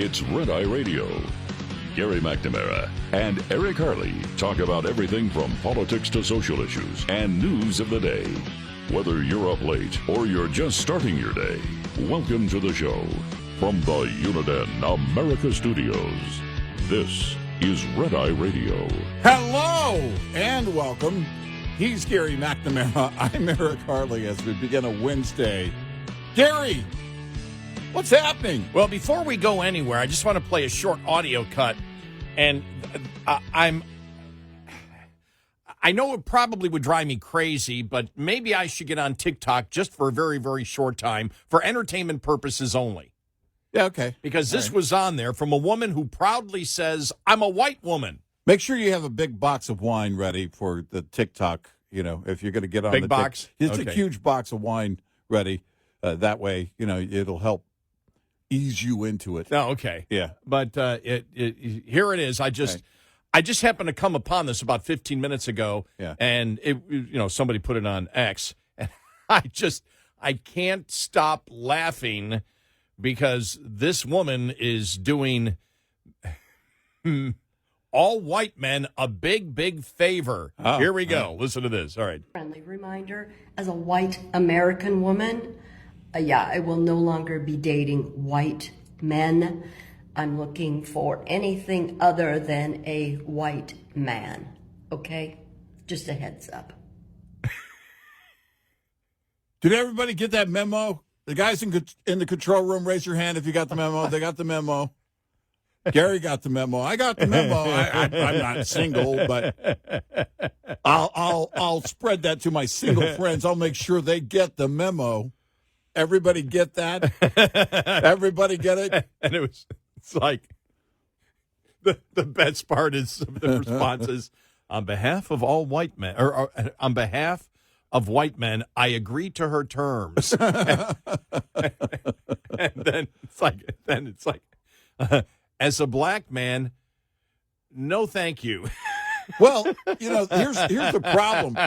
It's Red Eye Radio. Gary McNamara and Eric Harley talk about everything from politics to social issues and news of the day. Whether you're up late or you're just starting your day, welcome to the show. From the Uniden America Studios, this is Red Eye Radio. Hello and welcome. He's Gary McNamara. I'm Eric Harley as we begin a Wednesday. Gary, what's happening? Well, before we go anywhere, I just want to play a short audio cut. And I know it probably would drive me crazy, but maybe I should get on TikTok just for a very, very short time for entertainment purposes only. Yeah, okay. Because this was on there from a woman who proudly says, I'm a white woman. Make sure you have a big box of wine ready for the TikTok, if you're going to get on big the box? It's Okay. a huge box of wine ready. That way, it'll help ease you into it. Oh, okay. Yeah. But here it is. I just happened to come upon this about 15 minutes ago, Yeah. and somebody put it on X, and I can't stop laughing because this woman is doing all white men a big, big favor. Oh, Here we go. Listen to this. All right. Friendly reminder, as a white American woman, I will no longer be dating white men. I'm looking for anything other than a white man, okay? Just a heads up. Did everybody get that memo? The guys in the control room, raise your hand if you got the memo. They got the memo. Gary got the memo. I got the memo. I'm not single, but I'll spread that to my single friends. I'll make sure they get the memo. Everybody get that? Everybody get it? And it's like the best part is the responses on behalf of all white men, or on behalf of white men, I agree to her terms. And then it's like, as a black man, no, thank you. Well, here's the problem.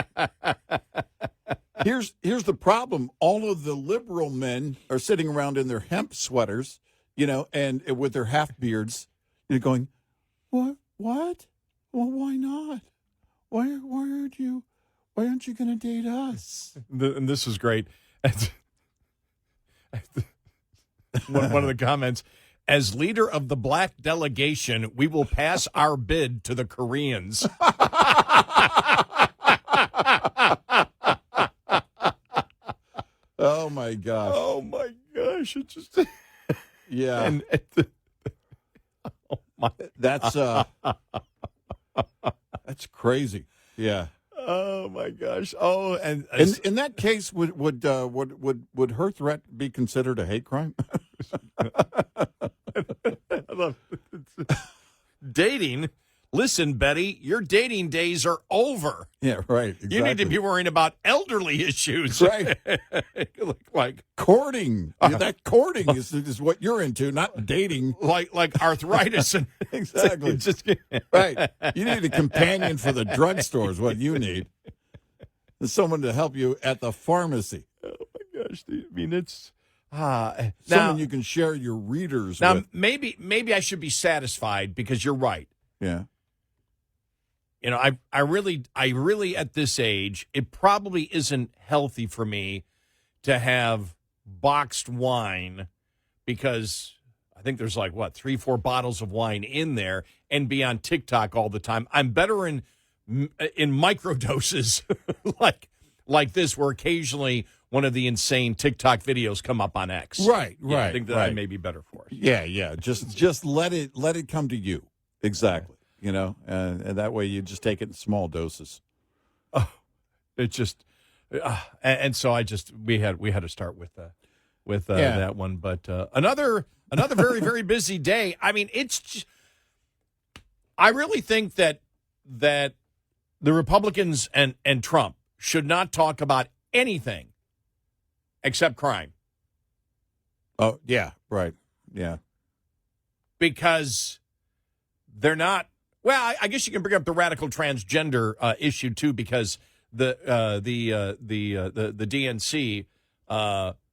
Here's the problem. All of the liberal men are sitting around in their hemp sweaters, and with their half beards. You're going, what? Well, why not? Why aren't you going to date us? And this is great. One of the comments, as leader of the black delegation, we will pass our bid to the Koreans. Oh my gosh! Oh my gosh! It's just Yeah, and oh my, that's crazy. Yeah. oh my gosh! Oh, and In that case, would her threat be considered a hate crime? dating. Listen, Betty, your dating days are over. Yeah, right. Exactly. You need to be worrying about elderly issues. Right. like Courting. That courting is what you're into, not dating. like arthritis and Exactly. Just, Right. You need a companion for the drugstore is what you need. There's someone to help you at the pharmacy. oh my gosh! I mean, it's Someone now. you can share your readers Now with. maybe I should be satisfied because you're right. Yeah. I really at this age, it probably isn't healthy for me to have boxed wine because I think there's 3-4 bottles of wine in there and be on TikTok all the time. I'm better in micro doses like this, where occasionally one of the insane TikTok videos come up on X. Right, Yeah, right. I think that right. I may be better for it. Yeah. Just let it come to you. Exactly. And that way you just take it in small doses. It just, and so we had to start with that one. But another very, very busy day. I mean, I really think that the Republicans and Trump should not talk about anything except crime. Oh, yeah, right. Yeah. Because they're not. Well, I guess you can bring up the radical transgender issue too, because the DNC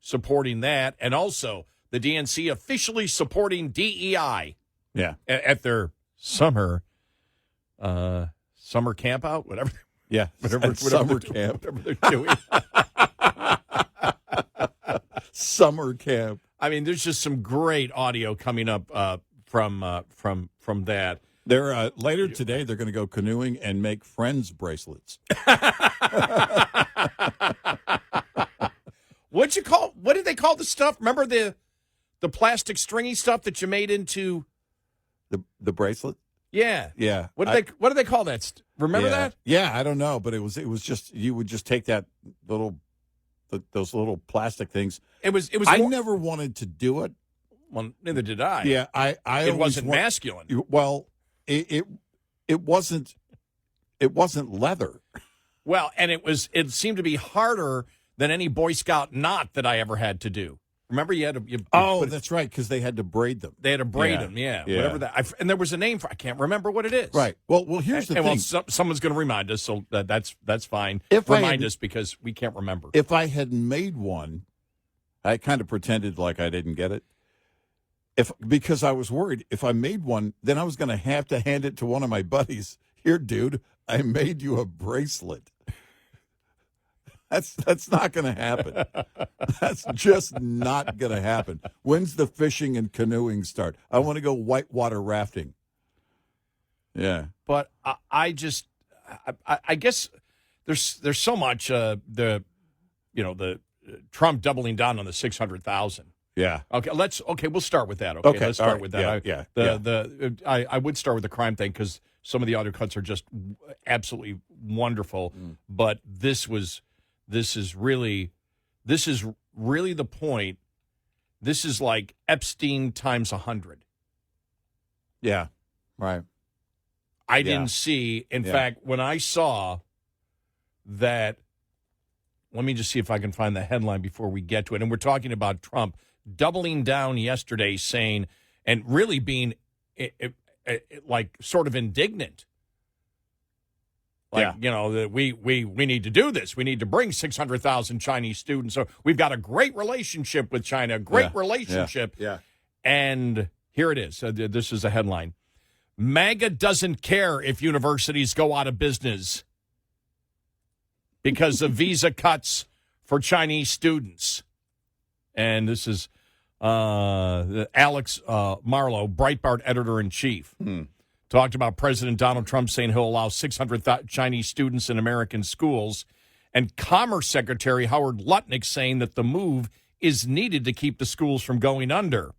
supporting that, and also the DNC officially supporting DEI Yeah. at their summer camp out, whatever. Yeah. Whatever Summer they're camp. whatever they're doing. Summer camp. I mean, there's just some great audio coming up from that. They're later today. They're going to go canoeing and make friends bracelets. What did they call the stuff? Remember the plastic stringy stuff that you made into The bracelet. Yeah. Yeah. What do they call that? Remember yeah. that? Yeah, I don't know, but it was just you would just take that those little plastic things. It was I more, never wanted to do it. well, neither did I. Yeah, I It always wasn't wa- masculine. Well, it wasn't leather. Well, and it seemed to be harder than any Boy Scout knot that I ever had to do. Remember, you had to. That's right, because they had to braid them. They had to braid Yeah. them. Yeah, Yeah. whatever that. And there was a name for. I can't remember what it is. Right. Well, here's the And thing. someone's going to remind us, so that's fine. If I Remind had- us because we can't remember. If I had made one, I kind of pretended like I didn't get it. Because I was worried if I made one, then I was going to have to hand it to one of my buddies. Here, dude, I made you a bracelet. That's not going to happen. That's just not going to happen. When's the fishing and canoeing start? I want to go whitewater rafting. Yeah. But I guess there's so much the Trump doubling down on the 600,000. Yeah. Okay, we'll start with that. Okay, let's all start right. with that. Yeah. I would start with the crime thing because some of the audio cuts are just absolutely wonderful. But this is really the point. This is like Epstein times 100. Yeah. Right. I didn't see. In fact, when I saw that, let me just see if I can find the headline before we get to it. And we're talking about Trump doubling down yesterday, saying, and really being like sort of indignant. Like, that we need to do this. We need to bring 600,000 Chinese students. So we've got a great relationship with China, great relationship. Yeah. And here it is. This is a headline. MAGA doesn't care if universities go out of business because of visa cuts for Chinese students. And this is Alex Marlow, Breitbart editor-in-chief, talked about President Donald Trump saying he'll allow 600,000 Chinese students in American schools, and Commerce Secretary Howard Lutnick saying that the move is needed to keep the schools from going under.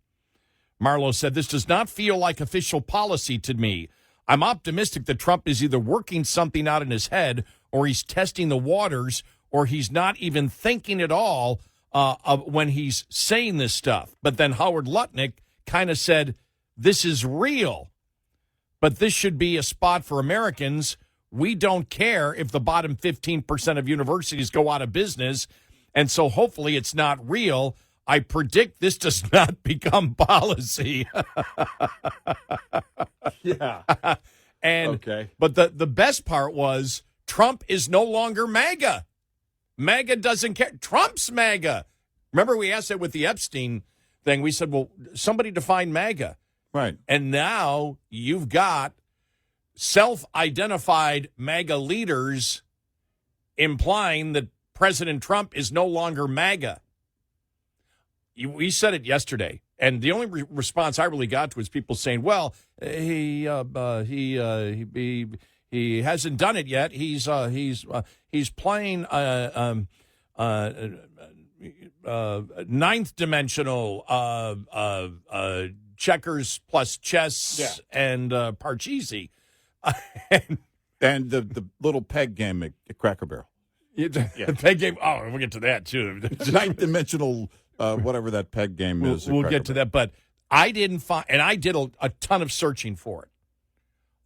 Marlow said, "This does not feel like official policy to me. I'm optimistic that Trump is either working something out in his head or he's testing the waters or he's not even thinking at all of when he's saying this stuff." But then Howard Lutnick kind of said, "This is real, but this should be a spot for Americans. We don't care if the bottom 15% of universities go out of business, and so hopefully it's not real. I predict this does not become policy." Yeah. And Okay. But the best part was Trump is no longer MAGA. MAGA doesn't care. Trump's MAGA. Remember we asked that with the Epstein thing. We said, well, somebody define MAGA. Right. And now you've got self-identified MAGA leaders implying that President Trump is no longer MAGA. We said it yesterday, and the only response I really got to was people saying, "Well, he hasn't done it yet. He's playing ninth dimensional checkers plus chess and Parcheesi." And the little peg game at Cracker Barrel. The peg game. Oh, we'll get to that too. Ninth dimensional, whatever that peg game is. at We'll Cracker get to that, but I didn't find, and I did a ton of searching for it.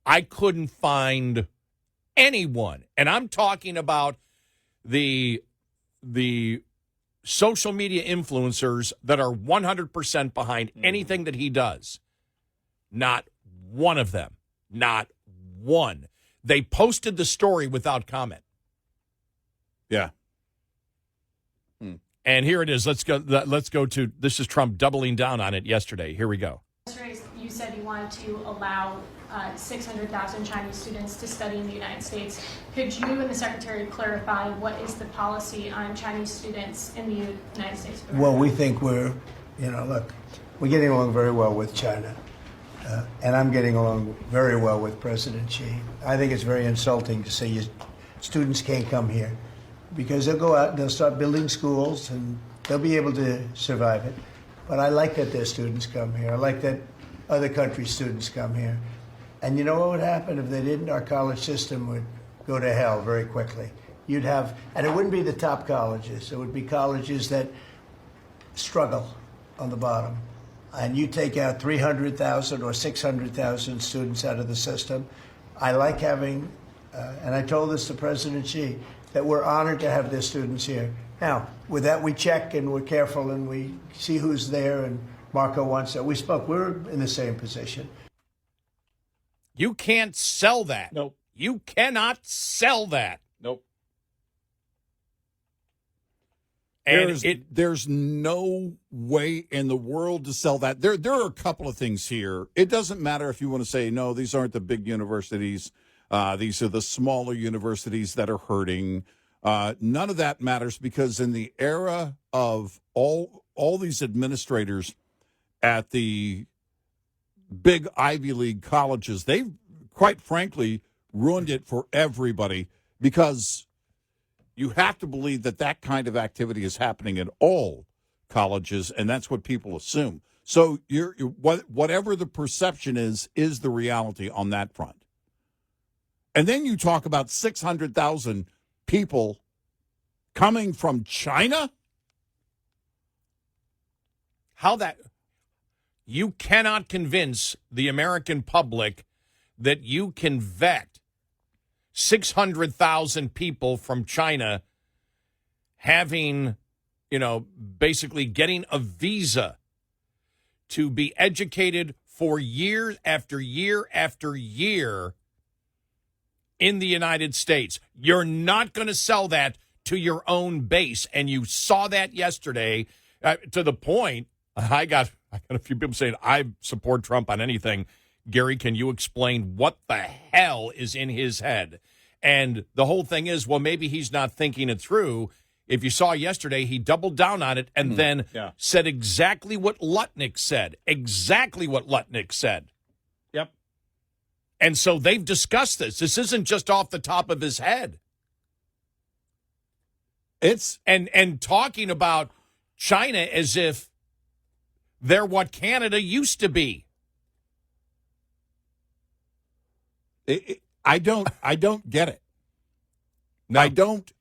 I couldn't find anyone, and I'm talking about the social media influencers that are 100% behind anything that he does. Not one of them. Not one. They posted the story without comment. Yeah. And here it is. Let's go to this is Trump doubling down on it yesterday. Here we go. Yesterday, you said you wanted to allow 600,000 Chinese students to study in the United States. Could you and the Secretary clarify what is the policy on Chinese students in the United States? Well, we think we're getting along very well with China. And I'm getting along very well with President Xi. I think it's very insulting to say students can't come here because they'll go out and they'll start building schools and they'll be able to survive it. But I like that their students come here. I like that other countries' students come here. And you know what would happen if they didn't? Our college system would go to hell very quickly. And it wouldn't be the top colleges. It would be colleges that struggle on the bottom. And you take out 300,000 or 600,000 students out of the system. I like having, and I told this to President Xi, that we're honored to have their students here. Now, with that, we check and we're careful and we see who's there. And Marco wants that. We're in the same position. You can't sell that. Nope. You cannot sell that. Nope. And There's no way in the world to sell that. There are a couple of things here. It doesn't matter if you want to say, no, these aren't the big universities. These are the smaller universities that are hurting. None of that matters because in the era of all these administrators at the big Ivy League colleges, they've quite frankly ruined it for everybody because you have to believe that kind of activity is happening at all colleges, and that's what people assume. So whatever the perception is the reality on that front. And then you talk about 600,000 people coming from China? You cannot convince the American public that you can vet 600,000 people from China having, basically getting a visa to be educated for year after year after year in the United States. You're not going to sell that to your own base. And you saw that yesterday to the point I got a few people saying, I support Trump on anything. Gary, can you explain what the hell is in his head? And the whole thing is, well, maybe he's not thinking it through. If you saw yesterday, he doubled down on it and then said exactly what Lutnick said. Exactly what Lutnick said. Yep. And so they've discussed this. This isn't just off the top of his head. It's and talking about China as if they're what Canada used to be. I don't get it. No. I don't.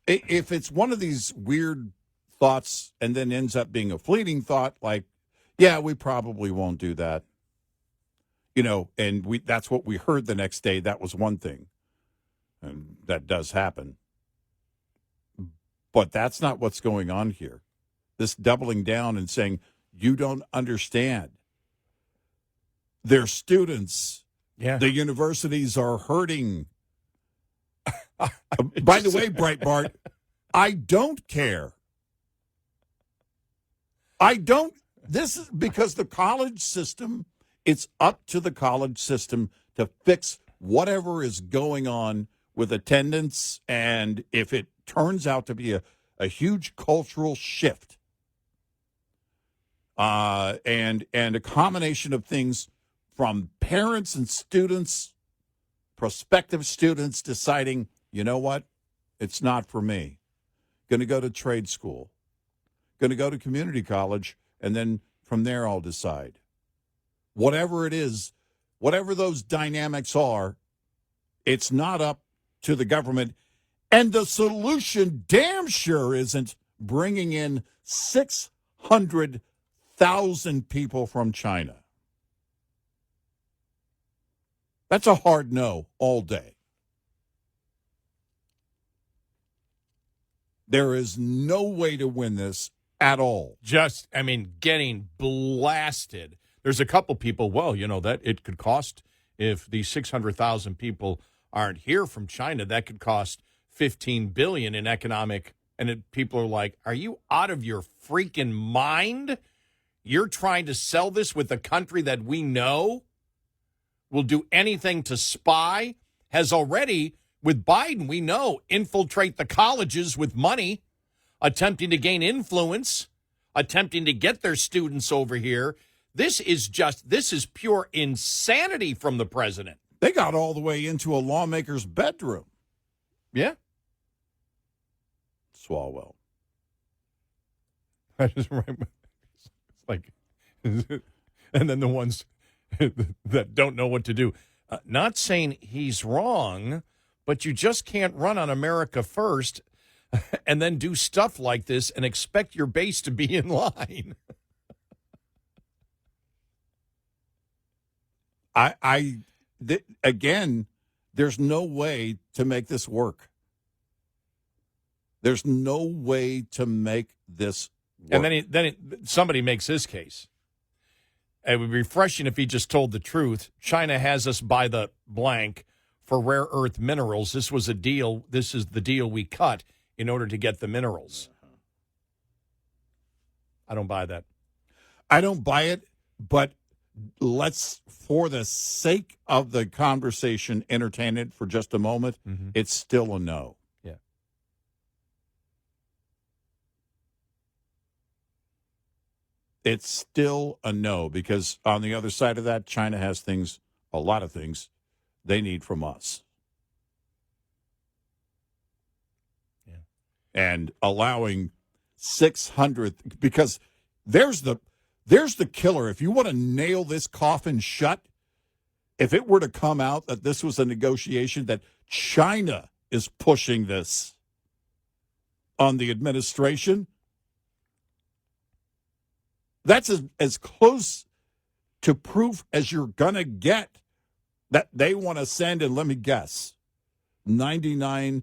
If it's one of these weird thoughts and then ends up being a fleeting thought, like, yeah, we probably won't do that. And that's what we heard the next day. That was one thing. And that does happen. But that's not what's going on here. This doubling down and saying, you don't understand. Their students, the universities are hurting. By the way, Breitbart, I don't care. This is because the college system, it's up to the college system to fix whatever is going on with attendance. And if it turns out to be a huge cultural shift and a combination of things from parents and students, prospective students deciding, you know what, it's not for me. Going to go to trade school, going to go to community college, and then from there I'll decide. Whatever it is, whatever those dynamics are, it's not up to the government. And the solution damn sure isn't bringing in 600,000 people from China. That's a hard no all day. There is no way to win this at all. Getting blasted. There's a couple people, that it could cost, if these 600,000 people aren't here from China, that could cost $15 billion in economic people are like, are you out of your freaking mind? You're trying to sell this with a country that we know will do anything to spy, has already, with Biden, we know, infiltrate the colleges with money, attempting to gain influence, attempting to get their students over here. This is pure insanity from the president. They got all the way into a lawmaker's bedroom. Yeah. Swalwell. I just remember, it's like, and then the ones that don't know what to do. Not saying he's wrong, but you just can't run on America first and then do stuff like this and expect your base to be in line. Again, there's no way to make this work. There's no way to make this work. And then somebody makes his case. It would be refreshing if he just told the truth. China has us by the blank for rare earth minerals. This was a deal. This is the deal we cut in order to get the minerals. I don't buy that. I don't buy it, but let's, for the sake of the conversation, entertain it for just a moment. Mm-hmm. It's still a no. Yeah. It's still a no, because on the other side of that, China has things, a lot of things, they need from us. Yeah. And allowing 600, because there's the killer. If you want to nail this coffin shut, if it were to come out that this was a negotiation, that China is pushing this on the administration, that's as close to proof as you're going to get that they want to send, and let me guess, 99%,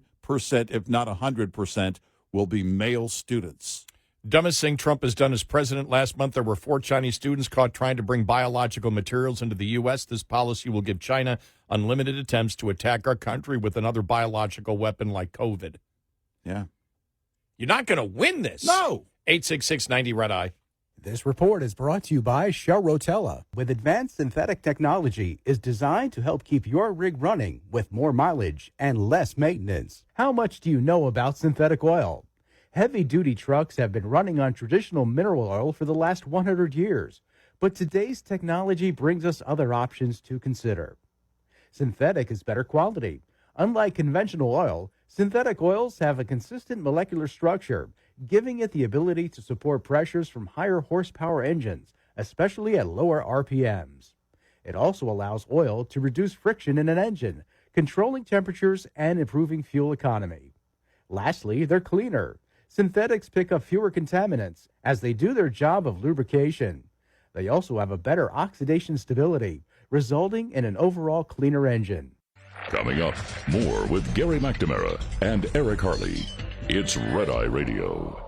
if not 100%, will be male students. Dumbest thing Trump has done as president. Last month, there were 4 Chinese students caught trying to bring biological materials into the U.S. This policy will give China unlimited attempts to attack our country with another biological weapon like COVID. Yeah. You're not going to win this. No. 866-90-RED-EYE. This report is brought to you by Shell Rotella. With advanced synthetic technology, is designed to help keep your rig running with more mileage and less maintenance. How much do you know about synthetic oil? Heavy-duty trucks have been running on traditional mineral oil for the last 100 years, but today's technology brings us other options to consider. Synthetic is better quality. Unlike conventional oil, synthetic oils have a consistent molecular structure, giving it the ability to support pressures from higher horsepower engines, especially at lower RPMs. It also allows oil to reduce friction in an engine, controlling temperatures and improving fuel economy. Lastly, they're cleaner. Synthetics pick up fewer contaminants as they do their job of lubrication. They also have a better oxidation stability, resulting in an overall cleaner engine. Coming up, more with Gary McNamara and Eric Harley. It's Red Eye Radio.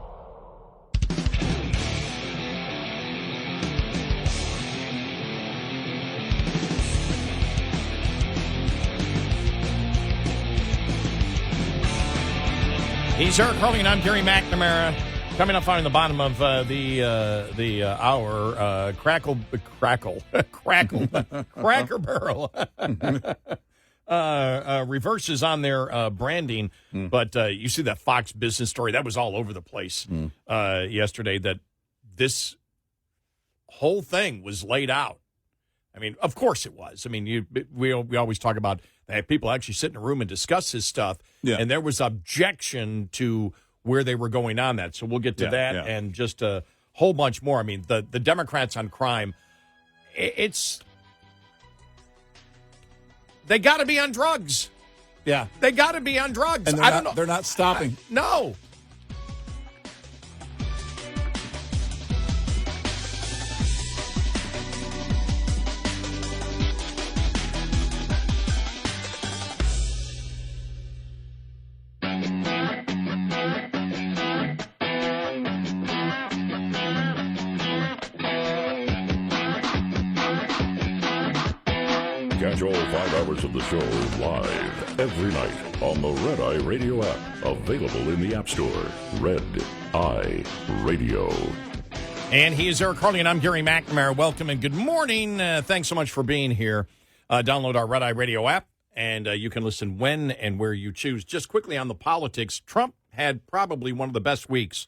He's Eric Harley, and I'm Gary McNamara. Coming up on the bottom of the hour, Cracker Barrel reverses on their branding. But you see that Fox Business story, that was all over the place yesterday, that this whole thing was laid out. I mean, of course it was. I mean, we always talk about that people actually sit in a room and discuss this stuff, and there was objection to where they were going on that. So we'll get to that and just a whole bunch more. I mean, the Democrats on crime, they got to be on drugs. Yeah. They got to be on drugs. And I don't know. They're not stopping. No. Catch all 5 hours of the show live every night on the Red Eye Radio app. Available in the App Store. Red Eye Radio. And he is Eric Harley, and I'm Gary McNamara. Welcome and good morning. Thanks so much for being here. Download our Red Eye Radio app, and you can listen when and where you choose. Just quickly on the politics, Trump had probably one of the best weeks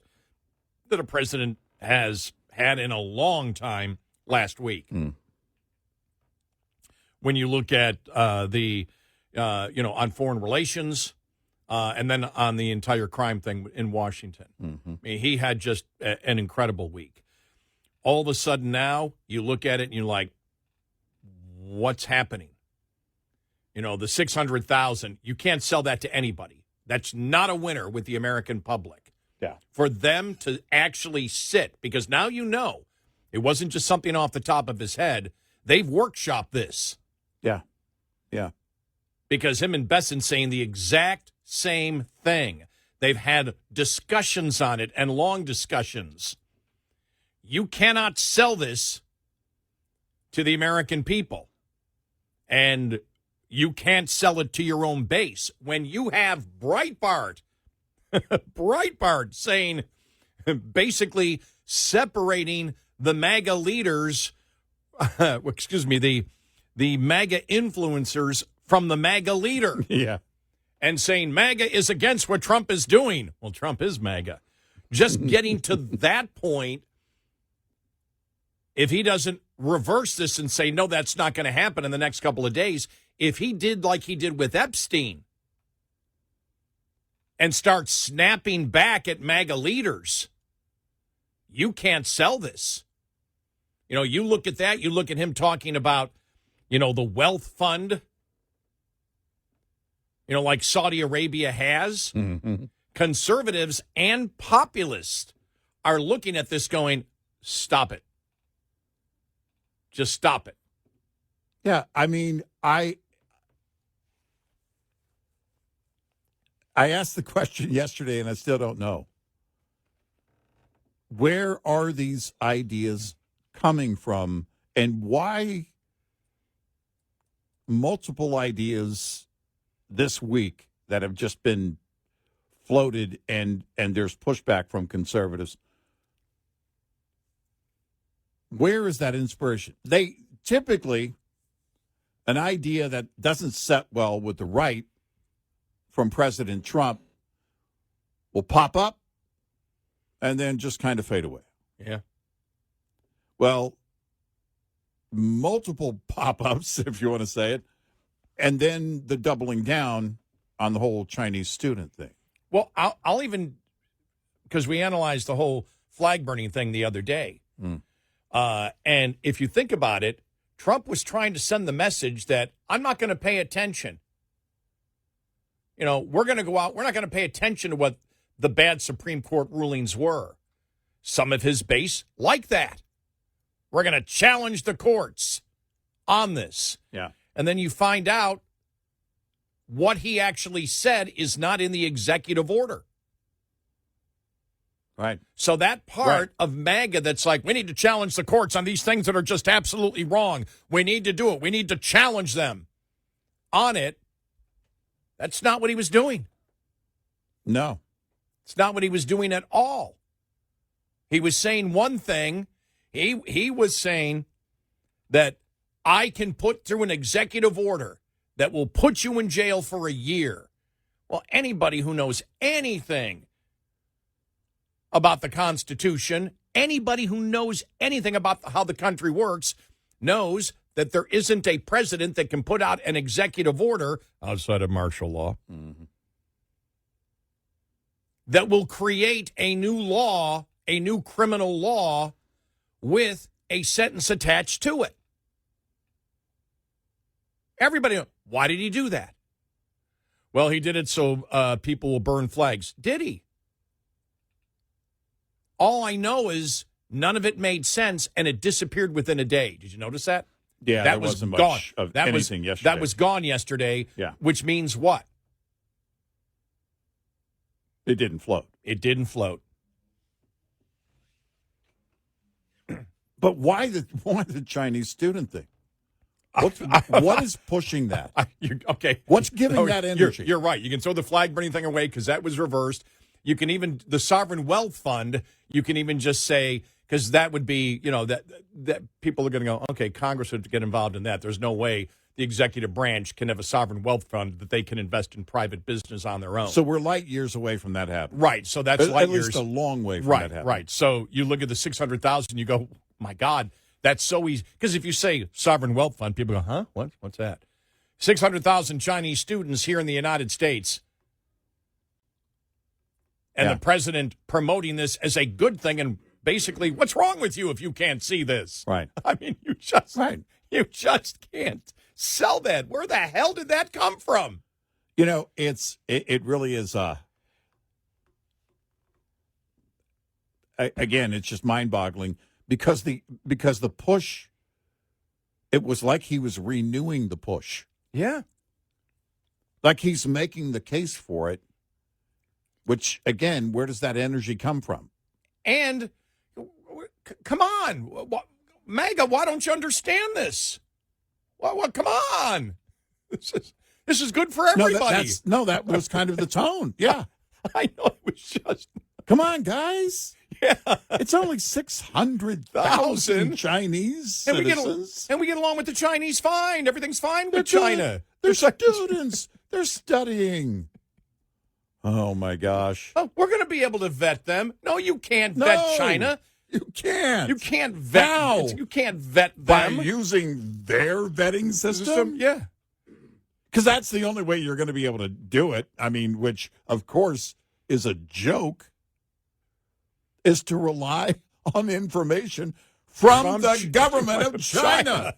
that a president has had in a long time last week. When you look at on foreign relations, and then on the entire crime thing in Washington. I mean, he had just an incredible week. All of a sudden now, you look at it and you're like, what's happening? You know, the 600,000, you can't sell that to anybody. That's not a winner with the American public. Yeah. For them to actually sit, because now you know it wasn't just something off the top of his head. They've workshopped this. Yeah. Yeah. Because him and Besson saying the exact same thing. They've had discussions on it and long discussions. You cannot sell this to the American people. And you can't sell it to your own base. When you have Breitbart saying, basically separating the MAGA leaders, the MAGA influencers from the MAGA leader. Yeah. And saying MAGA is against what Trump is doing. Well, Trump is MAGA. Just getting to that point, if he doesn't reverse this and say, no, that's not going to happen in the next couple of days, if he did like he did with Epstein and start snapping back at MAGA leaders, you can't sell this. You know, you look at that, you look at him talking about, the wealth fund, like Saudi Arabia has. Conservatives and populists are looking at this going, stop it. Just stop it. Yeah, I mean, I asked the question yesterday, and I still don't know. Where are these ideas coming from, and why multiple ideas this week that have just been floated and there's pushback from conservatives? Where is that inspiration? They typically, an idea that doesn't set well with the right from President Trump will pop up and then just kind of fade away. Yeah. Well, multiple pop-ups, if you want to say it, and then the doubling down on the whole Chinese student thing. Well, I'll even, because we analyzed the whole flag burning thing the other day. And if you think about it, Trump was trying to send the message that I'm not going to pay attention. We're going to go out. We're not going to pay attention to what the bad Supreme Court rulings were. Some of his base like that. We're going to challenge the courts on this. Yeah. And then you find out what he actually said is not in the executive order. Right. So that part of MAGA that's like, we need to challenge the courts on these things that are just absolutely wrong. We need to do it. We need to challenge them on it. That's not what he was doing. No. It's not what he was doing at all. He was saying one thing. He was saying that I can put through an executive order that will put you in jail for a year. Well, anybody who knows anything about the Constitution, anybody who knows anything about how the country works, knows that there isn't a president that can put out an executive order outside of martial law that will create a new law, a new criminal law with a sentence attached to it. Everybody, why did he do that? Well, he did it so people will burn flags. Did he? All I know is none of it made sense, and it disappeared within a day. Did you notice that? Yeah, that there was wasn't gone. much of that anything was, yesterday. That was gone yesterday, Yeah. Which means what? It didn't float. It didn't float. But why the Chinese student thing? What is pushing that? Okay. What's giving No, that energy? You're right. You can throw the flag burning thing away because that was reversed. You can even, the Sovereign Wealth Fund, you can even just say, because that would be, that people are going to go, okay, Congress would get involved in that. There's no way the executive branch can have a sovereign wealth fund that they can invest in private business on their own. So we're light years away from that happening. Right. So that's light at years. least a long way from Right, that happening. right. So you look at the 600,000, you go, my God, that's so easy. Because if you say sovereign wealth fund, people go, huh? What's that? 600,000 Chinese students here in the United States. And the president promoting this as a good thing. And basically, what's wrong with you if you can't see this? Right. I mean, you just can't sell that. Where the hell did that come from? It really is. Again, it's just mind-boggling because the push. It was like he was renewing the push. Yeah. Like he's making the case for it. Which again, where does that energy come from? And come on, MAGA, why don't you understand this? Well, come on. This is good for everybody. That was kind of the tone. Yeah. I know it was just. Come on, guys. Yeah. It's only 600,000 Chinese citizens. And we get along with the Chinese fine. Everything's fine with China. They're students. They're studying. Oh, my gosh. Oh, we're going to be able to vet them. No, you can't vet China. You can't. You can't vet. How? You can't vet By them. using their vetting system? Yeah. Because that's the only way you're going to be able to do it. I mean, which, of course, is a joke, is to rely on information from the government of China.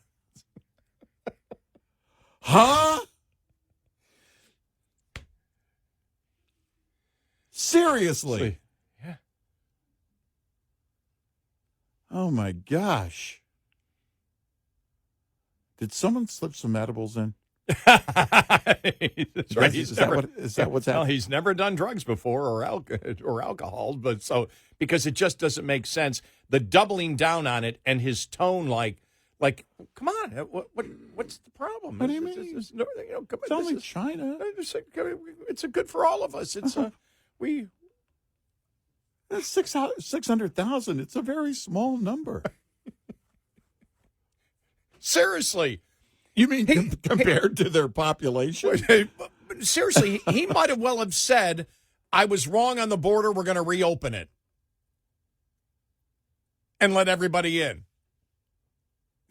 Huh? Seriously. Yeah. Oh, my gosh. Did someone slip some edibles in? That's right. Is that what's happening? He's never done drugs before or alcohol, but because it just doesn't make sense. The doubling down on it and his tone, like, come on, what's the problem? What do you mean? It's only China. It's a good for all of us. It's That's 600,000. It's a very small number. Seriously. You mean compared to their population? Seriously, he might have said, I was wrong on the border. We're going to reopen it and let everybody in.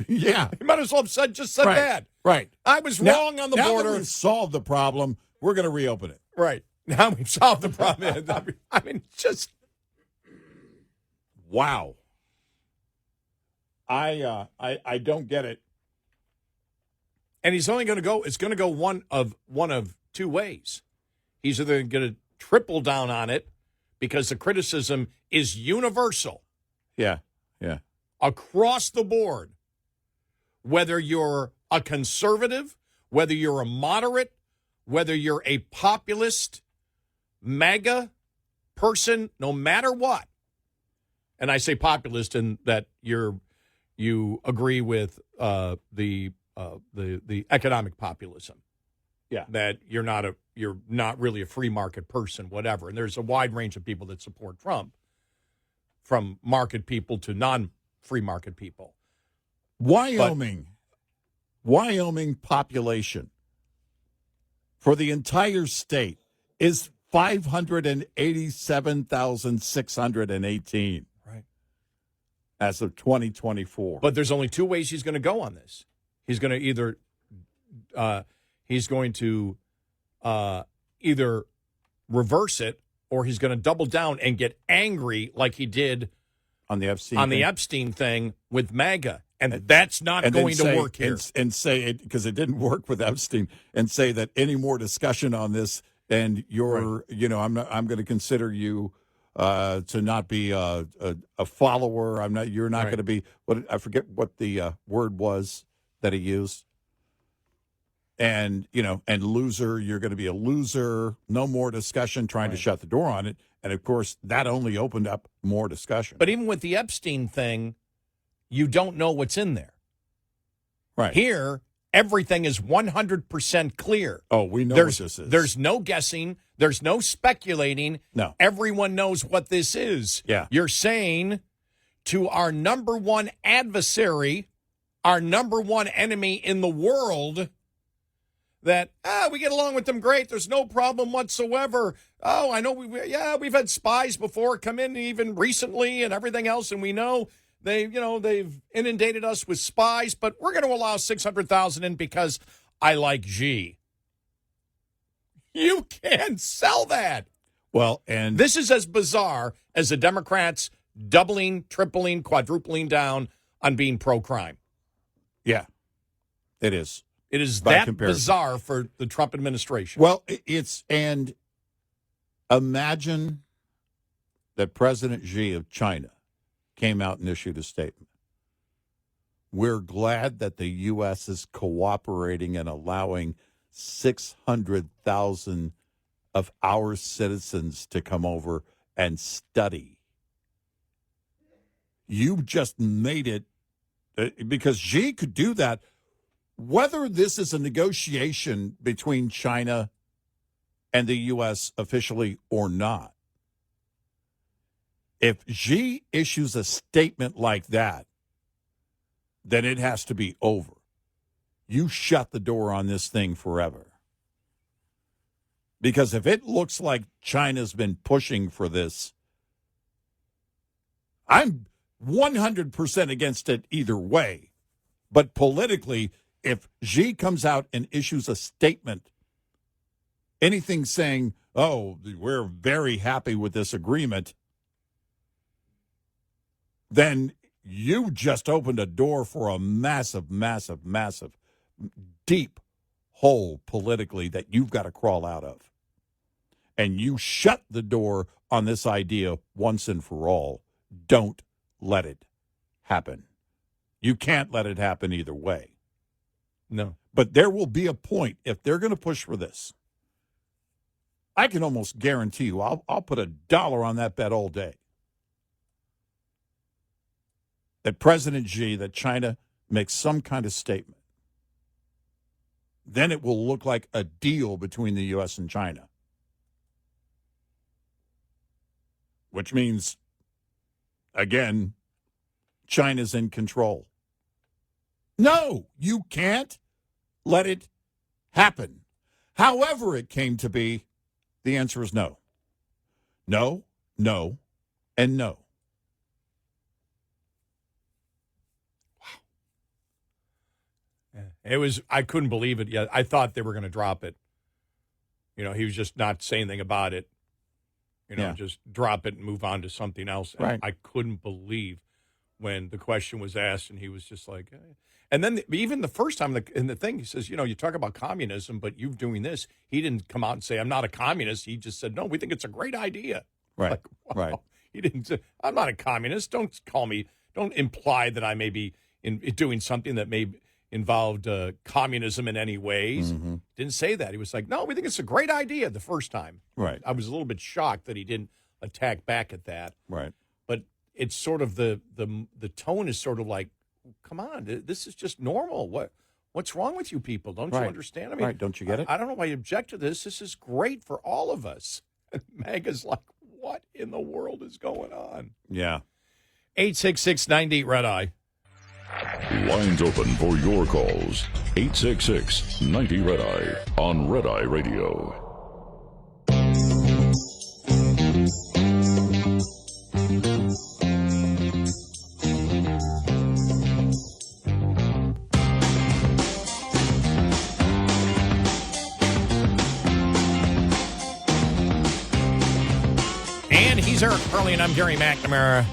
Yeah. He might as well have said that. Right. I was wrong on the now border. That we've solved the problem, we're going to reopen it. Right. Now we've solved the problem. I mean, just. Wow. I don't get it. And he's only going to go, it's going to go one of two ways. He's either going to triple down on it because the criticism is universal. Yeah. Yeah. Across the board. Whether you're a conservative, whether you're a moderate, whether you're a populist, MAGA person, no matter what. And I say populist in that you agree with the economic populism. Yeah. That you're not really a free market person, whatever. And there's a wide range of people that support Trump, from market people to non-free market people. Wyoming population for the entire state is 587,618. Right. As of 2024. But there's only two ways he's going to go on this. He's going to either reverse it, or he's going to double down and get angry like he did on the Epstein thing with MAGA. And that's not going to work here. And say it, because it didn't work with Epstein, and say that any more discussion on this, and you're, I'm going to consider you to not be a follower. You're not going to be, I forget what the word was that he used. And, and loser, you're going to be a loser. No more discussion, trying to shut the door on it. And, of course, that only opened up more discussion. But even with the Epstein thing, you don't know what's in there. Right. Here, everything is 100% clear. Oh, we know There's what this is. there's no guessing. There's no speculating. No. Everyone knows what this is. Yeah. You're saying to our number one adversary, our number one enemy in the world, that we get along with them great. There's no problem whatsoever. Oh, I know we've had spies before come in even recently and everything else, and we know they've inundated us with spies, but we're going to allow 600,000 in because I like Xi. You can't sell that. Well, and This is as bizarre as the Democrats doubling, tripling, quadrupling down on being pro-crime. yeah, it is. It is By that comparison. bizarre for the Trump administration. Well, and imagine that President Xi of China came out and issued a statement. We're glad that the U.S. is cooperating and allowing 600,000 of our citizens to come over and study. You just made it because Xi could do that. Whether this is a negotiation between China and the U.S. officially or not, if Xi issues a statement like that, then it has to be over. You shut the door on this thing forever. Because if it looks like China's been pushing for this, I'm 100% against it either way. But politically, if Xi comes out and issues a statement, anything saying, oh, we're very happy with this agreement, then you just opened a door for a massive, massive, massive, deep hole politically that you've got to crawl out of. And you shut the door on this idea once and for all. Don't let it happen. You can't let it happen either way. No. But there will be a point, if they're going to push for this, I can almost guarantee you, I'll put $1 on that bet all day, that President Xi, that China makes some kind of statement. Then it will look like a deal between the U.S. and China. Which means, again, China's in control. No, you can't let it happen. However it came to be, the answer is no. No, no, and no. It was, I couldn't believe it yet. I thought they were going to drop it. He was just not saying anything about it. Yeah. Just drop it and move on to something else. And Right. I couldn't believe when the question was asked and he was just like, and then even the first time in the thing, he says, you talk about communism, but you're doing this. He didn't come out and say, I'm not a communist. He just said, no, we think it's a great idea. Right, Like, wow. right. He didn't say, I'm not a communist. Don't imply that I may be doing something that may involved communism in any ways. Mm-hmm. Didn't say that. He was like, no, we think it's a great idea the first time. Right. I was a little bit shocked that he didn't attack back at that. Right. But it's sort of the tone is sort of like, come on, this is just normal. What's wrong with you people? Don't you Right. understand? I mean, Right. Don't you get it? I don't know why you object to this. This is great for all of us. And MAGA's like, what in the world is going on? Yeah. 866-98 Red Eye. Lines open for your calls. 866-90 Red Eye on Red Eye Radio. And he's Eric Curley, and I'm Gary McNamara.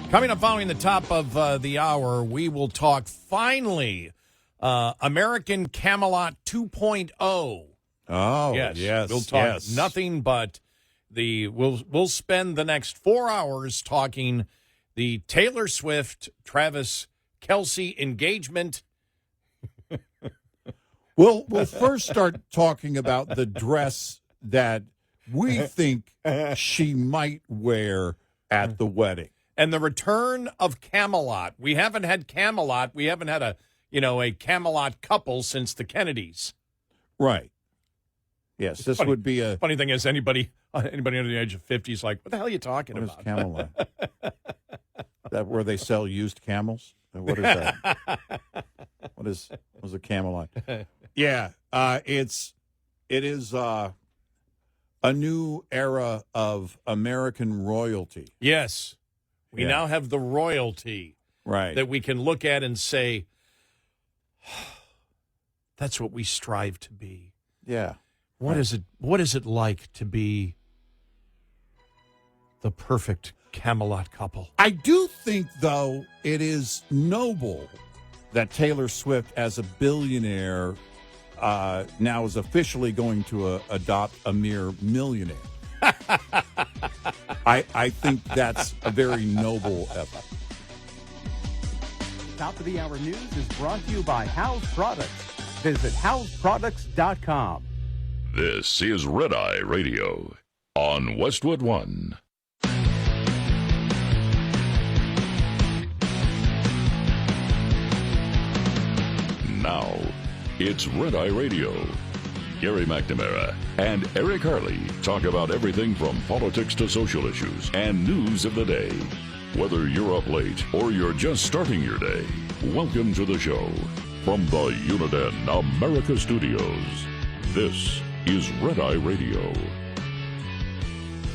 Coming up following the top of the hour, we will talk finally American Camelot 2.0. Oh, yes. We'll talk yes. nothing but we'll spend the next 4 hours talking the Taylor Swift, Travis Kelce engagement. We'll first start talking about the dress that we think she might wear at the wedding. And the return of Camelot. We haven't had Camelot. We haven't had a a Camelot couple since the Kennedys. Right. Yes, this would be a... Funny thing is, anybody under the age of 50 is like, what the hell are you talking What is about? Camelot? That where they sell used camels? What is that? What is a Camelot? Yeah, it is a new era of American royalty. Yes. We Yeah. now have the royalty Right. that we can look at and say, that's what we strive to be. Yeah. What is it like to be the perfect Camelot couple? I do think, though, it is noble that Taylor Swift, as a billionaire, now is officially going to adopt a mere millionaire. I think that's a very noble effort. Top of the Hour News is brought to you by House Products. Visit houseproducts.com. This is Red Eye Radio on Westwood One. Now, it's Red Eye Radio. Gary McNamara and Eric Harley talk about everything from politics to social issues and news of the day. Whether you're up late or you're just starting your day, welcome to the show. From the Uniden America Studios, this is Red Eye Radio.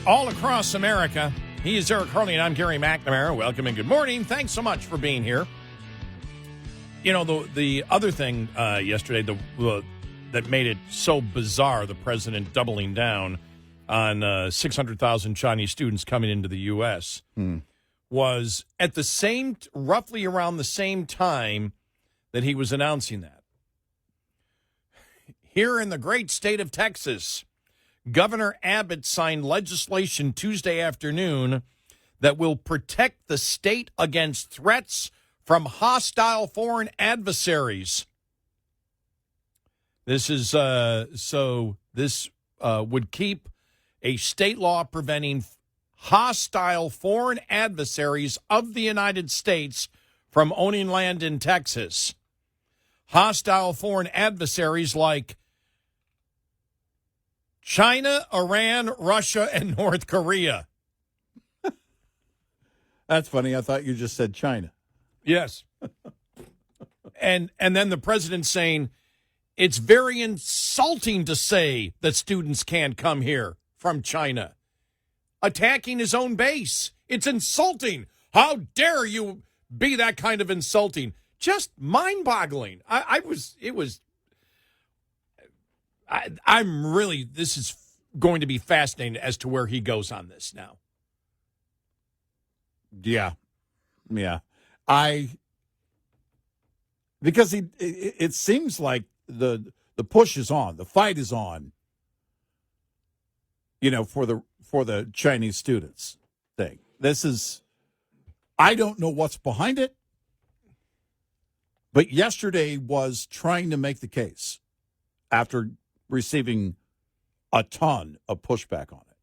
All across America, he is Eric Harley, and I'm Gary McNamara. Welcome and good morning. Thanks so much for being here. You know, the other thing yesterday that made it so bizarre, the president doubling down on 600,000 Chinese students coming into the U.S., was at roughly around the same time that he was announcing that. Here in the great state of Texas, Governor Abbott signed legislation Tuesday afternoon that will protect the state against threats from hostile foreign adversaries. This is this would keep a state law preventing hostile foreign adversaries of the United States from owning land in Texas. Hostile foreign adversaries like China, Iran, Russia, and North Korea. That's funny. I thought you just said China. Yes. and then the president saying it's very insulting to say that students can't come here from China. Attacking his own base. It's insulting. How dare you be that kind of insulting? Just mind-boggling. This is going to be fascinating as to where he goes on this now. Yeah. Because it seems like the push is on, the fight is on, for the Chinese students thing. I don't know what's behind it, but yesterday was trying to make the case after receiving a ton of pushback on it.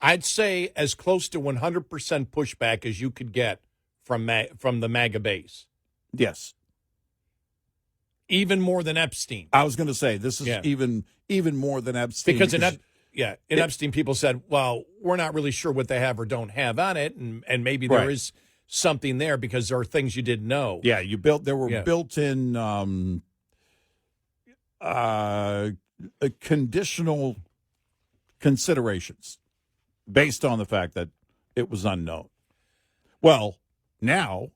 I'd say as close to 100% pushback as you could get from the MAGA base. Yes. Even more than Epstein. I was going to say, this is even more than Epstein. Because in Epstein, people said, well, we're not really sure what they have or don't have on it, and maybe there is something there because there are things you didn't know. Yeah, there were built-in conditional considerations based on the fact that it was unknown. Well, now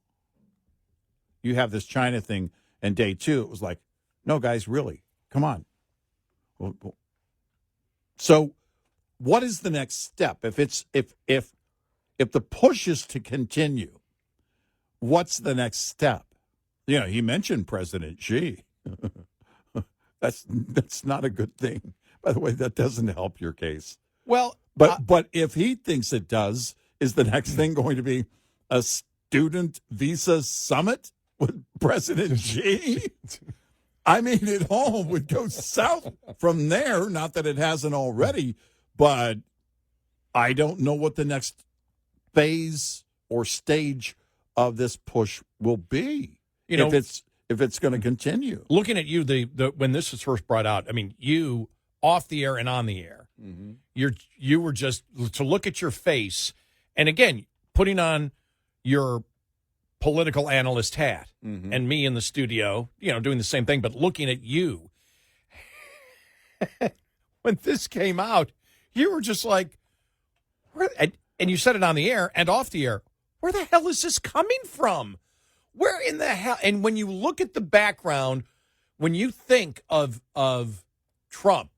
you have this China thing, and day two, it was like, no, guys, really, come on. So what is the next step? If the push is to continue, what's the next step? He mentioned President Xi. That's not a good thing. By the way, that doesn't help your case. Well, but if he thinks it does, is the next thing going to be a student visa summit with President Xi? I mean, it all would go south from there. Not that it hasn't already, but I don't know what the next phase or stage of this push will be. If if it's going to continue. Looking at you, the when this was first brought out, I mean, you off the air and on the air, you were just to look at your face, and again, putting on your political analyst hat, and me in the studio, doing the same thing, but looking at you. When this came out, you were just like, and you said it on the air and off the air, where the hell is this coming from? Where in the hell? And when you look at the background, when you think of Trump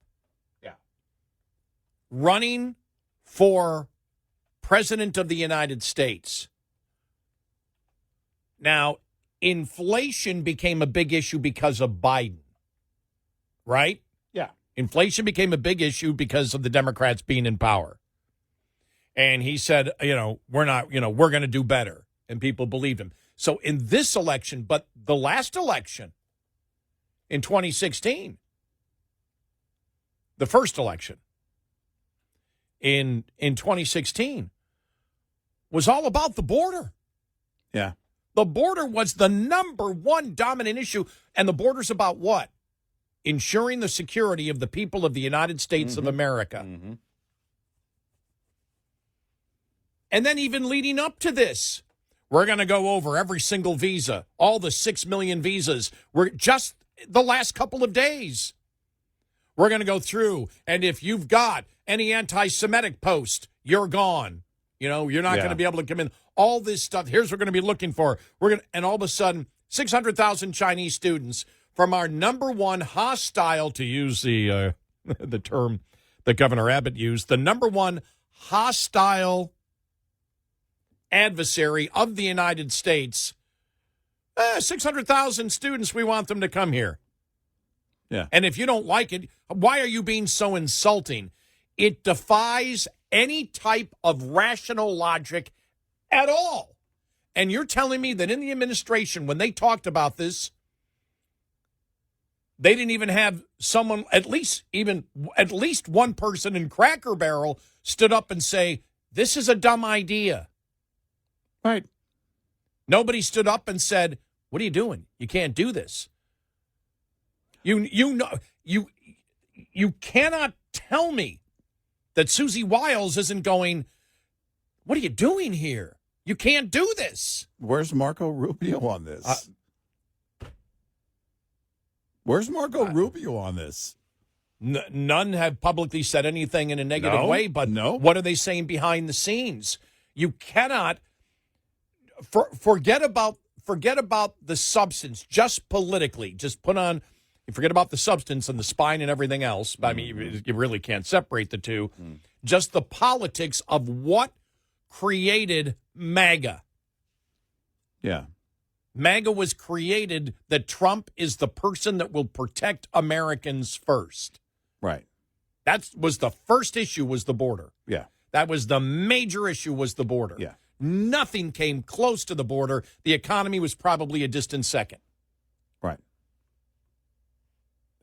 running for president of the United States, now, inflation became a big issue because of Biden, right? Yeah. Inflation became a big issue because of the Democrats being in power. And he said, we're going to do better. And people believed him. So in this election, but the last election in 2016, the first election in 2016 was all about the border. Yeah. The border was the number one dominant issue. And the border's about what? Ensuring the security of the people of the United States of America. And then even leading up to this, we're going to go over every single visa, all the 6 million visas. We're just the last couple of days. We're going to go through. And if you've got any anti-Semitic post, you're gone. You're not going to be able to come in. All this stuff. Here's what we're going to be looking for. And all of a sudden, 600,000 Chinese students from our number one hostile, to use the term that Governor Abbott used, the number one hostile adversary of the United States. 600,000 students, we want them to come here. Yeah. And if you don't like it, why are you being so insulting? It defies any type of rational logic at all. And you're telling me that in the administration, when they talked about this, they didn't even have someone, at least one person in Cracker Barrel stood up and say, this is a dumb idea. Right. Nobody stood up and said, what are you doing? You can't do this. You cannot tell me that Susie Wiles isn't going, what are you doing here? You can't do this. Where's Marco Rubio on this? Where's Marco Rubio on this? None have publicly said anything in a negative way, but what are they saying behind the scenes? You cannot forget about the substance, just politically. Just forget about the substance and the spine and everything else. I mean, you really can't separate the two. Just the politics of what created MAGA. Yeah. MAGA was created that Trump is the person that will protect Americans first. Right. That was the first issue, was the border. Yeah. That was the major issue, was the border. Yeah. Nothing came close to the border. The economy was probably a distant second. Right.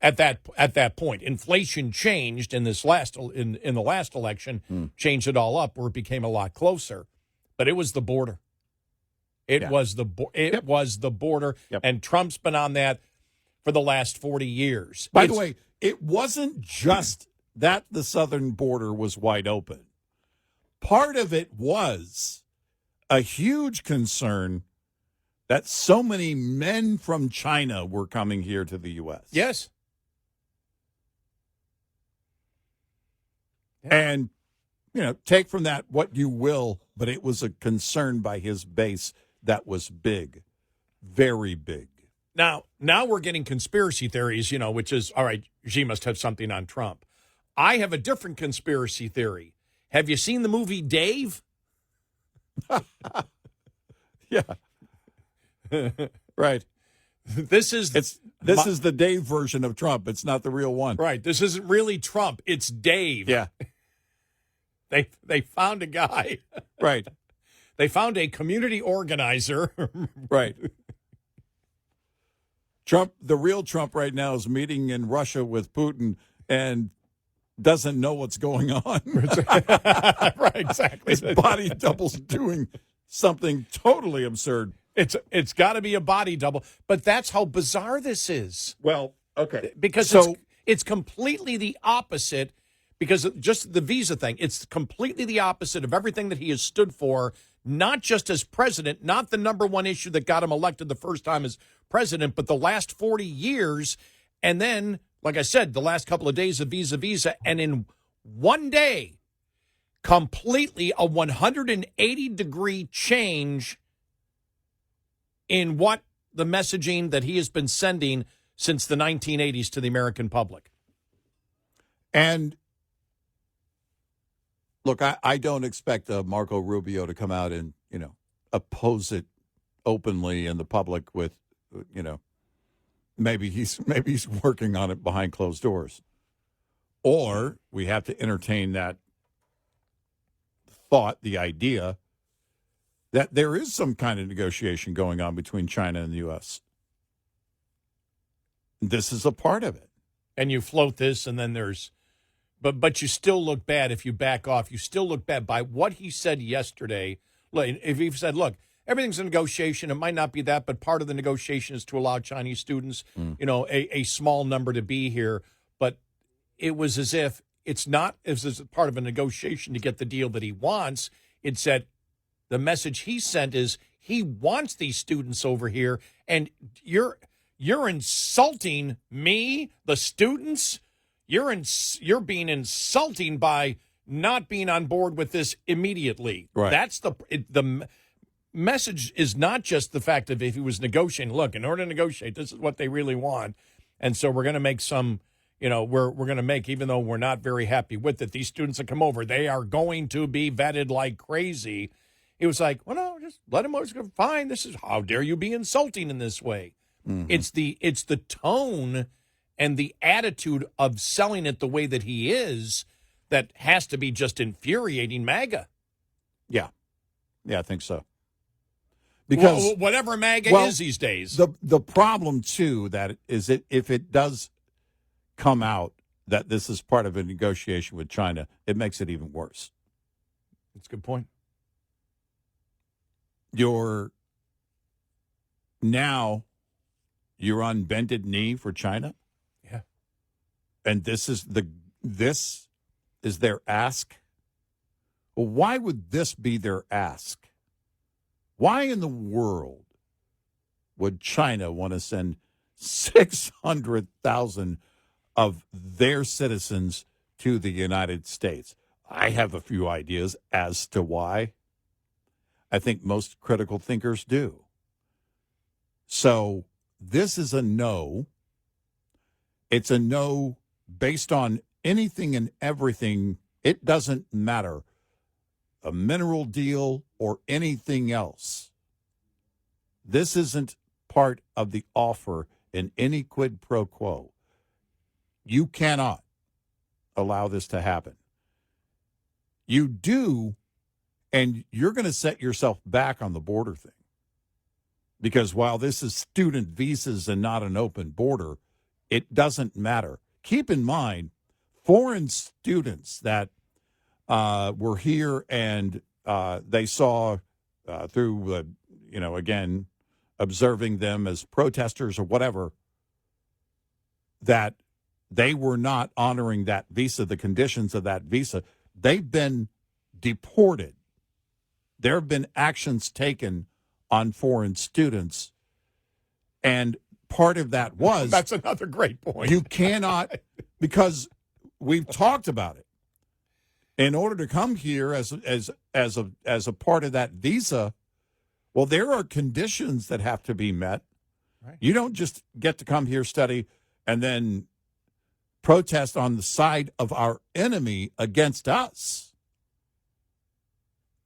At that point, inflation changed in this in the last election, changed it all up where it became a lot closer. But it was the border. It was the border, and Trump's been on that for the last 40 years. By the way, it wasn't just that the southern border was wide open. Part of it was a huge concern that so many men from China were coming here to the U.S. Yes. And, take from that what you will, but it was a concern by his base that was big, very big. Now we're getting conspiracy theories, which is, all right, Xi must have something on Trump. I have a different conspiracy theory. Have you seen the movie Dave? Yeah. Right. This is the Dave version of Trump. It's not the real one. Right. This isn't really Trump. It's Dave. Yeah. They found a guy. Right. They found a community organizer. Right. Trump, the real Trump right now is meeting in Russia with Putin and doesn't know what's going on. Right, exactly. His body double's doing something totally absurd. It's got to be a body double. But that's how bizarre this is. Well, okay. Because So- it's completely the opposite, because of just the visa thing, it's completely the opposite of everything that he has stood for, not just as president, not the number one issue that got him elected the first time as president, but the last 40 years. And then, like I said, the last couple of days of visa, and in one day, completely a 180-degree change in what the messaging that he has been sending since the 1980s to the American public. And look, I don't expect Marco Rubio to come out and, oppose it openly in the public with, maybe he's working on it behind closed doors. Or we have to entertain that thought, the idea that there is some kind of negotiation going on between China and the U.S. This is a part of it. And you float this, and then there's, but you still look bad if you back off. You still look bad by what he said yesterday. If he said, look, everything's a negotiation, it might not be that, but part of the negotiation is to allow Chinese students, a small number to be here. But it was as if it's not as part of a negotiation to get the deal that he wants. It said the message he sent is he wants these students over here, and you're insulting me, the students. You're being insulting by not being on board with this immediately. Right. That's the message is not just the fact of if he was negotiating. Look, in order to negotiate, this is what they really want, and so we're going to make some. We're going to make, even though we're not very happy with it, these students that come over, they are going to be vetted like crazy. It was like, well, no, just let them go. Fine. This is, how dare you be insulting in this way? Mm-hmm. It's the tone and the attitude of selling it the way that he is that has to be just infuriating MAGA. Yeah, I think so. Because whatever MAGA is these days. The problem too if it does come out that this is part of a negotiation with China, it makes it even worse. That's a good point. You're on bended knee for China. Yeah. And this is their ask. Well, why would this be their ask? Why in the world would China want to send 600,000 of their citizens to the United States? I have a few ideas as to why. I think most critical thinkers do. So this is a no. It's a no based on anything and everything. It doesn't matter. A mineral deal or anything else. This isn't part of the offer in any quid pro quo. You cannot allow this to happen. You do, and you're going to set yourself back on the border thing. Because while this is student visas and not an open border, it doesn't matter. Keep in mind, foreign students that were here and they saw through, again, observing them as protesters or whatever, that they were not honoring that visa, the conditions of that visa. They've been deported. There have been actions taken on foreign students. And part of that was... That's another great point. You cannot, because we've talked about it. In order to come here as a part of that visa, well, there are conditions that have to be met. Right. You don't just get to come here, study, and then protest on the side of our enemy against us.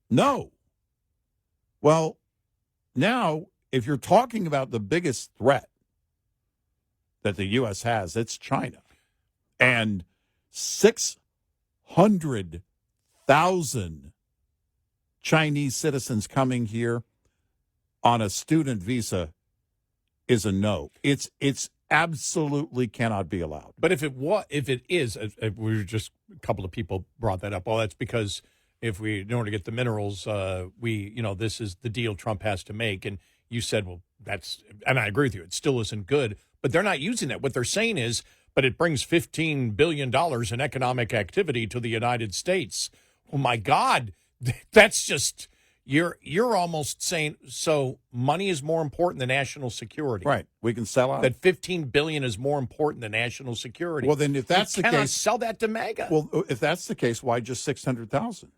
No. Well, now, if you're talking about the biggest threat that the U.S. has, it's China. And 600,000 Chinese citizens coming here on a student visa is a no. It's absolutely cannot be allowed. But if it is, we were just a couple of people brought that up. Well, that's because in order to get the minerals, this is the deal Trump has to make. And you said, well, and I agree with you, it still isn't good, but they're not using that. What they're saying is, but it brings $15 billion in economic activity to the United States. Oh, my God. That's just, you're almost saying, so money is more important than national security. Right. We can sell out. That $15 billion is more important than national security. Well, then if that's you the cannot case, sell that to MAGA. well, if that's the case, why just 600,000?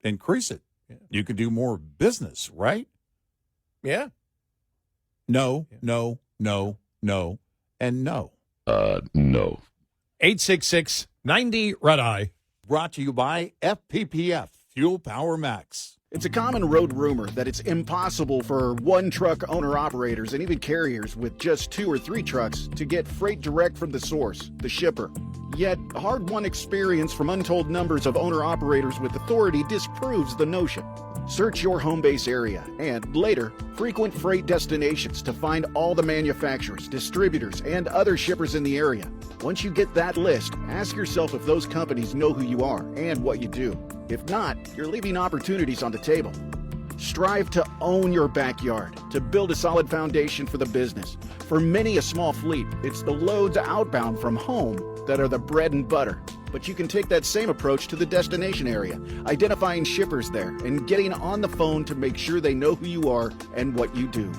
Increase it. Yeah. You could do more business, right? Yeah. No, no, no, no, and no. No. 866-90 Red Eye. Brought to you by FPPF, Fuel Power Max. It's a common road rumor that it's impossible for one truck owner-operators and even carriers with just 2 or 3 trucks to get freight direct from the source, the shipper. Yet, hard-won experience from untold numbers of owner-operators with authority disproves the notion. Search your home base area and, later, frequent freight destinations to find all the manufacturers, distributors, and other shippers in the area. Once you get that list, ask yourself if those companies know who you are and what you do. If not, you're leaving opportunities on the table. Strive to own your backyard to build a solid foundation for the business. For many a small fleet, it's the loads outbound from home that are the bread and butter. But you can take that same approach to the destination area, identifying shippers there and getting on the phone to make sure they know who you are and what you do.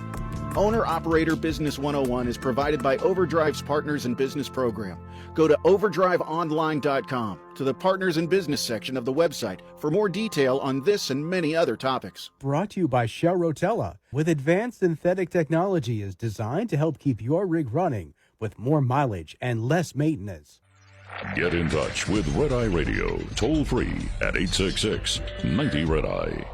Owner-Operator Business 101 is provided by Overdrive's Partners in Business program. Go to overdriveonline.com to the Partners in Business section of the website for more detail on this and many other topics. Brought to you by Shell Rotella. With advanced synthetic technology is designed to help keep your rig running with more mileage and less maintenance. Get in touch with Red Eye Radio, toll free at 866-90 Red Eye.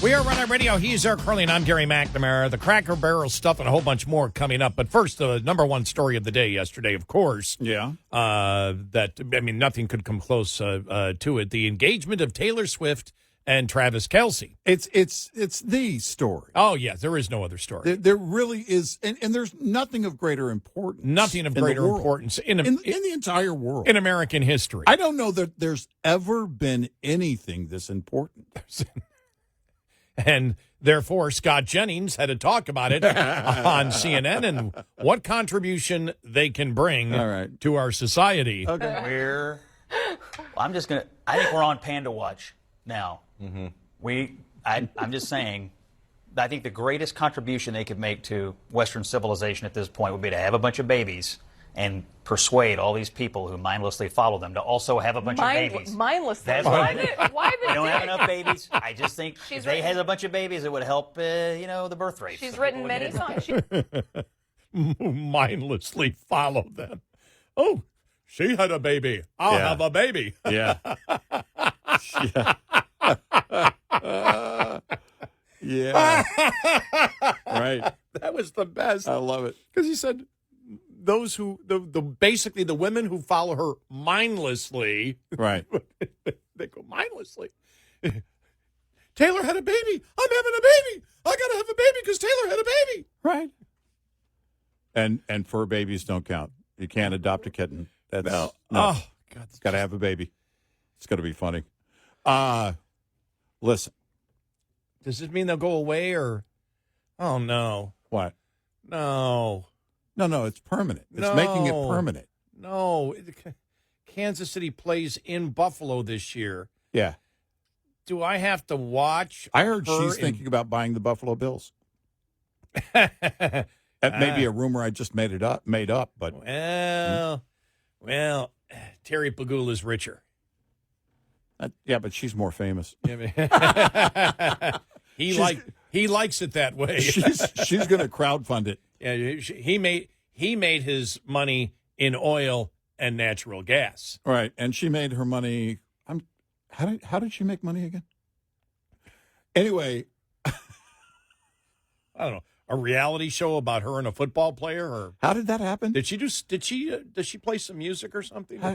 We are Red Eye Radio. He's Eric Curley, and I'm Gary McNamara. The Cracker Barrel stuff and a whole bunch more coming up. But first, the number one story of the day yesterday, of course. Yeah. Nothing could come close to it. The engagement of Taylor Swift and Travis Kelce. It's the story. Oh, yeah, there is no other story. There really is, and there's nothing of greater importance. Nothing of in the greater world. importance in the entire world. in American history. I don't know that there's ever been anything this important. And therefore, Scott Jennings had to talk about it on CNN and what contribution they can bring All right. to our society. Okay. I think we're on Panda Watch now. Mm-hmm. I'm just saying, I think the greatest contribution they could make to Western civilization at this point would be to have a bunch of babies and persuade all these people who mindlessly follow them to also have a bunch of babies. Mindlessly. That's Why right. the They don't have dick? enough babies. I just think if they had a bunch of babies, it would help, the birth rate. She's So written people many wouldn't get songs. Mindlessly follow them. Oh, she had a baby. I'll Yeah. have a baby. Yeah. Yeah. Right. That was the best. I love it. Because he said those who, basically the women who follow her mindlessly, Right. they go mindlessly. Taylor had a baby. I'm having a baby. I got to have a baby because Taylor had a baby. Right. And fur babies don't count. You can't adopt a kitten. That's no. Oh, God. It's got to have a baby. It's going to be funny. Listen. Does this mean they'll go away or? Oh, no. What? No. No, it's permanent. It's No. making it permanent. No. Kansas City plays in Buffalo this year. Yeah. Do I have to watch? I heard her she's in- thinking about buying the Buffalo Bills. That may be a rumor I just made up, but Well, Terry Pagula is richer. yeah, but she's more famous. He likes it that way. She's going to crowdfund it. Yeah, he made his money in oil and natural gas. Right, and she made her money. How did she make money again? Anyway, I don't know, a reality show about her and a football player, or how did that happen? does she play some music or something? How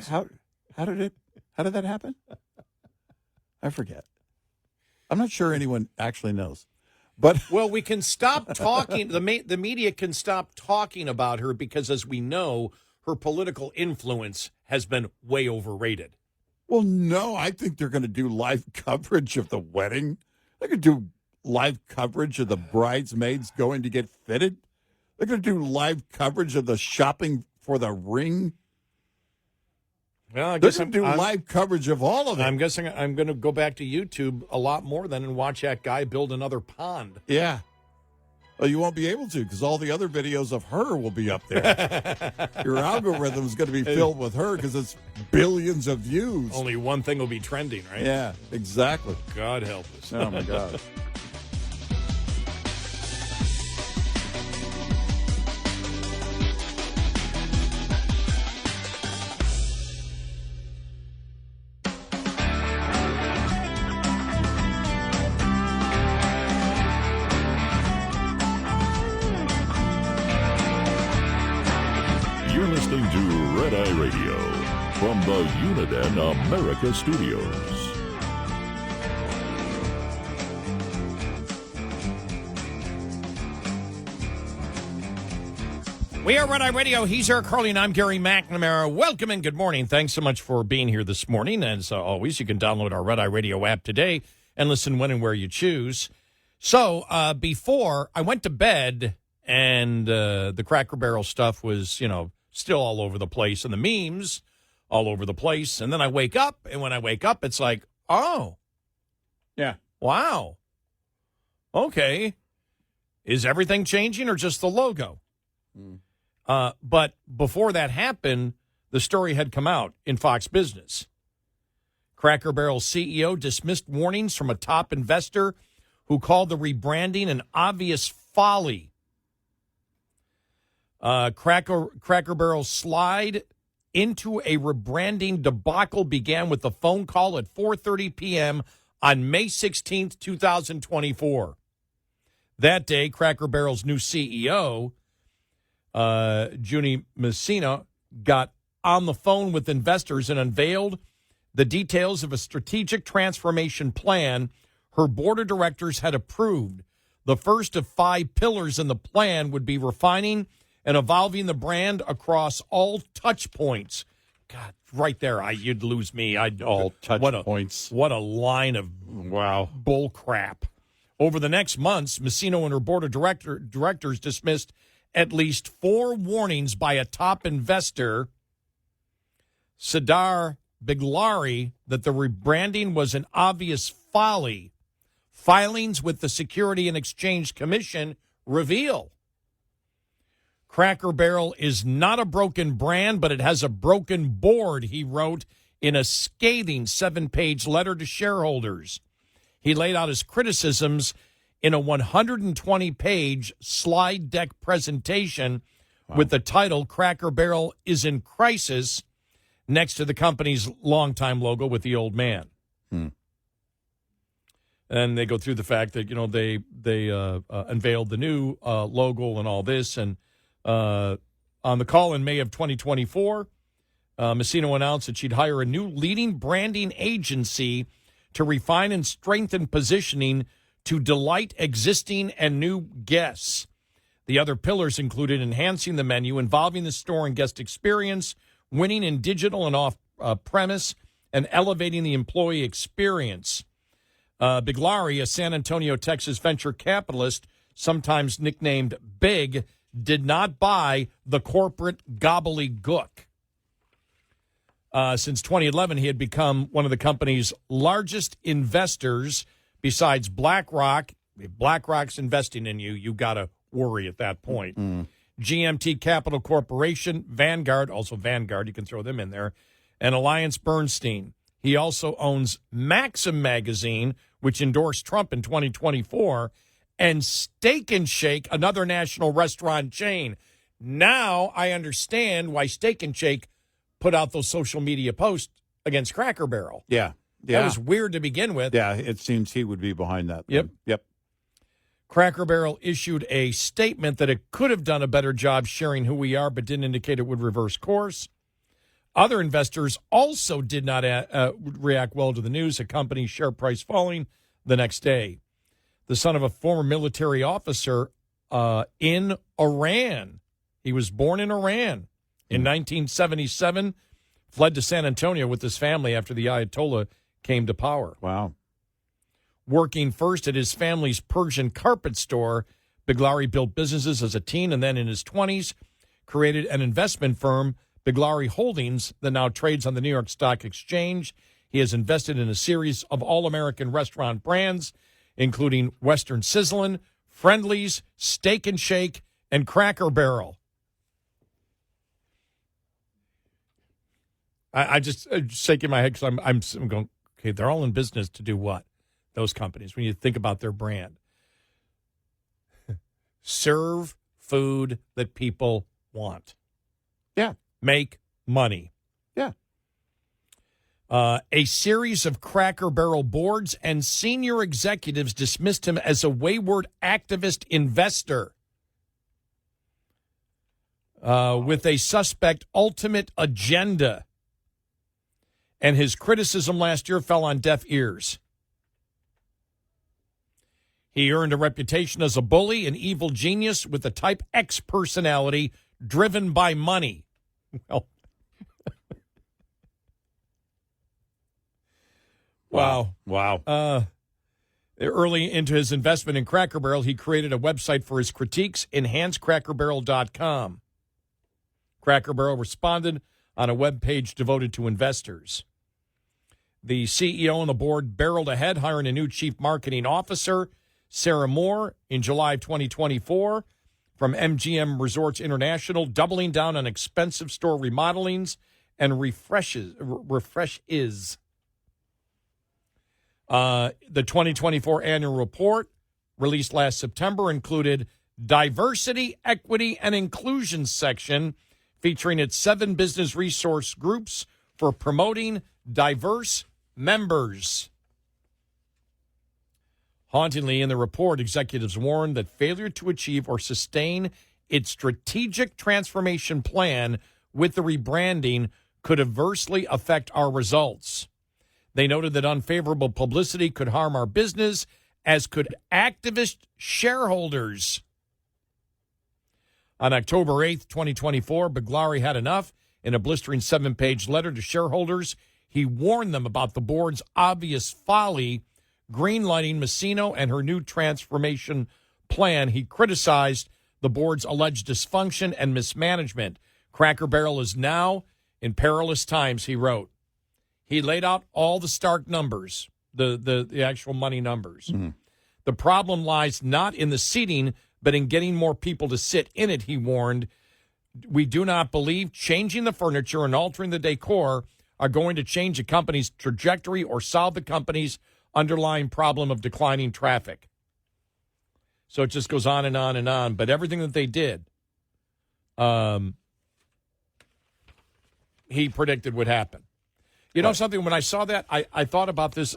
did that happen? I forget. I'm not sure anyone actually knows. But Well, we can stop talking. The media can stop talking about her because, as we know, her political influence has been way overrated. well, no, I think they're going to do live coverage of the wedding. They're going to do live coverage of the bridesmaids going to get fitted. They're going to do live coverage of the shopping for the ring. Well, I They're guess going to do live coverage of all of it. I'm guessing I'm going to go back to YouTube a lot more then and watch that guy build another pond. Yeah. Well, you won't be able to because all the other videos of her will be up there. Your algorithm is going to be filled with her because it's billions of views. Only one thing will be trending, right? Yeah, exactly. God help us. Oh, my God. You're listening to Red Eye Radio from the Uniden America Studios. We are Red Eye Radio. He's Eric Carly, and I'm Gary McNamara. Welcome and good morning. Thanks so much for being here this morning. As always, you can download our Red Eye Radio app today and listen when and where you choose. So before I went to bed, and the Cracker Barrel stuff was, still all over the place, and the memes all over the place. And then I wake up, and when I wake up, it's like, oh, Yeah. wow. Okay. Is everything changing or just the logo? But before that happened, the story had come out in Fox Business. Cracker Barrel CEO dismissed warnings from a top investor who called the rebranding an obvious folly. Cracker Barrel's slide into a rebranding debacle began with a phone call at 4:30 p.m. on May 16th, 2024. That day, Cracker Barrel's new CEO, Junie Messina, got on the phone with investors and unveiled the details of a strategic transformation plan her board of directors had approved. The first of 5 pillars in the plan would be refining and evolving the brand across all touch points. God, right there, you'd lose me. All touch points. What a line of bull crap. Over the next months, Messina and her board of directors dismissed at least 4 warnings by a top investor, Sardar Biglari, that the rebranding was an obvious folly. Filings with the Security and Exchange Commission reveal Cracker Barrel is not a broken brand, but it has a broken board, he wrote in a scathing 7-page letter to shareholders. He laid out his criticisms in a 120-page slide deck presentation with the title Cracker Barrel is in Crisis next to the company's longtime logo with the old man. And they go through the fact that, they unveiled the new logo and all this. And on the call in May of 2024, Messina announced that she'd hire a new leading branding agency to refine and strengthen positioning to delight existing and new guests. The other pillars included enhancing the menu, involving the store and guest experience, winning in digital and off-premise, and elevating the employee experience. Biglari, a San Antonio, Texas venture capitalist, sometimes nicknamed Big, did not buy the corporate gobbledygook. Since 2011, he had become one of the company's largest investors. Besides BlackRock, if BlackRock's investing in you, you got to worry at that point. GMT Capital Corporation, Vanguard, also Vanguard, you can throw them in there, and Alliance Bernstein. He also owns Maxim Magazine, which endorsed Trump in 2024, and Steak and Shake, another national restaurant chain. Now I understand why Steak and Shake put out those social media posts against Cracker Barrel. Yeah. That was weird to begin with. Yeah, it seems he would be behind that. Yep. Cracker Barrel issued a statement that it could have done a better job sharing who we are, but didn't indicate it would reverse course. Other investors also did not react well to the news, a company's share price falling the next day. The son of a former military officer in Iran. He was born in Iran in 1977, fled to San Antonio with his family after the Ayatollah came to power. Wow. Working first at his family's Persian carpet store, Biglari built businesses as a teen, and then in his 20s created an investment firm, Biglari Holdings, that now trades on the New York Stock Exchange. He has invested in a series of all-American restaurant brands, including Western Sizzlin', Friendly's, Steak and Shake, and Cracker Barrel. I just shaking my head because I'm going, okay, they're all in business to do what? Those companies, when you think about their brand. Serve food that people want. Yeah. Make money. Yeah. A series of Cracker Barrel boards and senior executives dismissed him as a wayward activist investor with a suspect ultimate agenda. And his criticism last year fell on deaf ears. He earned a reputation as a bully, an evil genius with a Type X personality driven by money. Well, wow. Early into his investment in Cracker Barrel, he created a website for his critiques, enhancecrackerbarrel.com. Cracker Barrel responded on a webpage devoted to investors. The CEO and the board barreled ahead, hiring a new chief marketing officer, Sarah Moore, in July 2024 from MGM Resorts International, doubling down on expensive store remodelings and refreshes. The 2024 annual report, released last September, included diversity, equity, and inclusion section featuring its 7 business resource groups for promoting diverse members. Hauntingly, in the report, executives warned that failure to achieve or sustain its strategic transformation plan with the rebranding could adversely affect our results. They noted that unfavorable publicity could harm our business, as could activist shareholders. On October 8th, 2024, Biglari had enough. In a blistering 7-page letter to shareholders, he warned them about the board's obvious folly, greenlighting Messino and her new transformation plan. He criticized the board's alleged dysfunction and mismanagement. Cracker Barrel is now in perilous times, he wrote. He laid out all the stark numbers, the actual money numbers. Mm-hmm. The problem lies not in the seating, but in getting more people to sit in it, he warned. We do not believe changing the furniture and altering the decor are going to change a company's trajectory or solve the company's underlying problem of declining traffic. So it just goes on and on and on. But everything that they did, he predicted would happen. You know something? When I saw that, I thought about this.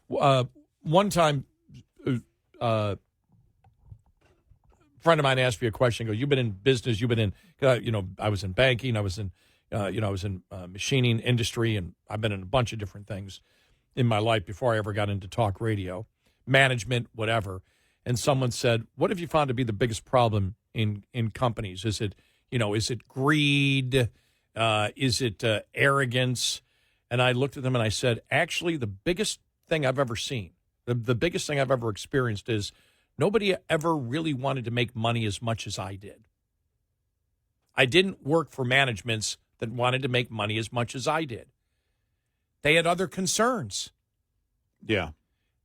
One time, a friend of mine asked me a question. He goes, "You've been in business. You've been in, I was in banking. I was in, I was in machining industry, and I've been in a bunch of different things in my life before I ever got into talk radio, management, whatever." And someone said, "What have you found to be the biggest problem in companies? Is it, is it greed? Is it arrogance?" And I looked at them and I said, actually, the biggest thing I've ever seen, the biggest thing I've ever experienced is nobody ever really wanted to make money as much as I did. I didn't work for managements that wanted to make money as much as I did. They had other concerns. Yeah.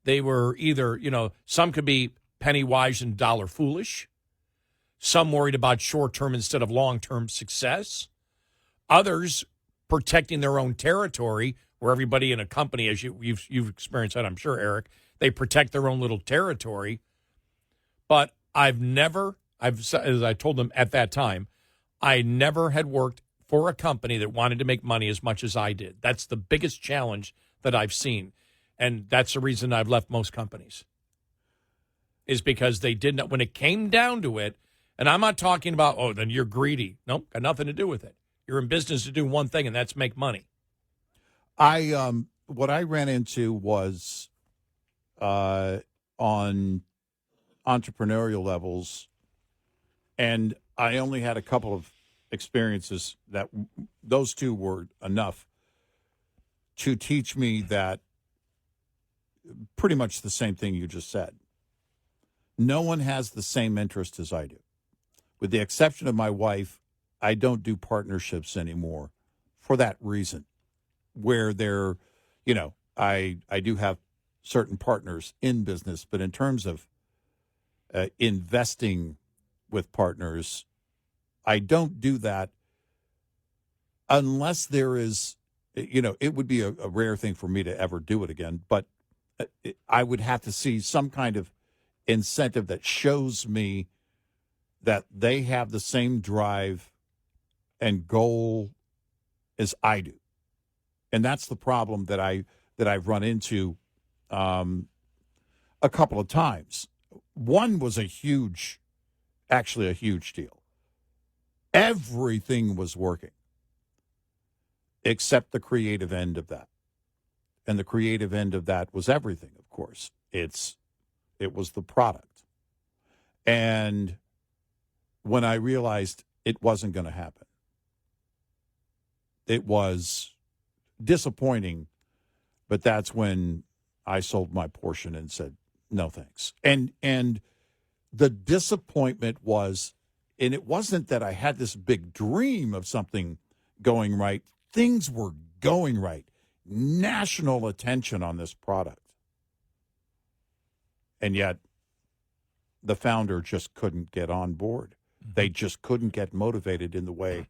They were either, some could be penny wise and dollar foolish. Some worried about short-term instead of long-term success. Others protecting their own territory, where everybody in a company, as you've experienced that, I'm sure, Eric, they protect their own little territory. But as I told them at that time, I never had worked for a company that wanted to make money as much as I did. That's the biggest challenge that I've seen. And that's the reason I've left most companies, is because they didn't, when it came down to it, and I'm not talking about, oh, then you're greedy. Nope, got nothing to do with it. You're in business to do one thing, and that's make money. What I ran into was on entrepreneurial levels, and I only had a couple of experiences that those two were enough to teach me that pretty much the same thing you just said. No one has the same interest as I do. With the exception of my wife, I don't do partnerships anymore for that reason, where they're, I do have certain partners in business, but in terms of investing with partners, I don't do that unless there is, it would be a rare thing for me to ever do it again, but I would have to see some kind of incentive that shows me that they have the same drive and goal as I do. And that's the problem that I've run into a couple of times. One was actually a huge deal. Everything was working except the creative end of that. And the creative end of that was everything, of course. It was the product. And when I realized it wasn't going to happen, it was disappointing, but that's when I sold my portion and said, no thanks. And the disappointment was, and it wasn't that I had this big dream of something going right. Things were going right. National attention on this product. And yet the founder just couldn't get on board. They just couldn't get motivated in the way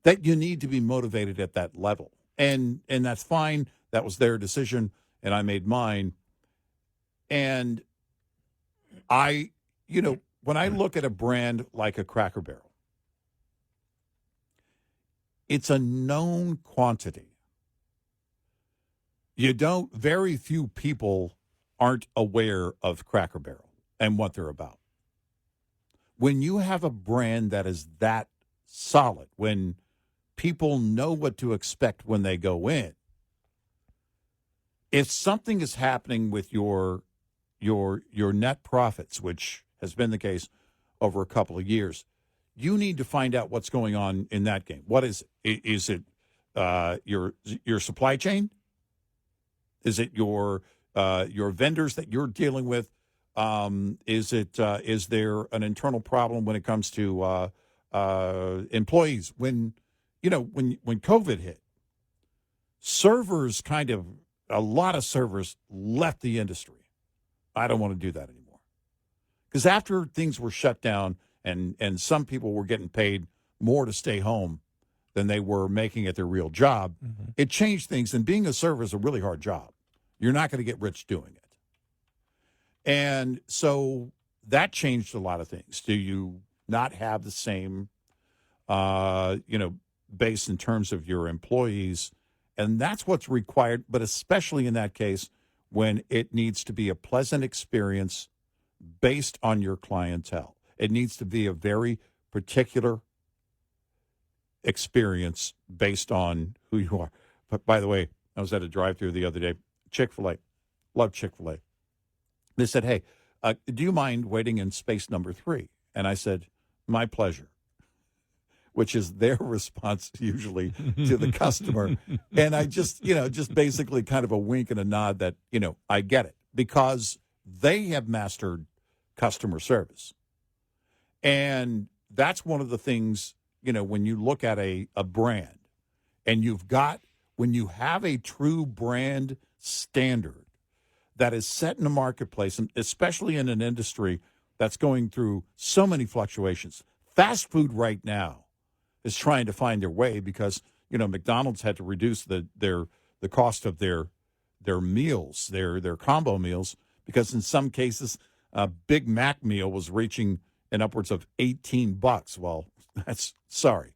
that you need to be motivated at that level. And that's fine. That was their decision, and I made mine. And when I look at a brand like a Cracker Barrel, it's a known quantity. Very few people aren't aware of Cracker Barrel and what they're about. When you have a brand that is that solid, when people know what to expect when they go in, if something is happening with your net profits, which has been the case over a couple of years, you need to find out what's going on in that game. What is it? Is it your supply chain? Is it your vendors that you're dealing with? Is there an internal problem when it comes to employees? When COVID hit, a lot of servers left the industry. I don't want to do that anymore. Because after things were shut down and some people were getting paid more to stay home than they were making at their real job, it changed things. And being a server is a really hard job. You're not going to get rich doing it. And so that changed a lot of things. Do you not have the same, base in terms of your employees? And that's what's required, but especially in that case, when it needs to be a pleasant experience based on your clientele. It needs to be a very particular experience based on who you are. But by the way, I was at a drive-thru the other day, Chick-fil-A. Love Chick-fil-A. They said, hey, do you mind waiting in space number 3? And I said, my pleasure, which is their response usually to the customer. And I just basically kind of a wink and a nod that, I get it, because they have mastered customer service. And that's one of the things, when you look at a brand and when you have a true brand standard that is set in the marketplace, and especially in an industry that's going through so many fluctuations. Fast food right now is trying to find their way because, McDonald's had to reduce the cost of their meals, their combo meals, because in some cases a Big Mac meal was reaching an upwards of $18. Well, sorry.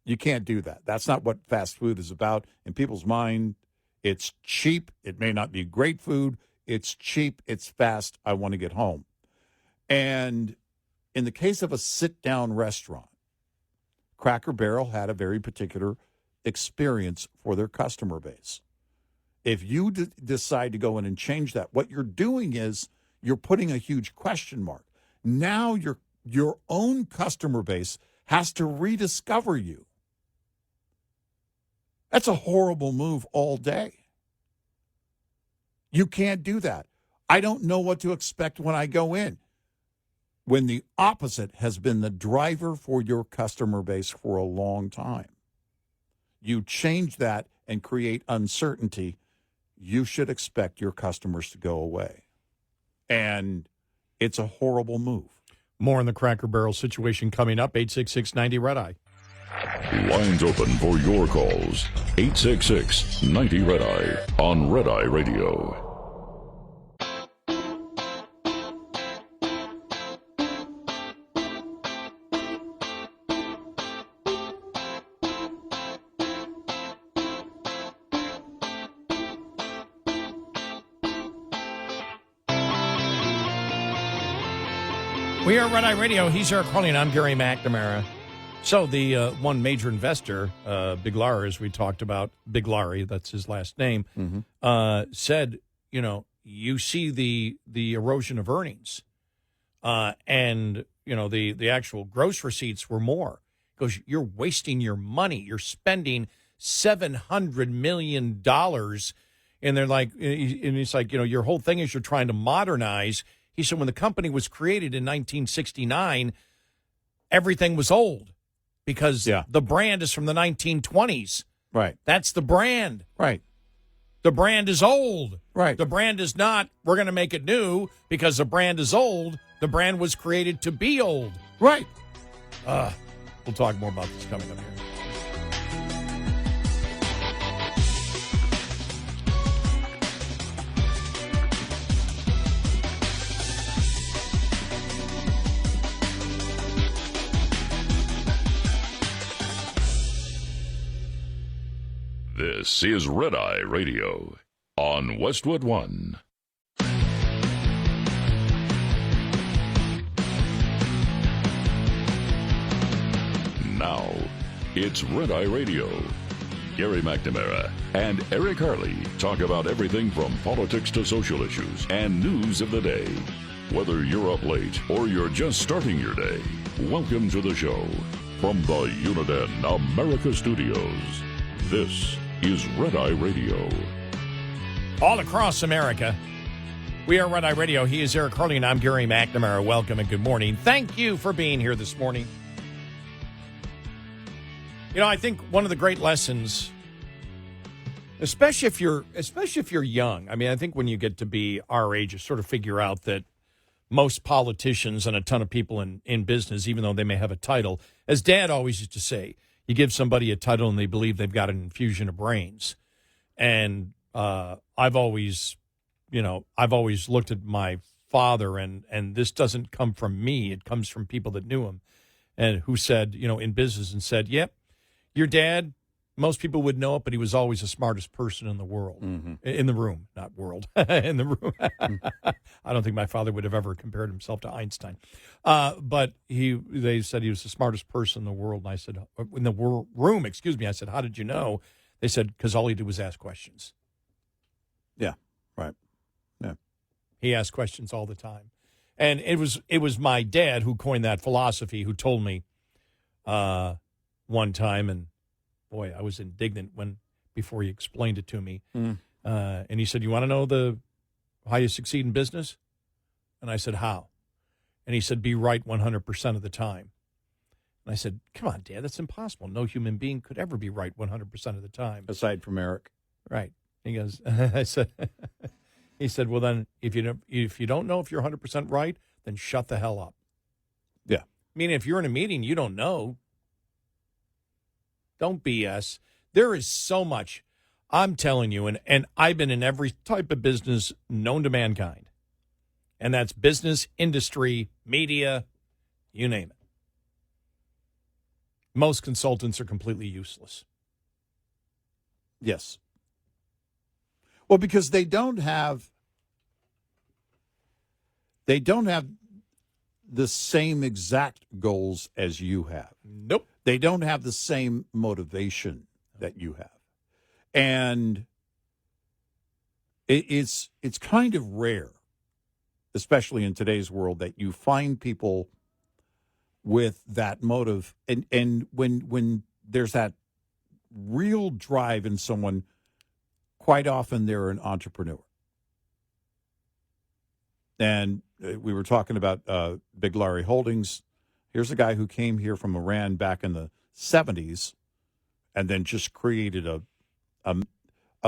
You can't do that. That's not what fast food is about. In people's mind, it's cheap. It may not be great food. It's cheap. It's fast. I want to get home. And in the case of a sit-down restaurant, Cracker Barrel had a very particular experience for their customer base. If you decide to go in and change that, what you're doing is you're putting a huge question mark. Now your own customer base has to rediscover you. That's a horrible move all day. You can't do that. I don't know what to expect when I go in. When the opposite has been the driver for your customer base for a long time. You change that and create uncertainty, you should expect your customers to go away. And it's a horrible move. More on the Cracker Barrel situation coming up, 866-90 Red Eye. Lines open for your calls. 866-90 Red Eye on Red Eye Radio. We are Red Eye Radio. He's Eric Harley, and I'm Gary McNamara. So the one major investor, Big Larry, as we talked about, Big Larry, that's his last name, said, you see the erosion of earnings, and the actual gross receipts were more. He goes, you're wasting your money. You're spending $700 million, and they're like, and he's like, your whole thing is you're trying to modernize. He said when the company was created in 1969, everything was old because the brand is from the 1920s. Right. That's the brand. Right. The brand is old. Right. The brand is not, we're going to make it new because the brand is old. The brand was created to be old. Right. We'll talk more about this coming up here. This is Red Eye Radio on Westwood One. Now, it's Red Eye Radio. Gary McNamara and Eric Harley talk about everything from politics to social issues and news of the day. Whether you're up late or you're just starting your day, welcome to the show. From the Uniden America Studios, this is Red Eye Radio. All across America, we are Red Eye Radio. He is Eric Harley, and I'm Gary McNamara. Welcome and good morning. Thank you for being here this morning. I think one of the great lessons, especially if you're young, I think when you get to be our age, you sort of figure out that most politicians and a ton of people in business, even though they may have a title, as Dad always used to say, you give somebody a title and they believe they've got an infusion of brains. And I've always looked at my father, and this doesn't come from me. It comes from people that knew him and who said, in business and said, yep, your dad, most people would know it, but he was always the smartest person in the world, in the room, not world, in the room. I don't think my father would have ever compared himself to Einstein. But they said he was the smartest person in the world. And I said, in the room, I said, how did you know? They said, because all he did was ask questions. Yeah, right. Yeah. He asked questions all the time. And it was my dad who coined that philosophy, who told me one time, and boy, I was indignant before he explained it to me. And he said, you want to know how you succeed in business? And I said, how? And he said, be right 100% of the time. And I said, come on, Dad, that's impossible. No human being could ever be right 100% of the time. Aside from Eric. Right. He goes, he said, well, then if you don't know if you're 100% right, then shut the hell up. Yeah. Meaning if you're in a meeting, you don't know. Don't BS. There is so much. I'm telling you, and I've been in every type of business known to mankind. And that's business, industry, media, you name it. Most consultants are completely useless. Yes. Well, because they don't have the same exact goals as you have. Nope. They don't have the same motivation that you have. And It's kind of rare, especially in today's world, that you find people with that motive, and when there's that real drive in someone, quite often they're an entrepreneur. And we were talking about Big Larry Holdings. Here's a guy who came here from Iran back in the 70s and then just created a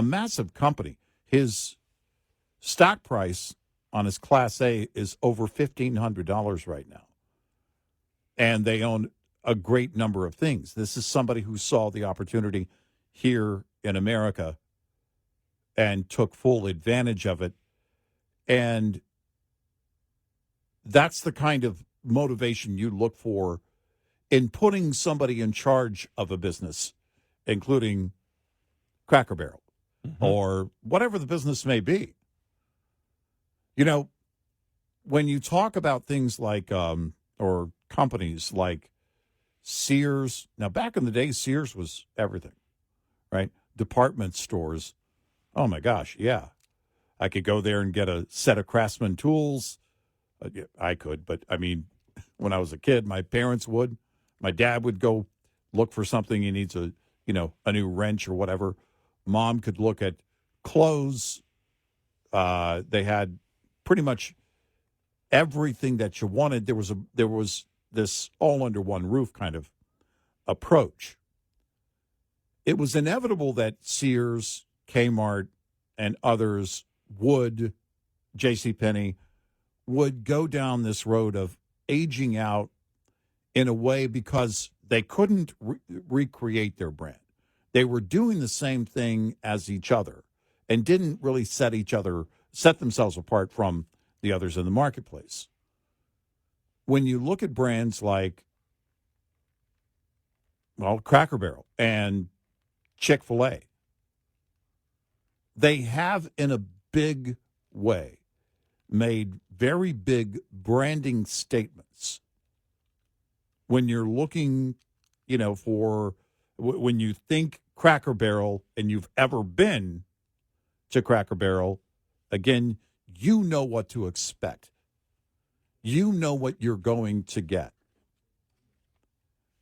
massive company. His stock price on his Class A is over $1,500 right now. And they own a great number of things. This is somebody who saw the opportunity here in America and took full advantage of it. And that's the kind of motivation you look for in putting somebody in charge of a business, including Cracker Barrel or whatever the business may be. You know, when you talk about things like, or companies like Sears, now back in the day, Sears was everything, right? Department stores. Oh my gosh, yeah. I could go there and get a set of Craftsman tools. Yeah, I could, but I mean, when I was a kid, my parents would. My dad would go look for something. He needs a new wrench or whatever. Mom could look at clothes. They had pretty much everything that you wanted. There was this all under one roof kind of approach. It was inevitable that Sears, Kmart, and others would, JCPenney, would go down this road of aging out in a way because they couldn't recreate their brand. They were doing the same thing as each other and didn't really set themselves apart from the others in the marketplace. When you look at brands like, well, Cracker Barrel and Chick-fil-A, they have in a big way made very big branding statements. When you're looking, when you think Cracker Barrel and you've ever been to Cracker Barrel, again, you know what to expect. You know what you're going to get.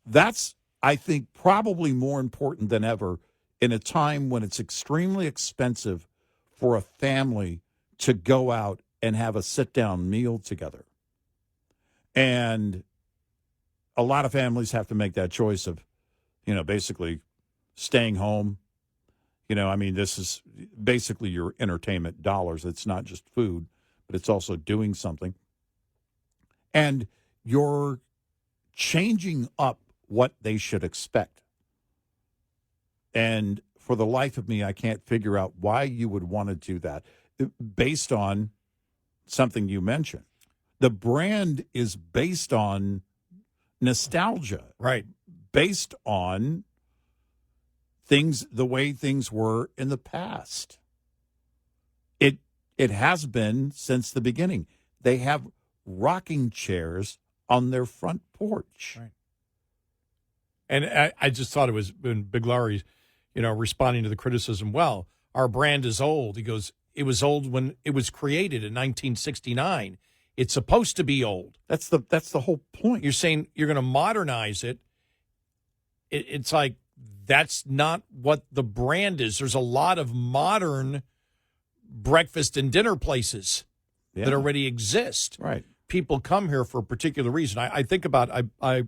That's, I think, probably more important than ever in a time when it's extremely expensive for a family to go out and have a sit-down meal together. And a lot of families have to make that choice of, basically staying home. This is basically your entertainment dollars. It's not just food, but it's also doing something. And you're changing up what they should expect. And for the life of me, I can't figure out why you would want to do that based on something you mentioned. The brand is based on nostalgia, right? Based on things, the way things were in the past. It has been since the beginning. They have rocking chairs on their front porch. Right. And I just thought it was when Big Larry's, responding to the criticism, well, our brand is old. He goes, it was old when it was created in 1969. It's supposed to be old. That's the whole point. You're saying you're going to modernize it. It's like that's not what the brand is. There's a lot of modern breakfast and dinner places that already exist. Right. People come here for a particular reason. I think about, I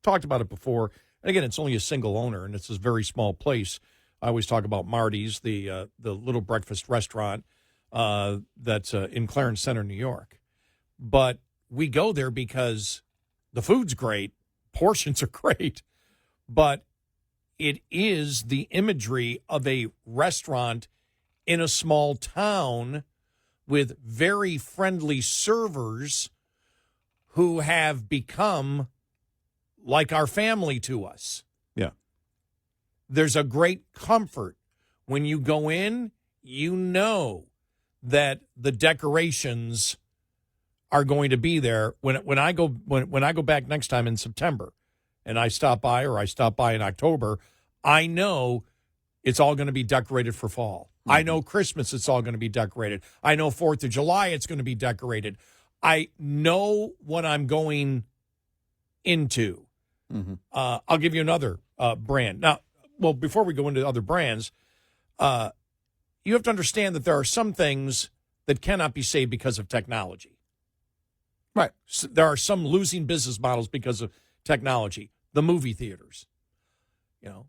talked about it before. And again, it's only a single owner, and it's a very small place. I always talk about Marty's, the little breakfast restaurant that's in Clarence Center, New York. But we go there because the food's great, portions are great, but it is the imagery of a restaurant in a small town with very friendly servers who have become like our family to us. Yeah. There's a great comfort when you go in, that the decorations are going to be there. When I go back next time in September and I stop by, or I stop by in October, I know it's all going to be decorated for fall. I know Christmas, it's all going to be decorated. I know 4th of July, it's going to be decorated. I know what I'm going into. I'll give you another brand. Now, well, before we go into other brands, you have to understand that there are some things that cannot be saved because of technology. Right. So there are some losing business models because of technology. The movie theaters. You know,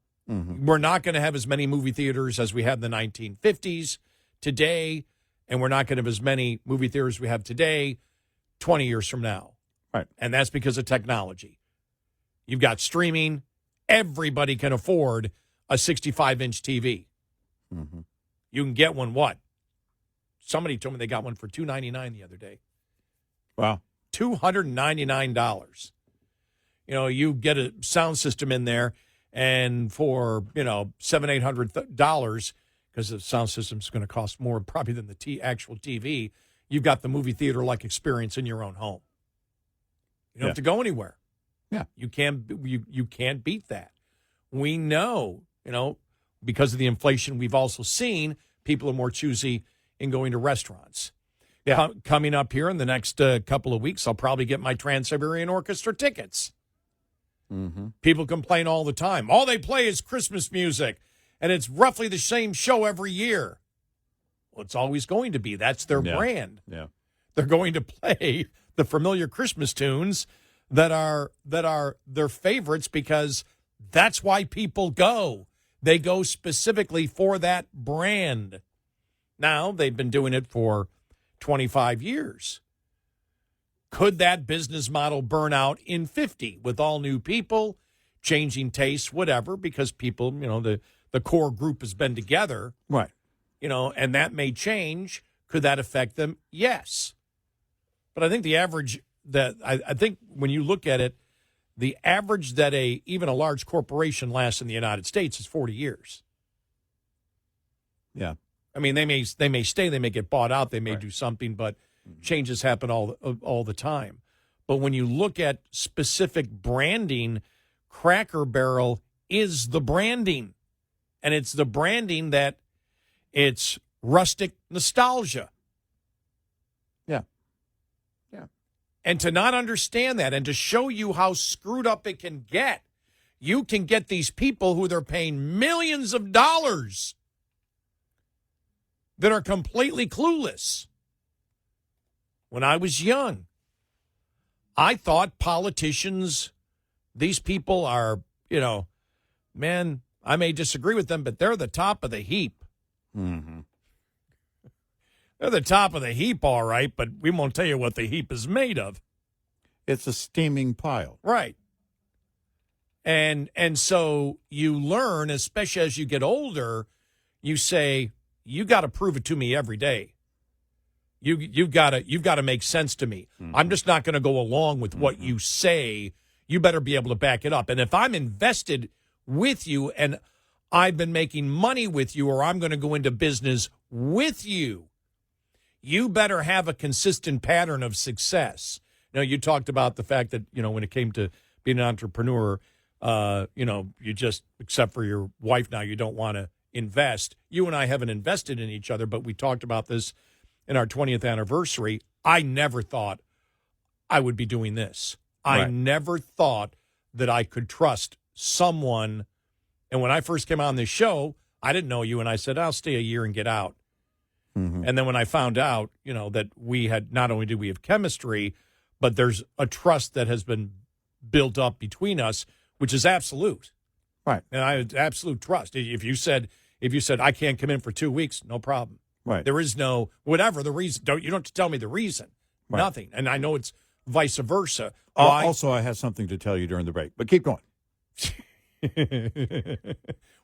we're not going to have as many movie theaters as we had in the 1950s today, and we're not going to have as many movie theaters we have today 20 years from now. Right. And that's because of technology. You've got streaming. Everybody can afford a 65-inch TV. You can get one, what? Somebody told me they got one for $299 the other day. Wow. $299. You know, you get a sound system in there, and for, $700-800, because the sound system's going to cost more probably than the actual TV, you've got the movie theater-like experience in your own home. You don't have to go anywhere. Yeah. You can't beat that. We know, because of the inflation we've also seen, people are more choosy in going to restaurants. Yeah. Coming up here in the next couple of weeks, I'll probably get my Trans-Siberian Orchestra tickets. People complain all the time. All they play is Christmas music, and it's roughly the same show every year. Well, it's always going to be. That's their brand. Yeah. They're going to play the familiar Christmas tunes that are their favorites because that's why people go. They go specifically for that brand. Now, they've been doing it for 25 years. Could that business model burn out in 50 with all new people, changing tastes, whatever, because people, the core group has been together. Right. And that may change. Could that affect them? Yes. But I think the average I think when you look at it, the average that even a large corporation lasts in the United States is 40 years. Yeah. I mean, they may stay, they may get bought out, they may do something, but changes happen all the time. But when you look at specific branding, Cracker Barrel is the branding. And it's the branding that it's rustic nostalgia. Yeah. And to not understand that and to show you how screwed up it can get, you can get these people who they're paying millions of dollars that are completely clueless. When I was young, I thought politicians, these people are, man, I may disagree with them, but they're the top of the heap. They're the top of the heap, all right, but we won't tell you what the heap is made of. It's a steaming pile. Right. And so you learn, especially as you get older, you say, you got to prove it to me every day. You've got to make sense to me. I'm just not going to go along with what you say. You better be able to back it up. And if I'm invested with you and I've been making money with you, or I'm going to go into business with you, you better have a consistent pattern of success. You talked about the fact that, when it came to being an entrepreneur, you just, except for your wife now, you don't want to invest. You and I haven't invested in each other, but we talked about this in our 20th anniversary. I never thought I would be doing this. Right. I never thought that I could trust someone. And when I first came on this show, I didn't know you, and I said, I'll stay a year and get out. And then when I found out, that we had, not only did we have chemistry, but there's a trust that has been built up between us, which is absolute. Right. And I had absolute trust. If you said I can't come in for 2 weeks, no problem. Right. There is no whatever the reason. You don't have to tell me the reason. Right. Nothing. And I know it's vice versa. Also, I have something to tell you during the break, but keep going.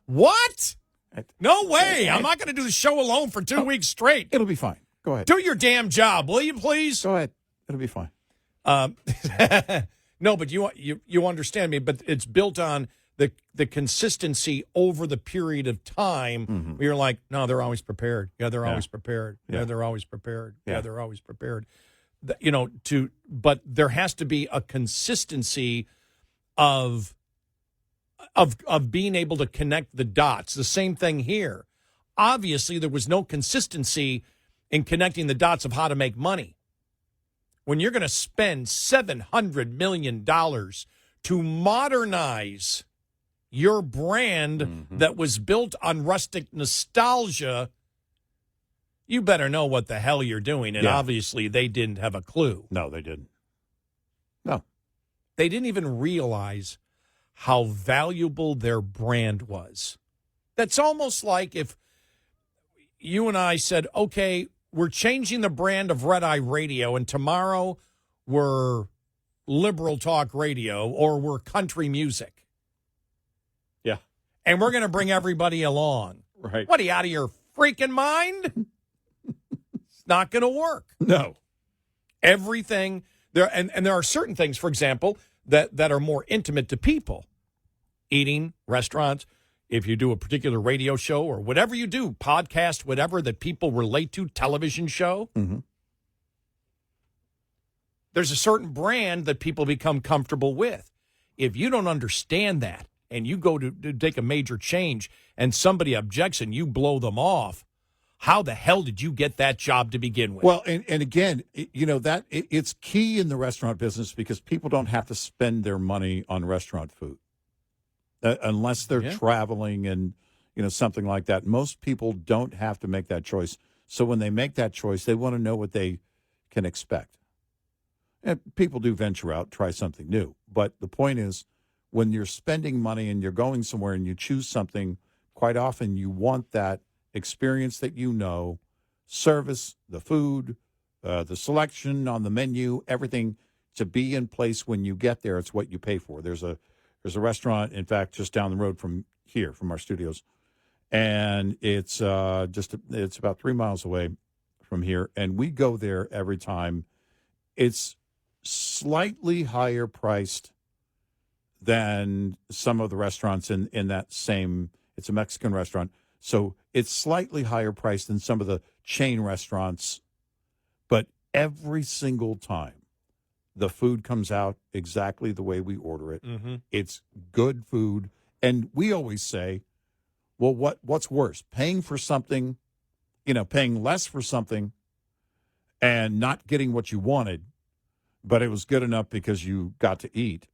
What? No way. I'm not going to do the show alone for 2 weeks straight. It'll be fine. Go ahead. Do your damn job, will you, please? Go ahead. It'll be fine. No, but you understand me. But it's built on the consistency over the period of time. Where you're like, no, they're always prepared. Yeah, they're always prepared. Yeah, they're always prepared. Yeah, they're always prepared. But there has to be a consistency of being able to connect the dots. The same thing here. obviously there was no consistency in connecting the dots of how to make money. When you're going to spend $700 million to modernize your brand that was built on rustic nostalgia, you better know what the hell you're doing. And obviously they didn't have a clue. No, they didn't. No. They didn't even realize how valuable their brand was. That's almost like if you and I said, okay, we're changing the brand of Red Eye Radio, and tomorrow we're liberal talk radio or we're country music. Yeah. And we're going to bring everybody along. Right. What, are you out of your freaking mind? It's not going to work. No. Everything there, and there are certain things, for example, that are more intimate to people. Eating, restaurants, if you do a particular radio show or whatever you do, podcast, whatever that people relate to, television show, there's a certain brand that people become comfortable with. If you don't understand that and you go to take a major change and somebody objects and you blow them off, how the hell did you get that job to begin with? Well, and again, it's key in the restaurant business because people don't have to spend their money on restaurant food unless they're traveling and, something like that. Most people don't have to make that choice. So when they make that choice, they want to know what they can expect. And people do venture out, try something new. But the point is, when you're spending money and you're going somewhere and you choose something, quite often you want that experience that service, the food, the selection on the menu, everything to be in place when you get there. It's what you pay for. There's a restaurant, in fact, just down the road from here, from our studios, and it's about 3 miles away from here, and we go there every time. It's slightly higher priced than some of the restaurants in that same. It's a Mexican restaurant. So it's slightly higher priced than some of the chain restaurants, but every single time the food comes out exactly the way we order it. It's good food. And we always say, well, what's worse? Paying for something, paying less for something and not getting what you wanted, but it was good enough because you got to eat,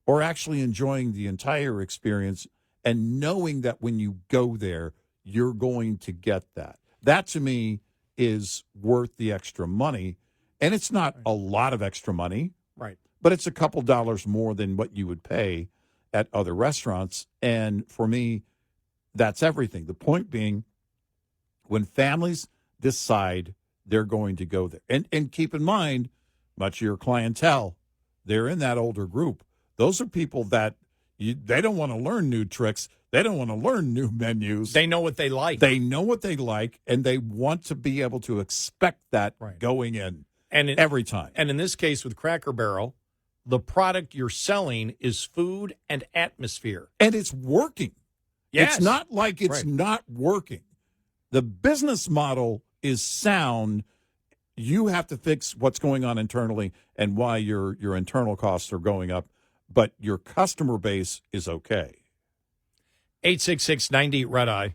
or actually enjoying the entire experience and knowing that when you go there, you're going to get that. That, to me, is worth the extra money. And it's not a lot of extra money. Right. But it's a couple dollars more than what you would pay at other restaurants. And for me, that's everything. The point being, when families decide they're going to go there, and keep in mind, much of your clientele, they're in that older group. Those are people that they don't want to learn new tricks. They don't want to learn new menus. They know what they like. They know what they like, and they want to be able to expect that going in every time. And in this case with Cracker Barrel, the product you're selling is food and atmosphere. And it's working. Yes. It's not like it's not working. The business model is sound. You have to fix what's going on internally and why your internal costs are going up, but your customer base is okay. 866-90-RED-EYE.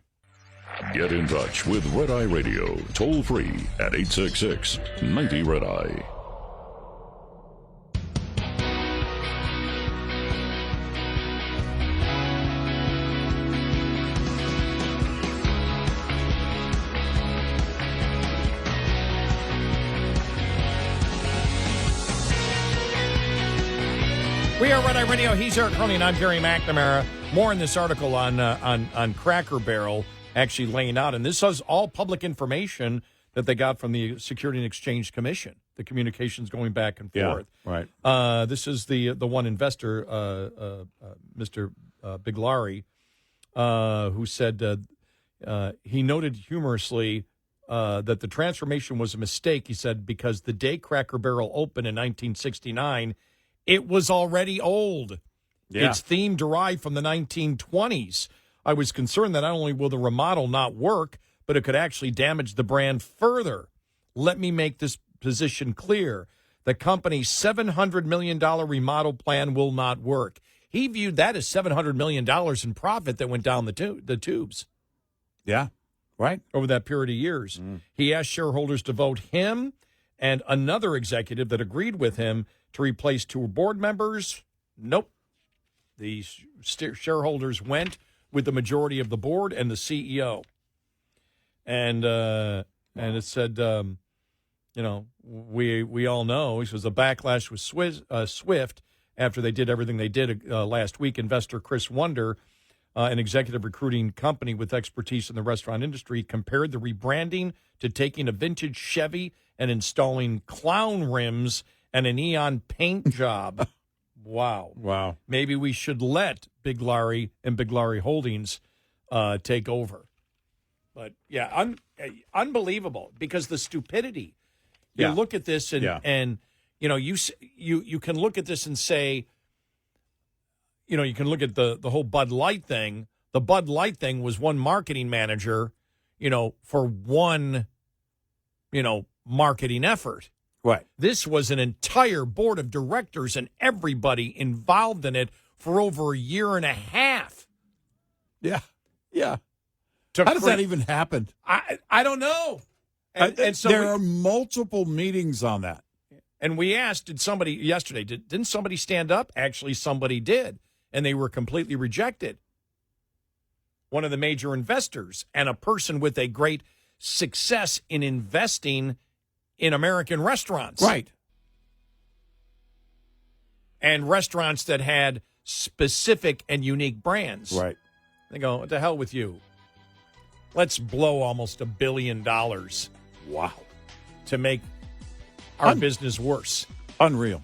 Get in touch with Red Eye Radio, toll free at 866-90-RED-EYE. We are Red Eye Radio. He's Eric Carly, and I'm Gary McNamara. More in this article on Cracker Barrel actually laying out, and this is all public information that they got from the Security and Exchange Commission. The communications going back and forth. Right. This is the one investor, Mr. Biglari, who said he noted humorously that the transformation was a mistake. He said because the day Cracker Barrel opened in 1969. It was already old. Yeah. Its theme derived from the 1920s. I was concerned that not only will the remodel not work, but it could actually damage the brand further. Let me make this position clear. The company's $700 million remodel plan will not work. He viewed that as $700 million in profit that went down the tubes. Yeah. Right. over that period of years. He asked shareholders to vote him and another executive that agreed with him to replace 2 board members. Nope. The shareholders went with the majority of the board and the CEO. And it said, we all know, he says the backlash was swift after they did everything they did last week. Investor Chris Wunder, an executive recruiting company with expertise in the restaurant industry, compared the rebranding to taking a vintage Chevy and installing clown rims and a neon paint job. Wow. Maybe we should let Big Larry and Big Larry Holdings take over. But, yeah, unbelievable because the stupidity. You look at this and you can look at this and say, you can look at the whole Bud Light thing. The Bud Light thing was one marketing manager, for one, marketing effort. Right. This was an entire board of directors and everybody involved in it for over a year and a half. Yeah. How does that even happen? I don't know. And so there are multiple meetings on that. And we asked, didn't somebody stand up? Actually, somebody did. And they were completely rejected. One of the major investors and a person with a great success in investing in American restaurants. Right. And restaurants that had specific and unique brands. Right. They go, what the hell with you? Let's blow almost $1 billion. Wow. To make our business worse. Unreal.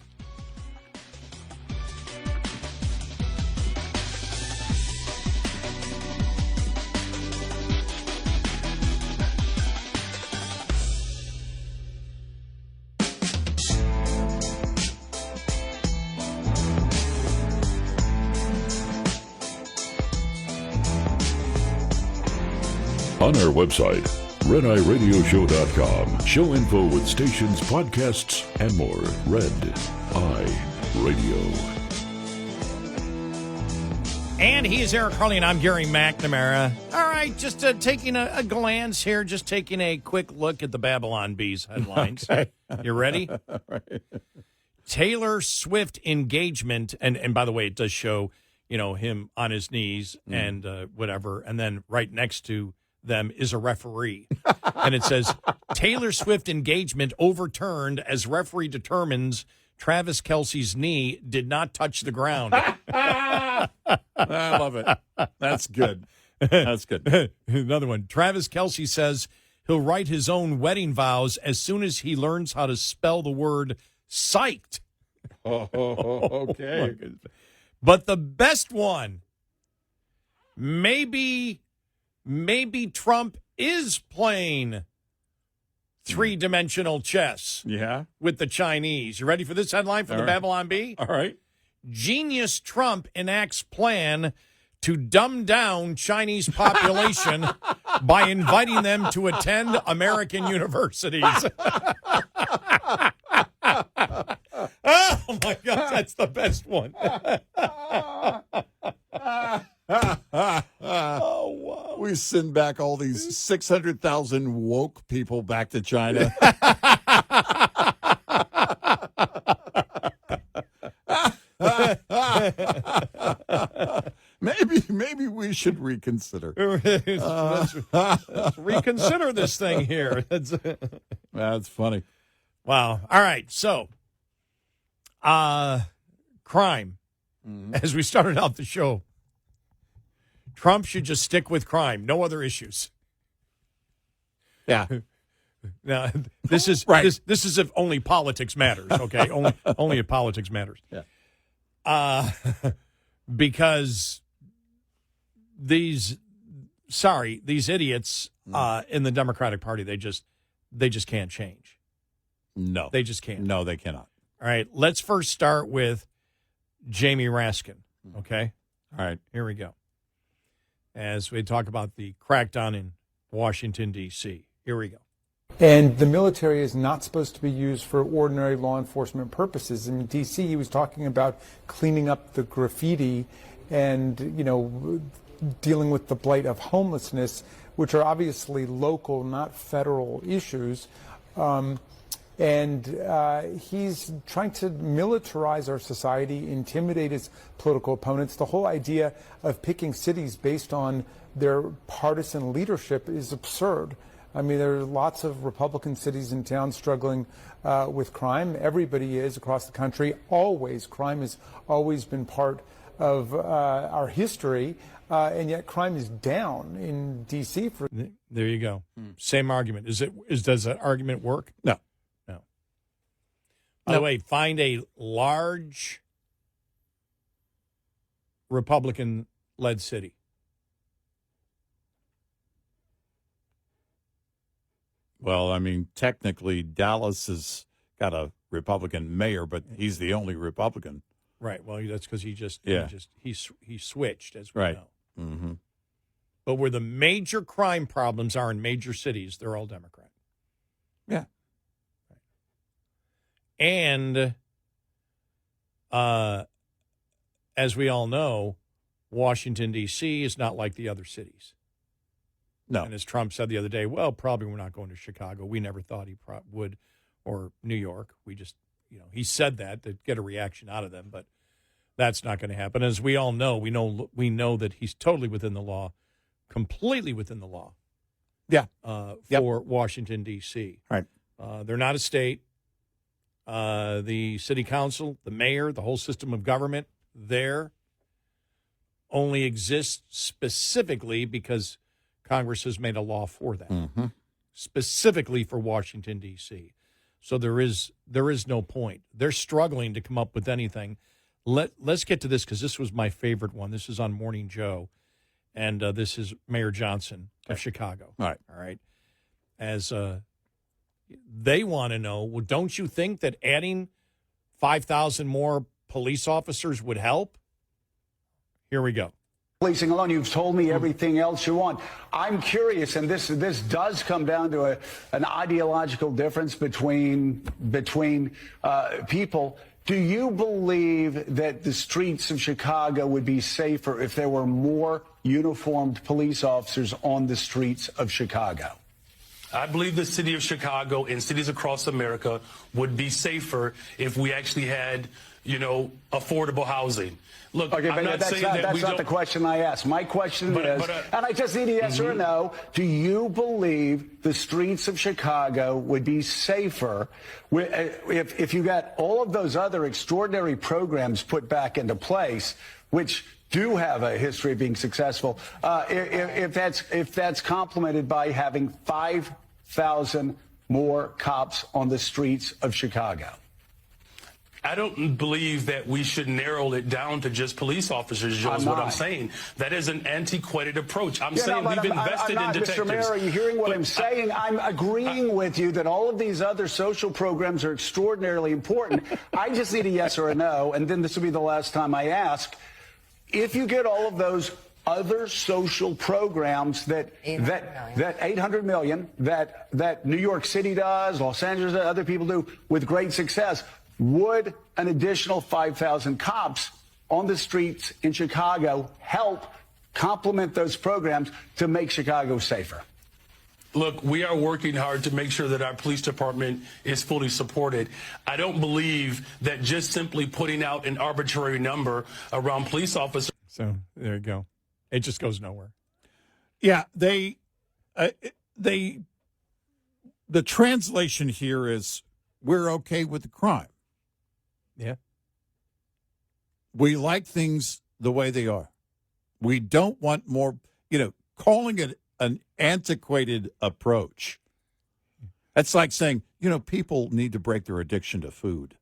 On our website, RedEyeRadioShow.com. Show info with stations, podcasts, and more. Red Eye Radio. And he is Eric Harley, and I'm Gary McNamara. All right, just taking a glance here, just taking a quick look at the Babylon Bees headlines. Okay. You ready? Right. Taylor Swift engagement, and by the way, it does show, him on his knees and whatever, and then right next to them is a referee. And it says, Taylor Swift engagement overturned as referee determines Travis Kelce's knee did not touch the ground. I love it. That's good. That's good. Another one. Travis Kelce says he'll write his own wedding vows as soon as he learns how to spell the word psyched. Okay. But the best one, maybe Trump is playing three-dimensional chess with the Chinese. You ready for this headline from the Babylon Bee? All right. Genius Trump enacts plan to dumb down Chinese population by inviting them to attend American universities. Oh, my God, that's the best one. Oh, wow. We send back all these 600,000 woke people back to China. Maybe we should reconsider. Let's reconsider this thing here. That's funny. Wow. All right. So, crime. As we started out the show, Trump should just stick with crime. No other issues. Yeah. Now, this is right. This is if only politics matters. Okay. only if politics matters. Yeah. Because these idiots in the Democratic Party, they just can't change. No. They just can't. No, they cannot. All right. Let's first start with Jamie Raskin. Okay. All right. Here we go. As we talk about the crackdown in Washington, D.C. Here we go. And the military is not supposed to be used for ordinary law enforcement purposes. In D.C., he was talking about cleaning up the graffiti and, dealing with the blight of homelessness which are obviously local, not federal issues. And he's trying to militarize our society, intimidate his political opponents. The whole idea of picking cities based on their partisan leadership is absurd. I mean, there are lots of Republican cities and towns struggling with crime. Everybody is across the country. Always, crime has always been part of our history, and yet crime is down in D.C. There you go. Same argument. Does that argument work? No. By the way, find a large Republican-led city. Well, I mean, technically, Dallas has got a Republican mayor, but he's the only Republican. Right. Well, that's because he switched, as we Right. know. Mm-hmm. But where the major crime problems are in major cities, they're all Democrat. Yeah. And as we all know, Washington, D.C. is not like the other cities. No. And as Trump said the other day, well, probably we're not going to Chicago. We never thought he would, or New York. We just, he said that to get a reaction out of them, but that's not going to happen. As we all know, we know that he's totally within the law, completely within the law. Yeah. For Washington, D.C. Right. They're not a state. The city council, the mayor, the whole system of government there only exists specifically because Congress has made a law for that, specifically for Washington, D.C. So there is no point. They're struggling to come up with anything. Let's get to this because this was my favorite one. This is on Morning Joe, and this is Mayor Johnson of Chicago. All right. As they want to know, well, don't you think that adding 5,000 more police officers would help? Here we go. Policing alone, you've told me everything else you want. I'm curious, and this does come down to an ideological difference between people. Do you believe that the streets of Chicago would be safer if there were more uniformed police officers on the streets of Chicago? I believe the city of Chicago and cities across America would be safer if we actually had, affordable housing. Look, okay, I'm not saying that that's not the question I asked. My question is, and I just need a yes or a no, do you believe the streets of Chicago would be safer if you got all of those other extraordinary programs put back into place, which do have a history of being successful, if that's complemented by having 5,000 more cops on the streets of Chicago? I don't believe that we should narrow it down to just police officers, Joe, is what I'm saying. That is an antiquated approach. I'm saying we've invested in detectives. Mr. Mayor, are you hearing what I'm saying? I'm agreeing with you that all of these other social programs are extraordinarily important. I just need a yes or a no, and then this will be the last time I ask. If you get all of those other social programs that 800 million that New York City does, Los Angeles, other people do with great success, would an additional 5,000 cops on the streets in Chicago help complement those programs to make Chicago safer? Look, we are working hard to make sure that our police department is fully supported. I don't believe that just simply putting out an arbitrary number around police officers. So there you go. It just goes nowhere. Yeah, the translation here is we're okay with the crime. Yeah. We like things the way they are. We don't want more, calling it an antiquated approach. That's like saying, people need to break their addiction to food.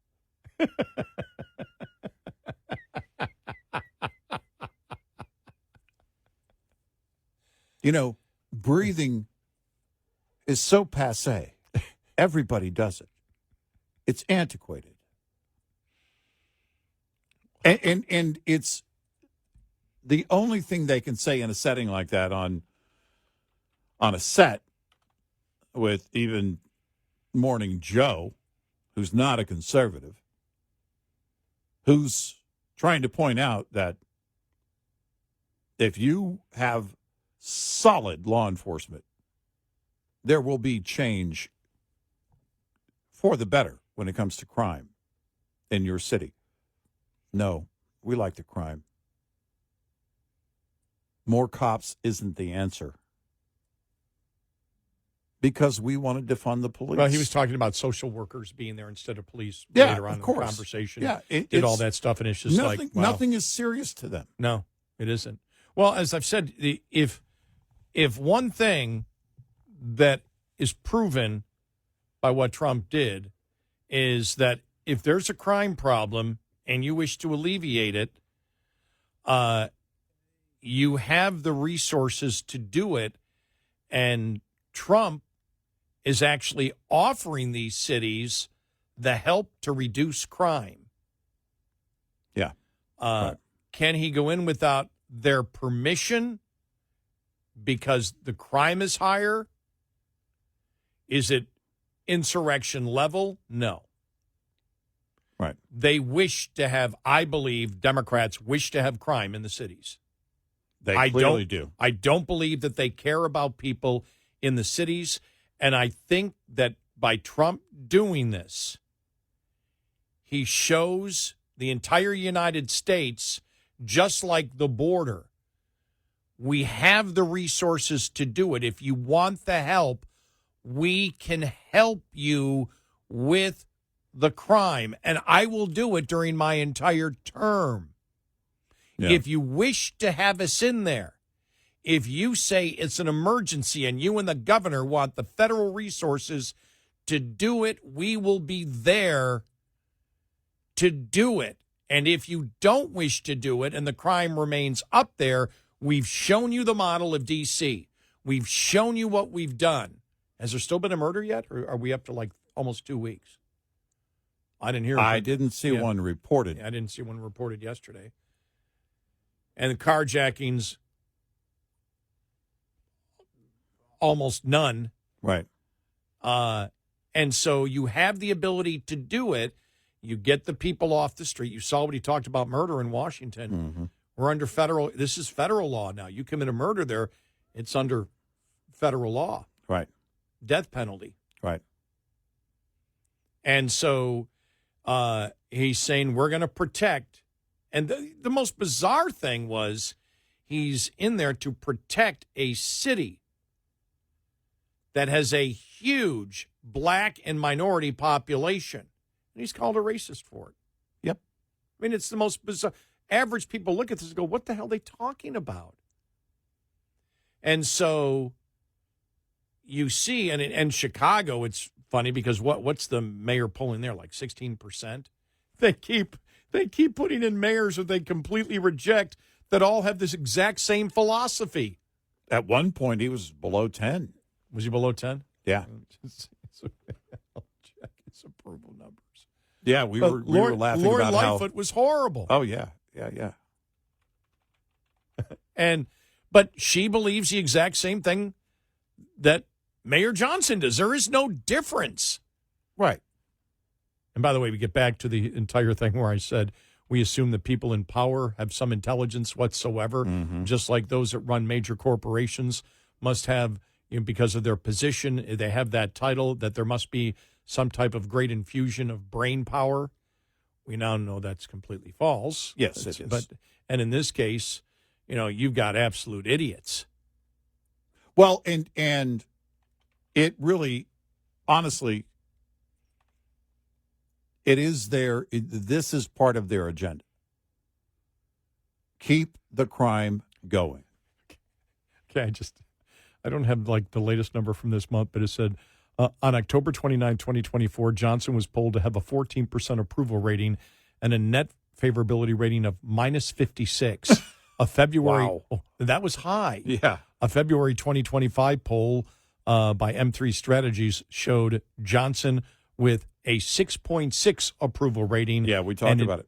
Breathing is so passé. Everybody does it. It's antiquated. And it's the only thing they can say in a setting like that on a set with even Morning Joe, who's not a conservative, who's trying to point out that if you have solid law enforcement, there will be change for the better when it comes to crime in your city. No, we like the crime. More cops isn't the answer. Because we want to defund the police. Well, he was talking about social workers being there instead of police Yeah, later on of in course. the conversation. Yeah, did all that stuff, and it's just nothing, like, wow. Nothing is serious to them. No, it isn't. Well, as I've said, if one thing that is proven by what Trump did is that if there's a crime problem and you wish to alleviate it, you have the resources to do it, and Trump is actually offering these cities the help to reduce crime. Yeah. Right. Can he go in without their permission because the crime is higher? Is it insurrection level? No. Right. They wish to have, I believe, Democrats wish to have crime in the cities. They clearly do. I don't believe that they care about people in the cities. And I think that by Trump doing this, he shows the entire United States, just like the border, we have the resources to do it. If you want the help, we can help you with the crime. And I will do it during my entire term. Yeah. If you wish to have us in there, if you say it's an emergency and you and the governor want the federal resources to do it, we will be there to do it. And if you don't wish to do it and the crime remains up there, we've shown you the model of D.C. We've shown you what we've done. Has there still been a murder yet, or are we up to like almost 2 weeks? I didn't hear. I didn't see one reported. I didn't see one reported yesterday. And the carjackings, almost none. Right. And so you have the ability to do it. You get the people off the street. You saw what he talked about murder in Washington. Mm-hmm. We're under federal. This is federal law now. You commit a murder there, it's under federal law. Right. Death penalty. Right. And so he's saying we're going to protect. And the most bizarre thing was he's in there to protect a city that has a huge black and minority population. And he's called a racist for it. Yep. I mean, it's the most bizarre. Average people look at this and go, what the hell are they talking about? And so you see, and in Chicago, it's funny because what's the mayor polling there, like 16%? They keep putting in mayors that they completely reject that all have this exact same philosophy. At one point, he was below 10. Was he below 10? Yeah. I'll check his approval numbers. Yeah, we were laughing Lori about Lightfoot how was horrible. Oh yeah. But she believes the exact same thing that Mayor Johnson does. There is no difference. Right. And by the way, we get back to the entire thing where I said we assume that people in power have some intelligence whatsoever, just like those that run major corporations must have, because of their position, they have that title, that there must be some type of great infusion of brain power. We now know that's completely false. Yes, it is. And in this case, you've got absolute idiots. Well, and it really, honestly, it is this is part of their agenda. Keep the crime going. Okay, I don't have like the latest number from this month, but it said on October 29, 2024, Johnson was polled to have a 14% approval rating and a net favorability rating of minus 56. A February, wow. That was high. Yeah. A February 2025 poll by M3 Strategies showed Johnson with a 6.6 approval rating. Yeah, we talked about it.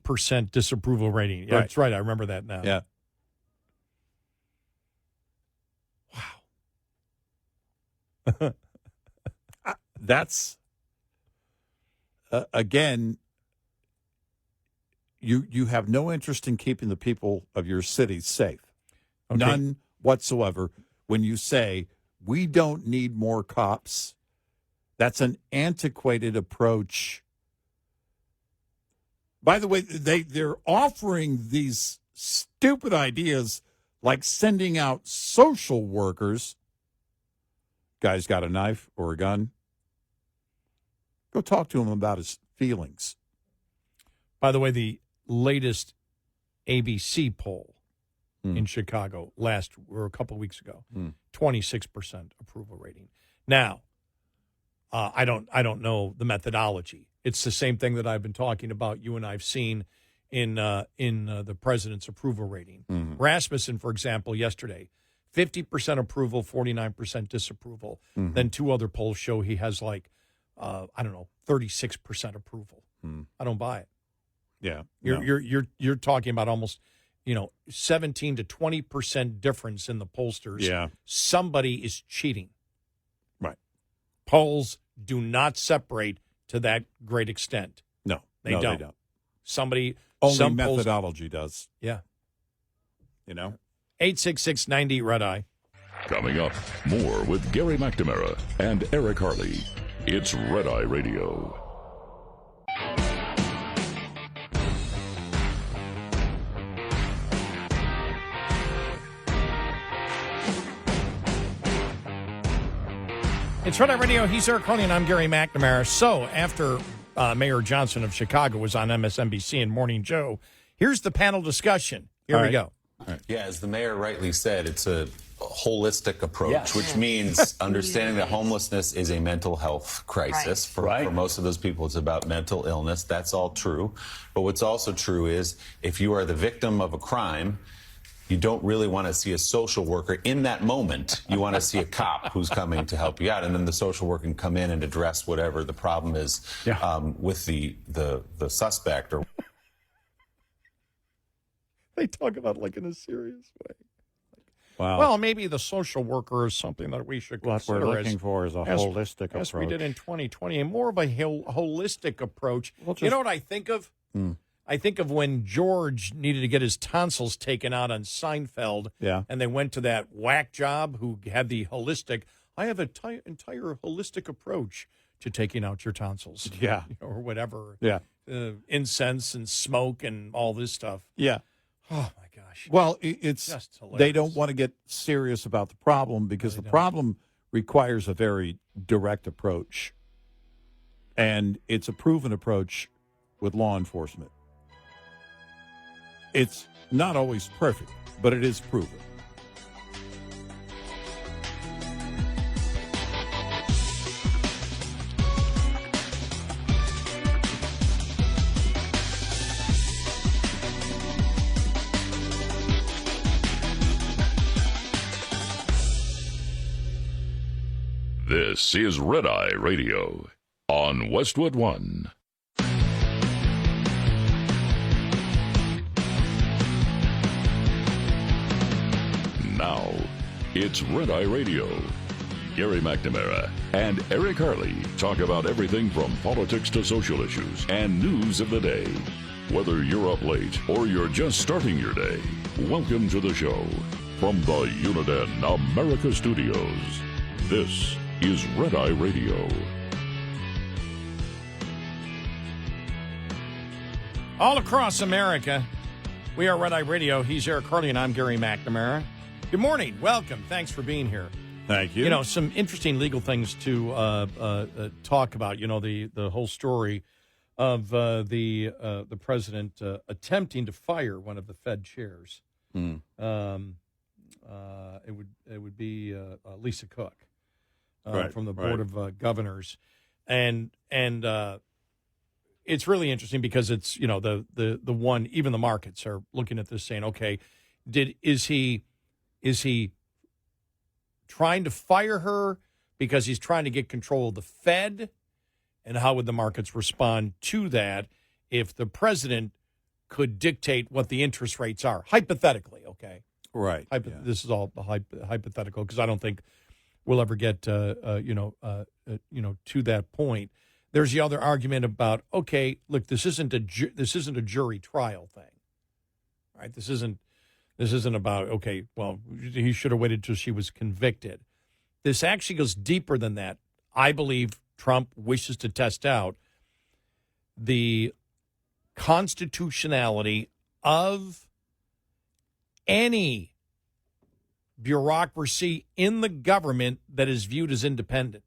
80% disapproval rating. Yeah, right. That's right. I remember that now. Yeah. Wow. That's, again, you have no interest in keeping the people of your city safe. Okay. None whatsoever when you say we don't need more cops. That's an antiquated approach. By the way, they're offering these stupid ideas like sending out social workers. Guy's got a knife or a gun. Go talk to him about his feelings. By the way, the latest ABC poll in Chicago a couple of weeks ago, 26% approval rating. Now, I don't know the methodology. It's the same thing that I've been talking about. You and I've seen in the president's approval rating. Rasmussen, for example, yesterday, 50% approval, 49% disapproval. Then two other polls show he has 36% approval. I don't buy it. Yeah, you're talking about almost 17 to 20% difference in the pollsters. Yeah, somebody is cheating. Right. Polls do not separate to that great extent. No, they don't. Somebody only methodology does. Yeah. 866-90 Red Eye. Coming up, more with Gary McNamara and Eric Harley. It's Red Eye Radio. It's Red Eye Radio. He's Eric Harley, and I'm Gary McNamara. So after Mayor Johnson of Chicago was on MSNBC and Morning Joe, here's the panel discussion. Here we go. Yeah, as the mayor rightly said, it's a holistic approach, which means understanding that homelessness is a mental health crisis. For most of those people, it's about mental illness. That's all true. But what's also true is if you are the victim of a crime, you don't really want to see a social worker in that moment. You want to see a cop who's coming to help you out, and then the social worker can come in and address whatever the problem is with the suspect. Or they talk about it like in a serious way. Wow. Well, maybe the social worker is something that we should consider. What we're looking for is a holistic approach. As we did in 2020, and more of a holistic approach. You know what I think of? I think of when George needed to get his tonsils taken out on Seinfeld, and they went to that whack job who had the holistic. I have an entire holistic approach to taking out your tonsils, or whatever. Incense and smoke and all this stuff. Yeah. Oh my gosh. Well, it's just hilarious. They don't want to get serious about the problem because the problem requires a very direct approach, and it's a proven approach with law enforcement. It's not always perfect, but it is proven. This is Red Eye Radio on Westwood One. Now, it's Red Eye Radio. Gary McNamara and Eric Harley talk about everything from politics to social issues and news of the day. Whether you're up late or you're just starting your day, welcome to the show. From the Uniden America Studios, this is Red Eye Radio. All across America, we are Red Eye Radio. He's Eric Harley, and I'm Gary McNamara. Good morning. Welcome. Thanks for being here. Thank you. Some interesting legal things to talk about. The whole story of the president attempting to fire one of the Fed chairs. It would be Lisa Cook from the Board of Governors, and it's really interesting because it's the one, even the markets are looking at this saying, okay, is he trying to fire her because he's trying to get control of the Fed? And how would the markets respond to that if the president could dictate what the interest rates are? Hypothetically, okay? Right. This is all hypothetical because I don't think we'll ever get to that point. There's the other argument about, okay, look, this isn't a jury trial thing, right? This isn't This isn't about, okay, well, he should have waited till she was convicted. This actually goes deeper than that. I believe Trump wishes to test out the constitutionality of any bureaucracy in the government that is viewed as independent.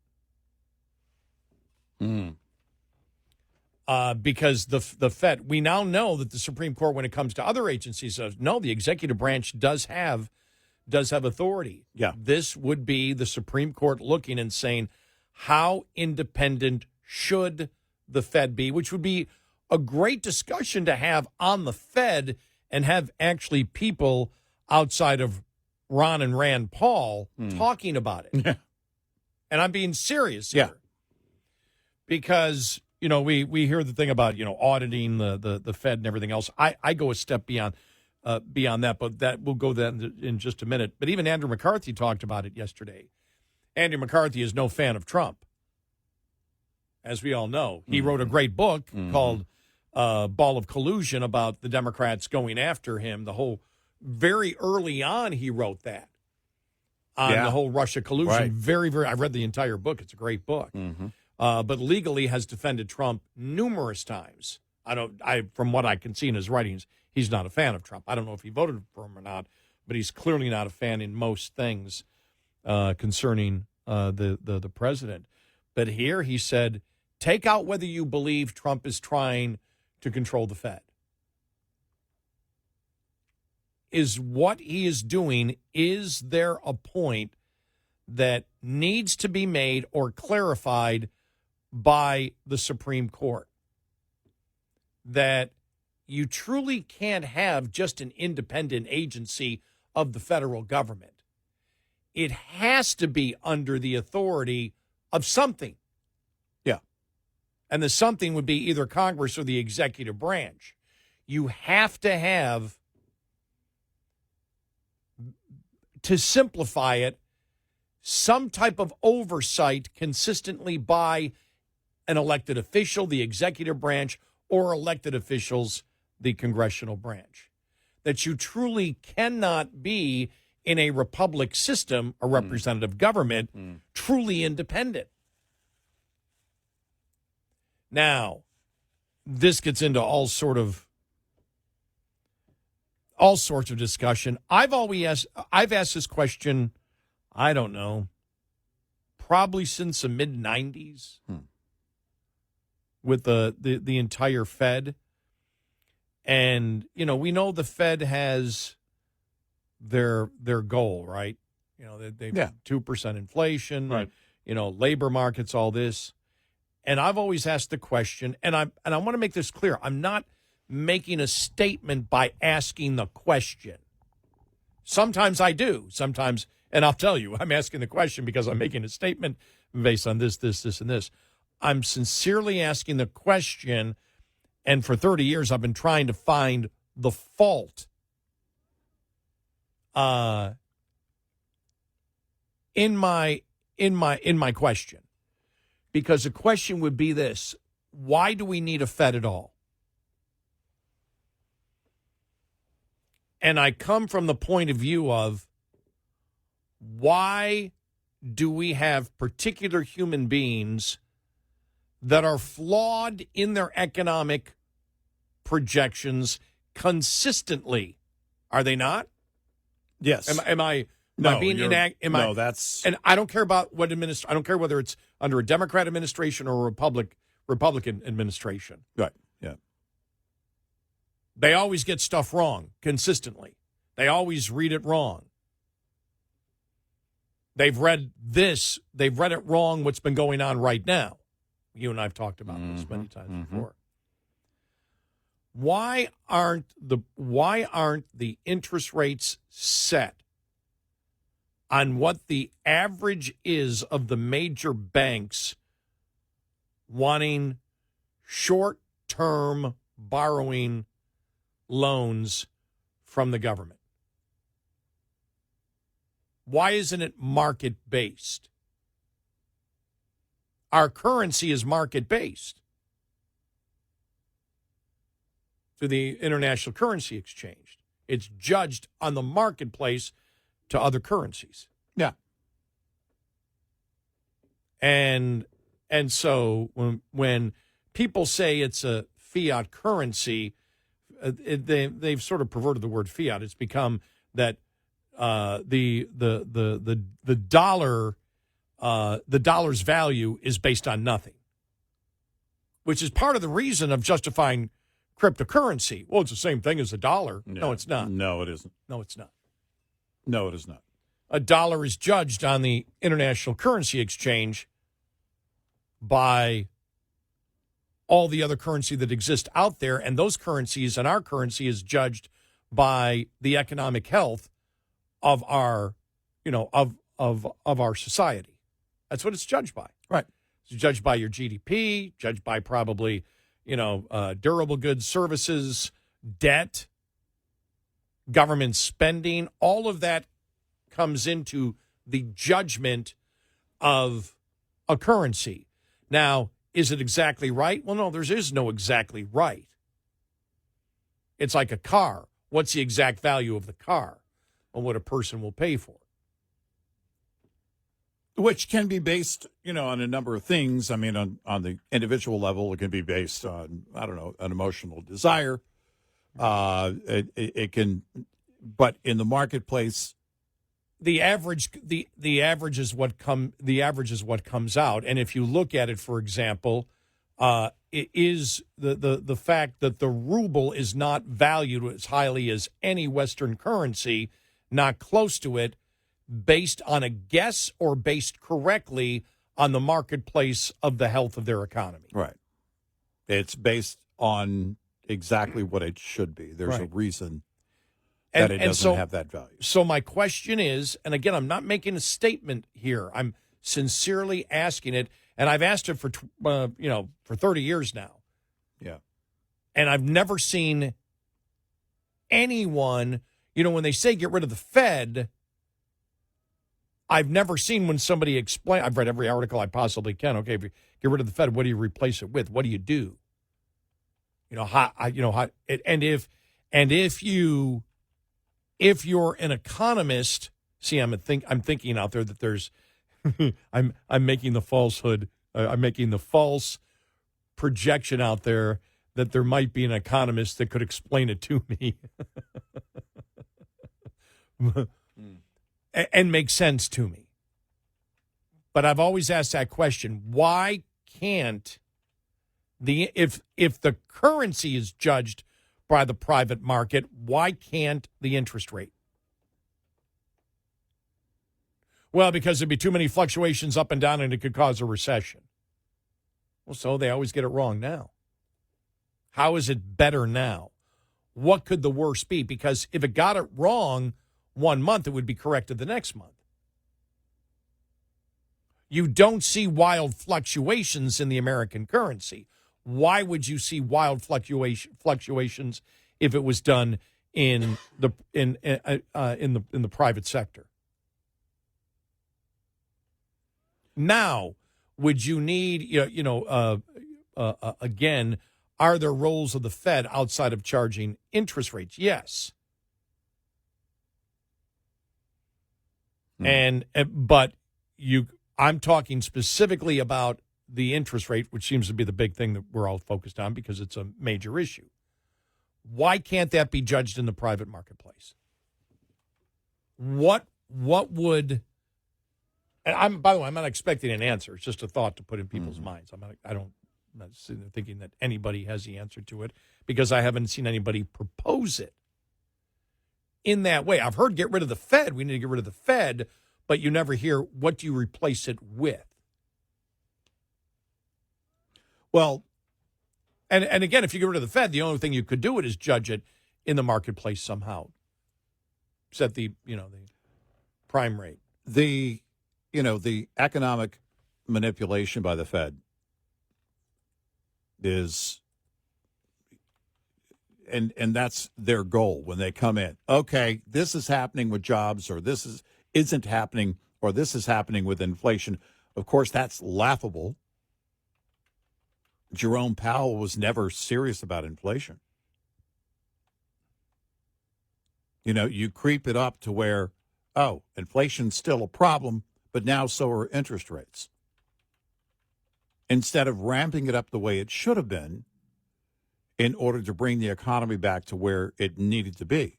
Because the Fed, we now know that the Supreme Court, when it comes to other agencies, says no, the executive branch does have authority. Yeah. This would be the Supreme Court looking and saying, how independent should the Fed be? Which would be a great discussion to have on the Fed and have actually people outside of Ron and Rand Paul talking about it. Yeah. And I'm being serious here. Because, you know, we hear the thing about, you know, auditing the Fed and everything else. I go a step beyond that, but that we'll go that in just a minute. But even Andrew McCarthy talked about it yesterday. Andrew McCarthy is no fan of Trump, as we all know. He wrote a great book called Ball of Collusion about the Democrats going after him. Very early on, he wrote that on the whole Russia collusion. Right. Very, very. I read the entire book. It's a great book. But legally has defended Trump numerous times. From what I can see in his writings, he's not a fan of Trump. I don't know if he voted for him or not, but he's clearly not a fan in most things concerning the president. But here he said, take out whether you believe Trump is trying to control the Fed. Is what he is doing, is there a point that needs to be made or clarified by the Supreme Court? That you truly can't have just an independent agency of the federal government. It has to be under the authority of something. Yeah. And the something would be either Congress or the executive branch. You have to have, to simplify it, some type of oversight consistently by an elected official, the executive branch, or elected officials, the congressional branch. That you truly cannot be in a republic system, a representative government, truly independent. Now, this gets into all sorts of discussion. I've asked this question, I don't know, probably since the mid-90s with the entire Fed. And, you know, we know the Fed has their goal, right? You know, they've 2% inflation, right? You know, labor markets, all this. And I've always asked the question, and I want to make this clear. I'm not making a statement by asking the question. Sometimes I do. Sometimes, and I'll tell you, I'm asking the question because I'm making a statement based on this, and this. I'm sincerely asking the question, and for 30 years I've been trying to find the fault in my question. Because the question would be this: why do we need a Fed at all? And I come from the point of view of, why do we have particular human beings that are flawed in their economic projections consistently? Are they not? Yes. Am I No, being inaccurate? no, that's... And I don't care about what I don't care whether it's under a Democrat administration or a Republican administration. Right, yeah. They always get stuff wrong consistently. They always read it wrong. They've read it wrong, what's been going on right now. You and I have talked about this many times before. Why aren't the interest rates set on what the average is of the major banks wanting short-term borrowing loans from the government? Why isn't it market-based? Our currency is market-based through the International Currency Exchange. It's judged on the marketplace to other currencies. Yeah. And so when people say it's a fiat currency, they've sort of perverted the word fiat. It's become that the dollar's value is based on nothing, which is part of the reason of justifying cryptocurrency. Well, it's the same thing as a dollar. No, it's not. No, it isn't. No, it's not. No, it is not. A dollar is judged on the International Currency Exchange by all the other currency that exists out there, and those currencies and our currency is judged by the economic health of our, of our society. That's what it's judged by. Right. It's judged by your GDP, judged by probably, durable goods, services, debt, government spending. All of that comes into the judgment of a currency. Now, is it exactly right? Well, no, there is no exactly right. It's like a car. What's the exact value of the car? Well, what a person will pay for it. Which can be based, on a number of things. I mean, on the individual level, it can be based on, an emotional desire. It can, but in the marketplace, the average is what comes out. And if you look at it, for example, it is the fact that the ruble is not valued as highly as any Western currency, not close to it, based on a guess or based correctly on the marketplace of the health of their economy. Right. It's based on exactly what it should be. There's a reason that it doesn't have that value. So my question is, and again, I'm not making a statement here. I'm sincerely asking it, and I've asked it for 30 years now. Yeah. And I've never seen anyone, when they say get rid of the Fed, I've never seen when somebody explain. I've read every article I possibly can. Okay, if you get rid of the Fed, what do you replace it with? What do you do? If you're an economist, see, I'm thinking out there that there's, I'm making the falsehood, I'm making the false projection out there that there might be an economist that could explain it to me and make sense to me. But I've always asked that question: why can't if the currency is judged by the private market, why can't the interest rate? Well, because there'd be too many fluctuations up and down and it could cause a recession. Well, so they always get it wrong now. How is it better now? What could the worst be? Because if it got it wrong 1 month, it would be corrected the next month. You don't see wild fluctuations in the American currency. Why would you see wild fluctuations if it was done in the private sector? Now, would you need again? Are there roles of the Fed outside of charging interest rates? Yes, I'm talking specifically about the interest rate, which seems to be the big thing that we're all focused on because it's a major issue. Why can't that be judged in the private marketplace? What would? And by the way, I'm not expecting an answer. It's just a thought to put in people's minds. I'm not sitting there thinking that anybody has the answer to it because I haven't seen anybody propose it in that way. I've heard get rid of the Fed. We need to get rid of the Fed, but you never hear what do you replace it with. Well, and again, if you get rid of the Fed, the only thing you could do it is judge it in the marketplace somehow. Set the prime rate. The economic manipulation by the Fed is, and that's their goal when they come in. Okay, this is happening with jobs, or this isn't happening, or this is happening with inflation. Of course, that's laughable. Jerome Powell was never serious about inflation. You creep it up to where, oh, inflation's still a problem, but now so are interest rates. Instead of ramping it up the way it should have been in order to bring the economy back to where it needed to be.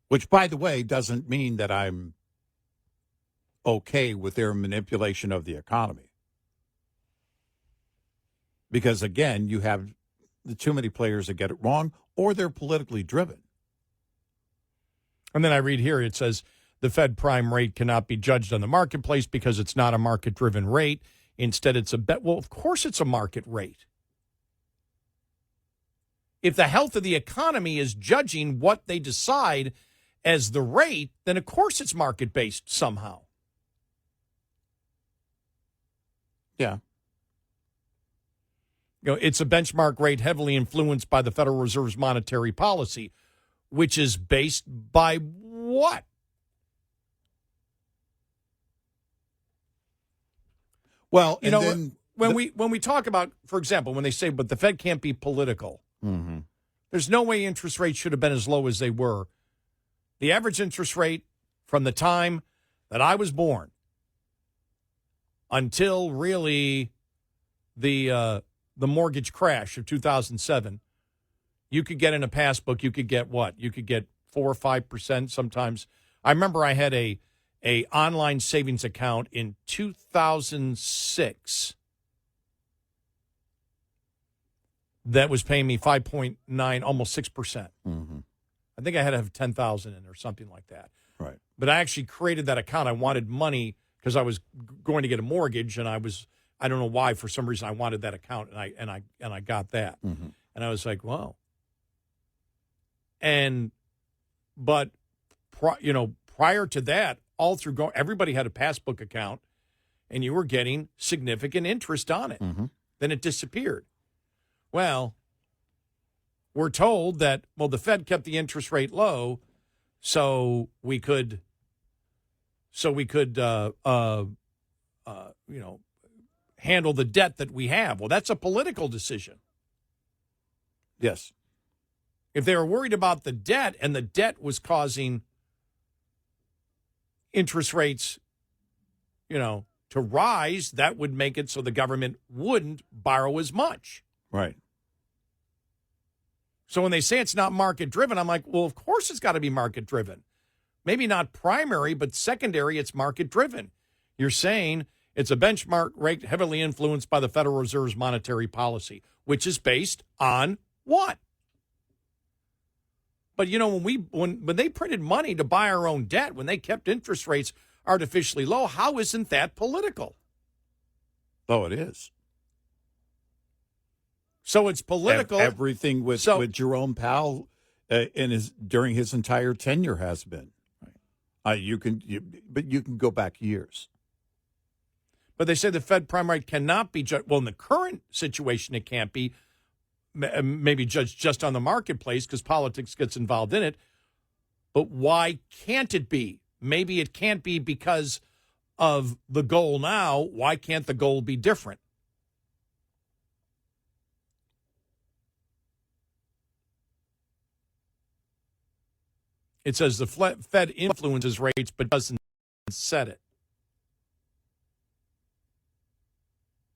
Which, by the way, doesn't mean that I'm okay with their manipulation of the economy. Because, again, you have too many players that get it wrong, or they're politically driven. And then I read here, it says the Fed prime rate cannot be judged on the marketplace because it's not a market-driven rate. Instead, it's a bet. Well, of course it's a market rate. If the health of the economy is judging what they decide as the rate, then of course it's market-based somehow. Yeah. It's a benchmark rate heavily influenced by the Federal Reserve's monetary policy, which is based by what? Well, when we talk about, for example, when they say, but the Fed can't be political, there's no way interest rates should have been as low as they were. The average interest rate from the time that I was born until really the mortgage crash of 2007, you could get in a passbook, you could get what? You could get 4 or 5% sometimes. I remember I had a online savings account in 2006 that was paying me 5.9, almost 6%. I think I had to have 10,000 in or something like that. Right. But I actually created that account. I wanted money because I was going to get a mortgage, and I don't know why, for some reason I wanted that account, and I got that. And I was like, wow. But prior to that, all through everybody had a passbook account, and you were getting significant interest on it. Then it disappeared. Well, we're told that, the Fed kept the interest rate low so we could handle the debt that we have. Well, that's a political decision. Yes. If they were worried about the debt and the debt was causing interest rates, to rise, that would make it so the government wouldn't borrow as much. Right. So when they say it's not market-driven, I'm like, well, of course it's got to be market-driven. Maybe not primary, but secondary, it's market-driven. You're saying it's a benchmark rate heavily influenced by the Federal Reserve's monetary policy, which is based on what? But, when they printed money to buy our own debt, when they kept interest rates artificially low, how isn't that political? Oh, it is. So it's political. Everything with Jerome Powell during his entire tenure has been. But you can go back years. But they say the Fed prime rate cannot be judged. Well, in the current situation, it can't be maybe judged just on the marketplace because politics gets involved in it. But why can't it be? Maybe it can't be because of the goal now. Why can't the goal be different? It says the Fed influences rates but doesn't set it.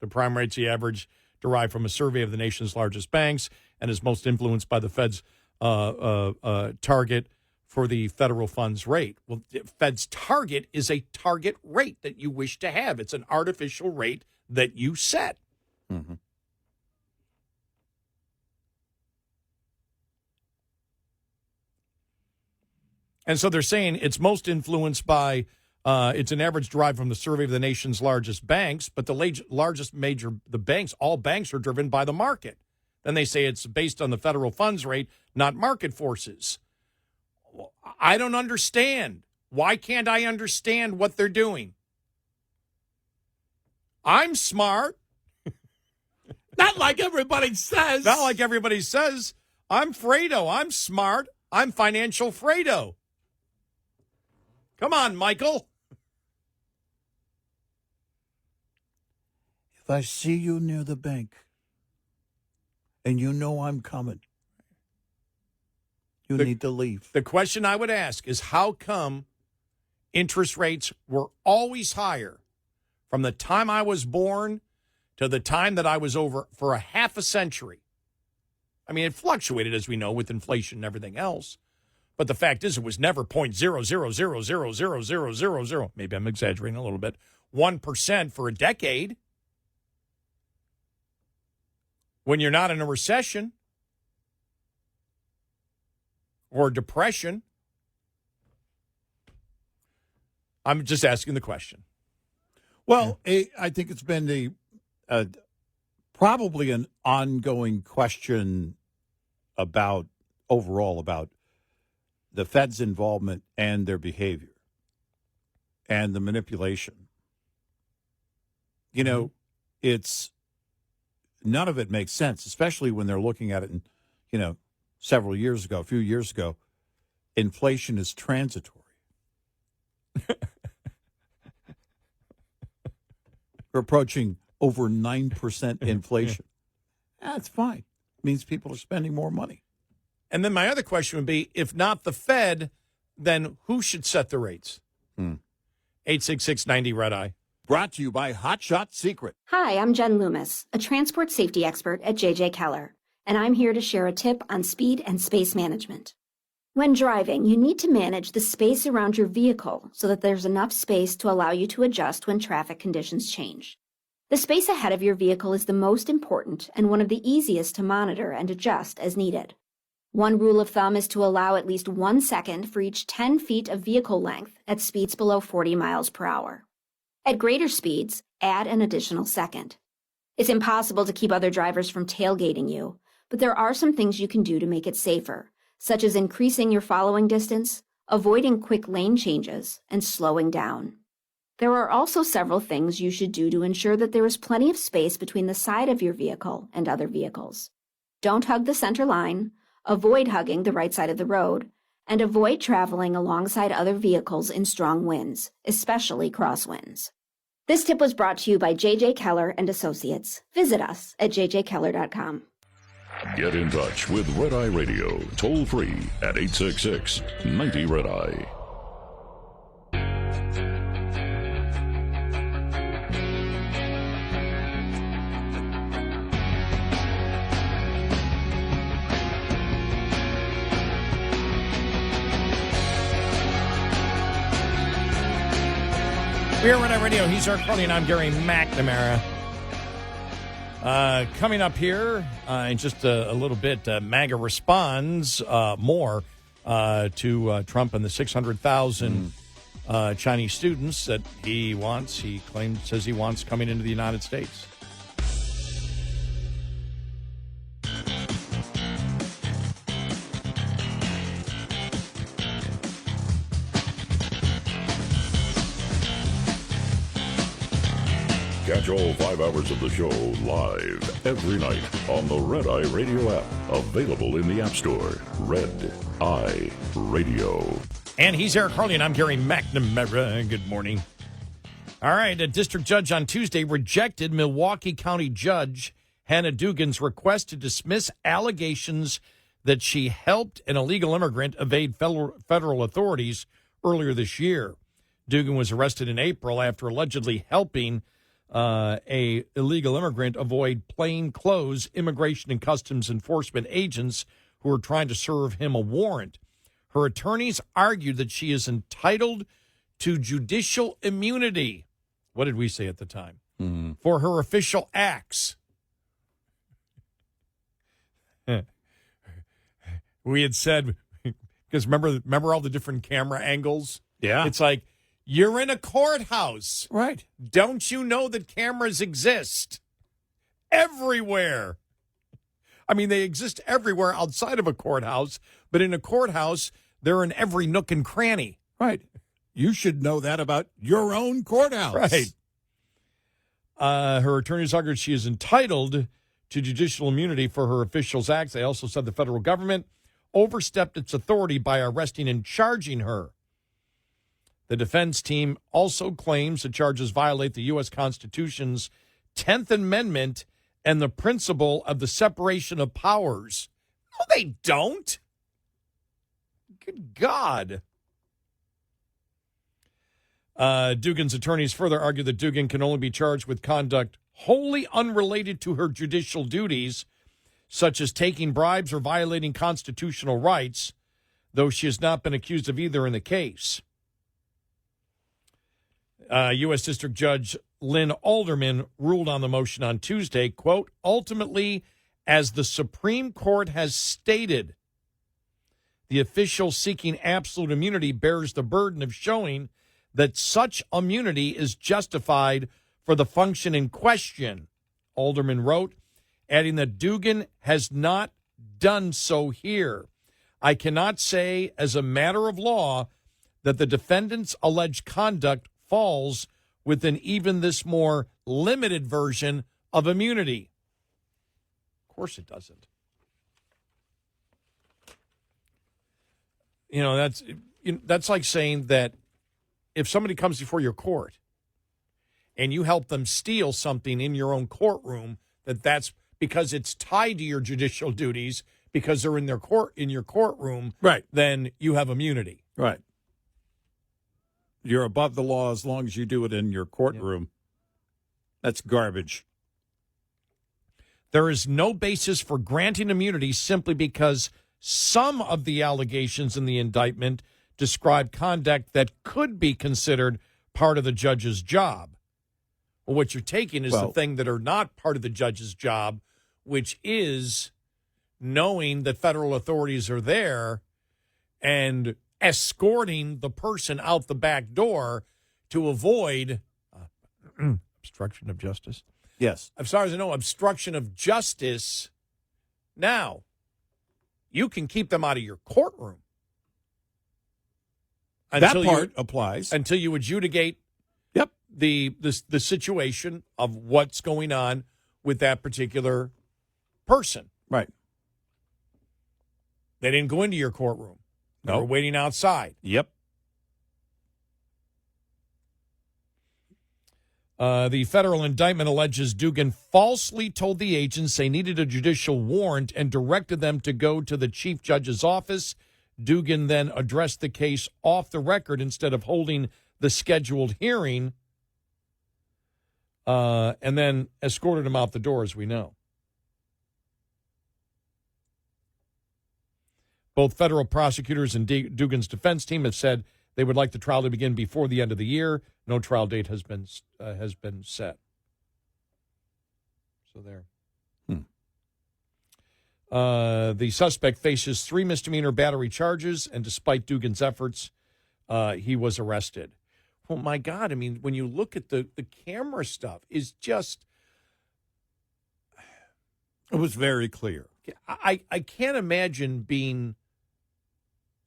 The prime rate's the average derived from a survey of the nation's largest banks and is most influenced by the Fed's target for the federal funds rate. Well, the Fed's target is a target rate that you wish to have. It's an artificial rate that you set. And so they're saying it's most influenced by, it's an average derived from the survey of the nation's largest banks, but the banks, all banks are driven by the market. Then they say it's based on the federal funds rate, not market forces. Well, I don't understand. Why can't I understand what they're doing? I'm smart. Not like everybody says. Not like everybody says. I'm Fredo. I'm smart. I'm financial Fredo. Come on, Michael. If I see you near the bank and you know I'm coming, You need to leave. The question I would ask is how come interest rates were always higher from the time I was born to the time that I was over for a half a century? I mean, it fluctuated, as we know, with inflation and everything else. But the fact is, it was never 0.000000000. Maybe I'm exaggerating a little bit. 1% for a decade. When you're not in a recession or depression. I'm just asking the question. Well, I think it's been probably an ongoing question about the Fed's involvement and their behavior and the manipulation. You know, it's none of it makes sense, especially when they're looking at it in, a few years ago, inflation is transitory. We're approaching over 9% inflation. That's fine. It means people are spending more money. And then my other question would be, if not the Fed, then who should set the rates? 866-90-RED-EYE. Brought to you by Hot Shot Secret. Hi, I'm Jen Loomis, a transport safety expert at JJ Keller, and I'm here to share a tip on speed and space management. When driving, you need to manage the space around your vehicle so that there's enough space to allow you to adjust when traffic conditions change. The space ahead of your vehicle is the most important and one of the easiest to monitor and adjust as needed. One rule of thumb is to allow at least 1 second for each 10 feet of vehicle length at speeds below 40 miles per hour. At greater speeds, add an additional second. It's impossible to keep other drivers from tailgating you, but there are some things you can do to make it safer, such as increasing your following distance, avoiding quick lane changes, and slowing down. There are also several things you should do to ensure that there is plenty of space between the side of your vehicle and other vehicles. Don't hug the center line, avoid hugging the right side of the road, and avoid traveling alongside other vehicles in strong winds, especially crosswinds. This tip was brought to you by JJ Keller and Associates. Visit us at jjkeller.com. Get in touch with Red Eye Radio, toll free at 866-90-RED-EYE. We're Red Eye Radio. He's Eric Carly, and I'm Gary McNamara. Coming up here in just a little bit, MAGA responds more to Trump and the 600,000 Chinese students that he says he wants coming into the United States. Catch all 5 hours of the show live every night on the Red Eye Radio app. Available in the App Store. Red Eye Radio. And he's Eric Harley, and I'm Gary McNamara. Good morning. All right, a district judge on Tuesday rejected Milwaukee County Judge Hannah Dugan's request to dismiss allegations that she helped an illegal immigrant evade federal authorities earlier this year. Dugan was arrested in April after allegedly helping a illegal immigrant avoid plainclothes Immigration and Customs Enforcement agents who were trying to serve him a warrant. Her attorneys argued that she is entitled to judicial immunity. What did we say at the time? For her official acts. We had said, because remember all the different camera angles? Yeah. It's like, you're in a courthouse. Right. Don't you know that cameras exist everywhere? I mean, they exist everywhere outside of a courthouse, but in a courthouse, they're in every nook and cranny. Right. You should know that about your own courthouse. Right. Her attorneys argued she is entitled to judicial immunity for her officials' acts. They also said the federal government overstepped its authority by arresting and charging her. The defense team also claims the charges violate the U.S. Constitution's 10th Amendment and the principle of the separation of powers. No, they don't. Good God. Dugan's attorneys further argue that Dugan can only be charged with conduct wholly unrelated to her judicial duties, such as taking bribes or violating constitutional rights, though she has not been accused of either in the case. U.S. District Judge Lynn Alderman ruled on the motion on Tuesday, quote, ultimately, as the Supreme Court has stated, the official seeking absolute immunity bears the burden of showing that such immunity is justified for the function in question, Alderman wrote, adding that Dugan has not done so here. I cannot say as a matter of law that the defendant's alleged conduct falls within even this more limited version of immunity. Of course it doesn't. That's like saying that if somebody comes before your court and you help them steal something in your own courtroom, that's because it's tied to your judicial duties because they're in your courtroom, right? Then you have immunity. Right. You're above the law as long as you do it in your courtroom. Yep. That's garbage. There is no basis for granting immunity simply because some of the allegations in the indictment describe conduct that could be considered part of the judge's job. Well, what you're taking is the thing that are not part of the judge's job, which is knowing that federal authorities are there and escorting the person out the back door to avoid obstruction of justice. Yes. As far as I know, obstruction of justice. Now, you can keep them out of your courtroom. That part applies. Until you adjudicate the situation of what's going on with that particular person. Right. They didn't go into your courtroom. They were waiting outside. Yep. The federal indictment alleges Dugan falsely told the agents they needed a judicial warrant and directed them to go to the chief judge's office. Dugan then addressed the case off the record instead of holding the scheduled hearing, and then escorted him out the door, as we know. Both federal prosecutors and Dugan's defense team have said they would like the trial to begin before the end of the year. No trial date has been set. So there. The suspect faces 3 misdemeanor battery charges, and despite Dugan's efforts, he was arrested. Oh, my God. I mean, when you look at the camera stuff, is just... It was very clear. I can't imagine being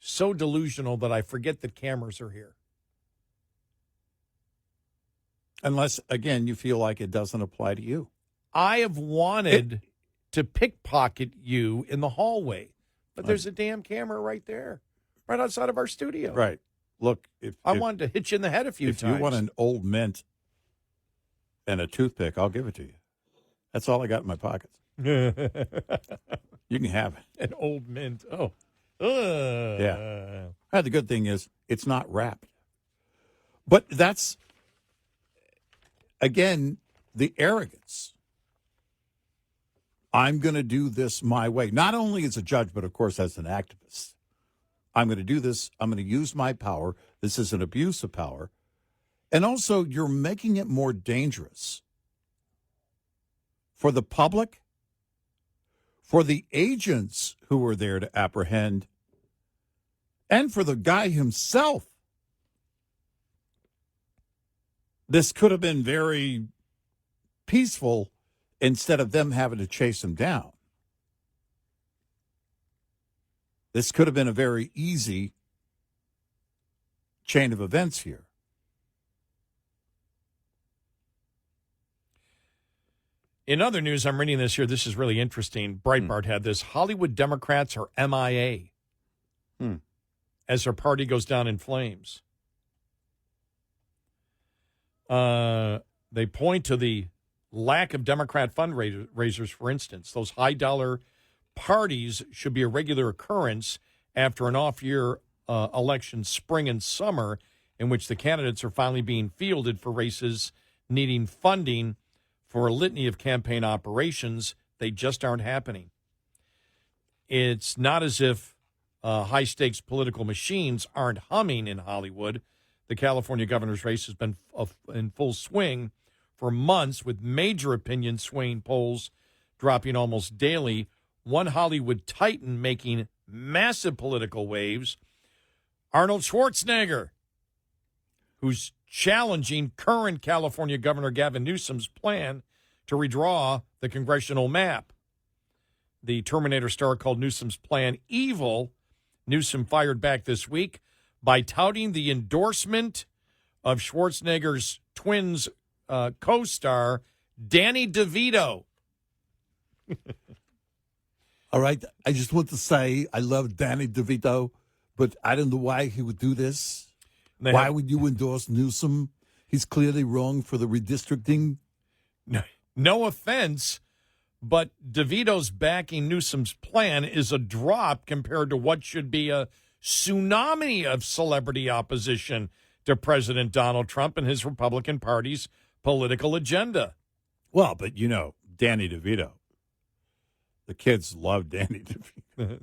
so delusional that I forget that cameras are here. Unless, again, you feel like it doesn't apply to you. I have wanted to pickpocket you in the hallway, but there's a damn camera right there, right outside of our studio. Right. Look, I wanted to hit you in the head a few times. If you want an old mint and a toothpick, I'll give it to you. That's all I got in my pockets. You can have it. An old mint. Oh. Yeah. The good thing is it's not wrapped. But that's, again, the arrogance. I'm going to do this my way. Not only as a judge, but, of course, as an activist. I'm going to do this. I'm going to use my power. This is an abuse of power. And also, you're making it more dangerous for the public, for the agents who were there to apprehend, and for the guy himself. This could have been very peaceful instead of them having to chase him down. This could have been a very easy chain of events here. In other news, I'm reading this here. This is really interesting. Breitbart had this. Hollywood Democrats are MIA as their party goes down in flames. They point to the lack of Democrat fundraisers, for instance. Those high-dollar parties should be a regular occurrence after an off year election spring and summer, in which the candidates are finally being fielded for races needing funding for a litany of campaign operations. They just aren't happening. It's not as if high-stakes political machines aren't humming in Hollywood. The California governor's race has been in full swing for months, with major opinion swaying polls dropping almost daily. One Hollywood titan making massive political waves, Arnold Schwarzenegger, who's challenging current California Governor Gavin Newsom's plan to redraw the congressional map. The Terminator star called Newsom's plan evil. Newsom fired back this week by touting the endorsement of Schwarzenegger's twins co-star, Danny DeVito. All right, I just want to say I love Danny DeVito, but I don't know why he would do this. Why would you endorse Newsom? He's clearly wrong for the redistricting. No offense, but DeVito's backing Newsom's plan is a drop compared to what should be a tsunami of celebrity opposition to President Donald Trump and his Republican Party's political agenda. Well, but you know, Danny DeVito. The kids love Danny DeVito.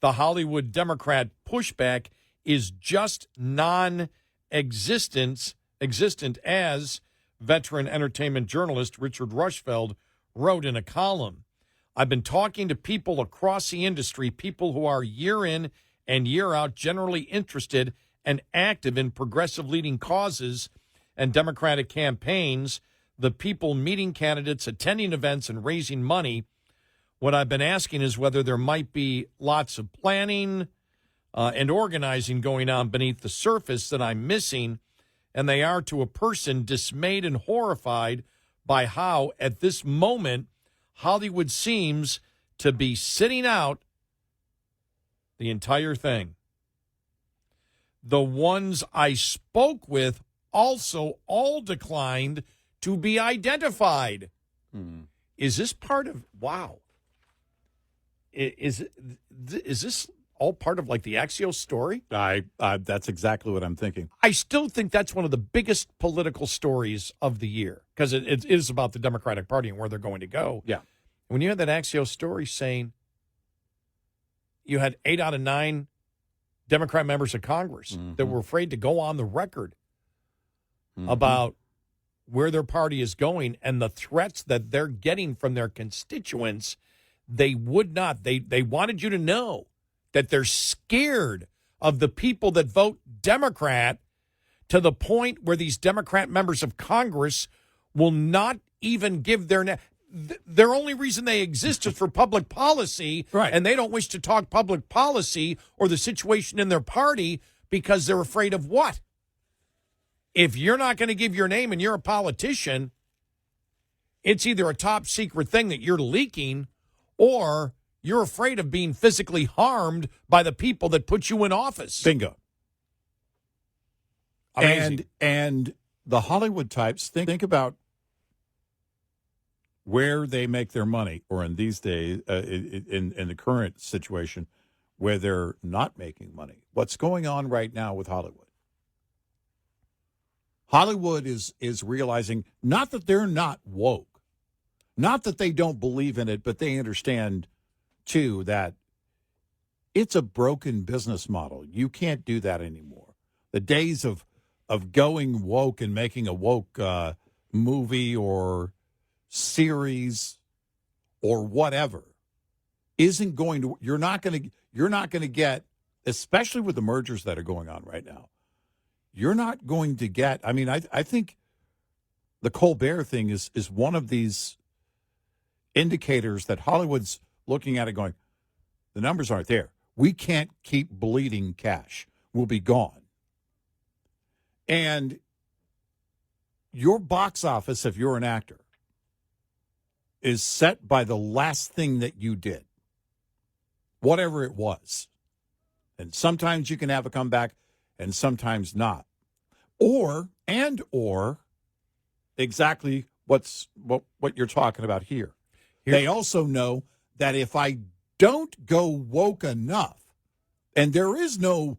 The Hollywood Democrat pushback is just non-existent, as veteran entertainment journalist Richard Rushfeld wrote in a column. I've been talking to people across the industry, people who are year in and year out generally interested and active in progressive leading causes and Democratic campaigns, the people meeting candidates, attending events, and raising money. What I've been asking is whether there might be lots of planning and organizing going on beneath the surface that I'm missing, and they are, to a person, dismayed and horrified by how, at this moment, Hollywood seems to be sitting out the entire thing. The ones I spoke with also all declined to be identified. Is this part of, wow. Is this all part of like the Axios story? That's exactly what I'm thinking. I still think that's one of the biggest political stories of the year because it is about the Democratic Party and where they're going to go. Yeah. When you had that Axios story saying you had 8 out of 9 Democrat members of Congress that were afraid to go on the record about where their party is going and the threats that they're getting from their constituents, they would not. They wanted you to know that they're scared of the people that vote Democrat to the point where these Democrat members of Congress will not even give their only reason they exist is for public policy, right? And they don't wish to talk public policy or the situation in their party because they're afraid of what? If you're not going to give your name and you're a politician, it's either a top secret thing that you're leaking or you're afraid of being physically harmed by the people that put you in office. Bingo. Amazing. And the Hollywood types, think about where they make their money, or in these days, in the current situation, where they're not making money. What's going on right now with Hollywood? Hollywood is realizing not that they're not woke, not that they don't believe in it, but they understand, too, that it's a broken business model. You can't do that anymore. The days of going woke and making a woke movie or series or whatever isn't going to. You're not going to get, especially with the mergers that are going on right now. You're not going to get. I mean, I think the Colbert thing is one of these indicators that Hollywood's looking at it going, the numbers aren't there. We can't keep bleeding cash. We'll be gone. And your box office, if you're an actor, is set by the last thing that you did, whatever it was. And sometimes you can have a comeback and sometimes not. Or exactly what you're talking about here. They also know that if I don't go woke enough, and there is no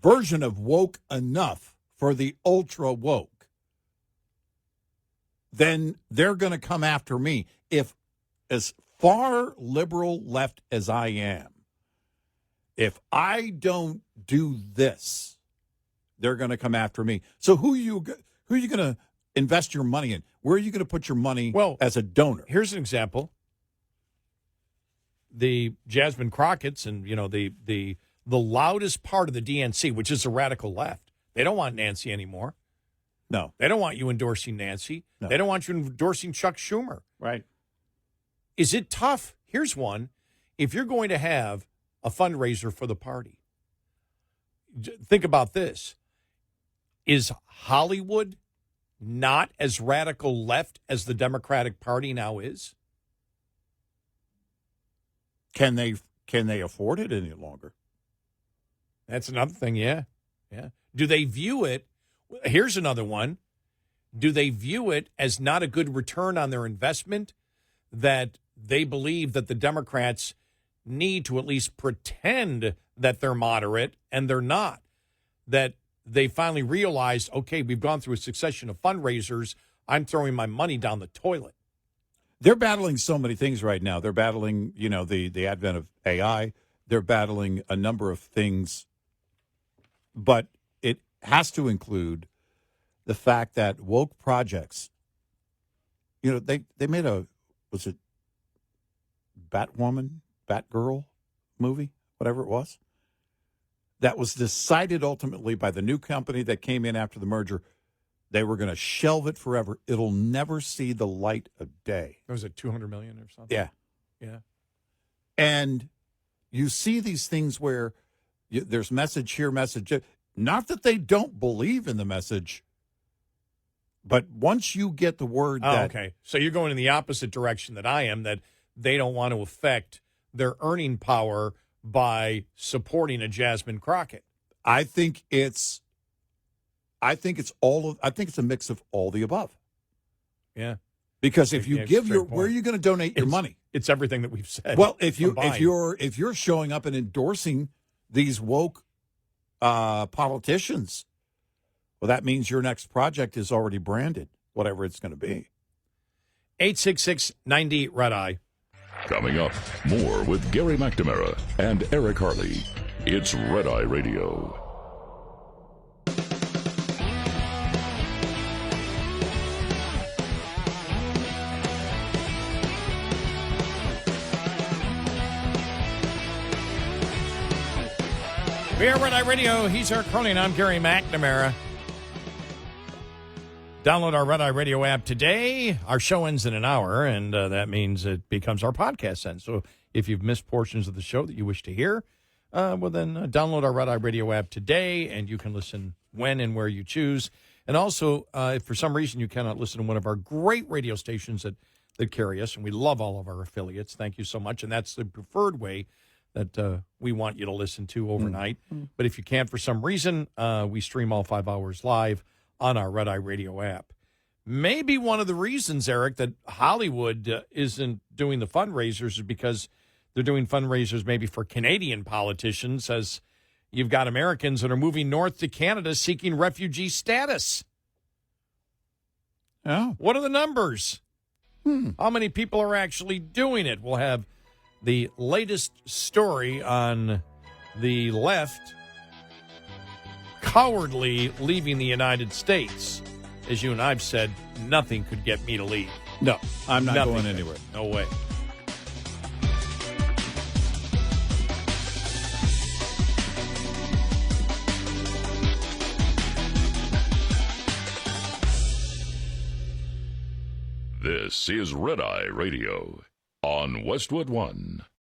version of woke enough for the ultra woke, then they're going to come after me. If as far liberal left as I am, if I don't do this, they're going to come after me. So who are you going to invest your money in? Where are you going to put your money as a donor? Here's an example. The Jasmine Crockett's and, the loudest part of the DNC, which is the radical left. They don't want Nancy anymore. No. They don't want you endorsing Nancy. No. They don't want you endorsing Chuck Schumer. Right. Is it tough? Here's one. If you're going to have a fundraiser for the party, think about this. Is Hollywood not as radical left as the Democratic Party now is? Can they afford it any longer? That's another thing, yeah. Do they view it, here's another one, do they view it as not a good return on their investment, that they believe that the Democrats need to at least pretend that they're moderate and they're not, that they finally realized, okay, we've gone through a succession of fundraisers, I'm throwing my money down the toilet? They're battling so many things right now. They're battling, the advent of AI. They're battling a number of things, but it has to include the fact that woke projects, they made was it Batgirl movie, whatever it was, that was decided ultimately by the new company that came in after the merger. They were going to shelve it forever. It'll never see the light of day. Was it $200 million or something? Yeah. And you see these things where there's message here, message there. Not that they don't believe in the message, but once you get the word that... okay. So you're going in the opposite direction that I am, that they don't want to affect their earning power by supporting a Jasmine Crockett. I think it's a mix of all the above. Yeah. Because if you give where are you going to donate your money? It's everything that we've said. Well, if you're showing up and endorsing these woke politicians, well, that means your next project is already branded, whatever it's going to be. 866-90-RED-EYE. Coming up, more with Gary McNamara and Eric Harley. It's Red Eye Radio. We are Red Eye Radio. He's Eric Harley, and I'm Gary McNamara. Download our Red Eye Radio app today. Our show ends in an hour, and that means it becomes our podcast then. So if you've missed portions of the show that you wish to hear, then download our Red Eye Radio app today, and you can listen when and where you choose. And also, if for some reason you cannot listen to one of our great radio stations that carry us, and we love all of our affiliates, thank you so much. And that's the preferred way that we want you to listen to overnight. Mm-hmm. But if you can't for some reason, we stream all 5 hours live on our Red Eye Radio app. Maybe one of the reasons, Eric, that Hollywood isn't doing the fundraisers is because they're doing fundraisers maybe for Canadian politicians, as you've got Americans that are moving north to Canada seeking refugee status. Oh. What are the numbers? How many people are actually doing it? We'll have the latest story on the left cowardly leaving the United States. As you and I've said, nothing could get me to leave. No, I'm not Nothing going could. anywhere. No way. This is Red Eye Radio on Westwood One.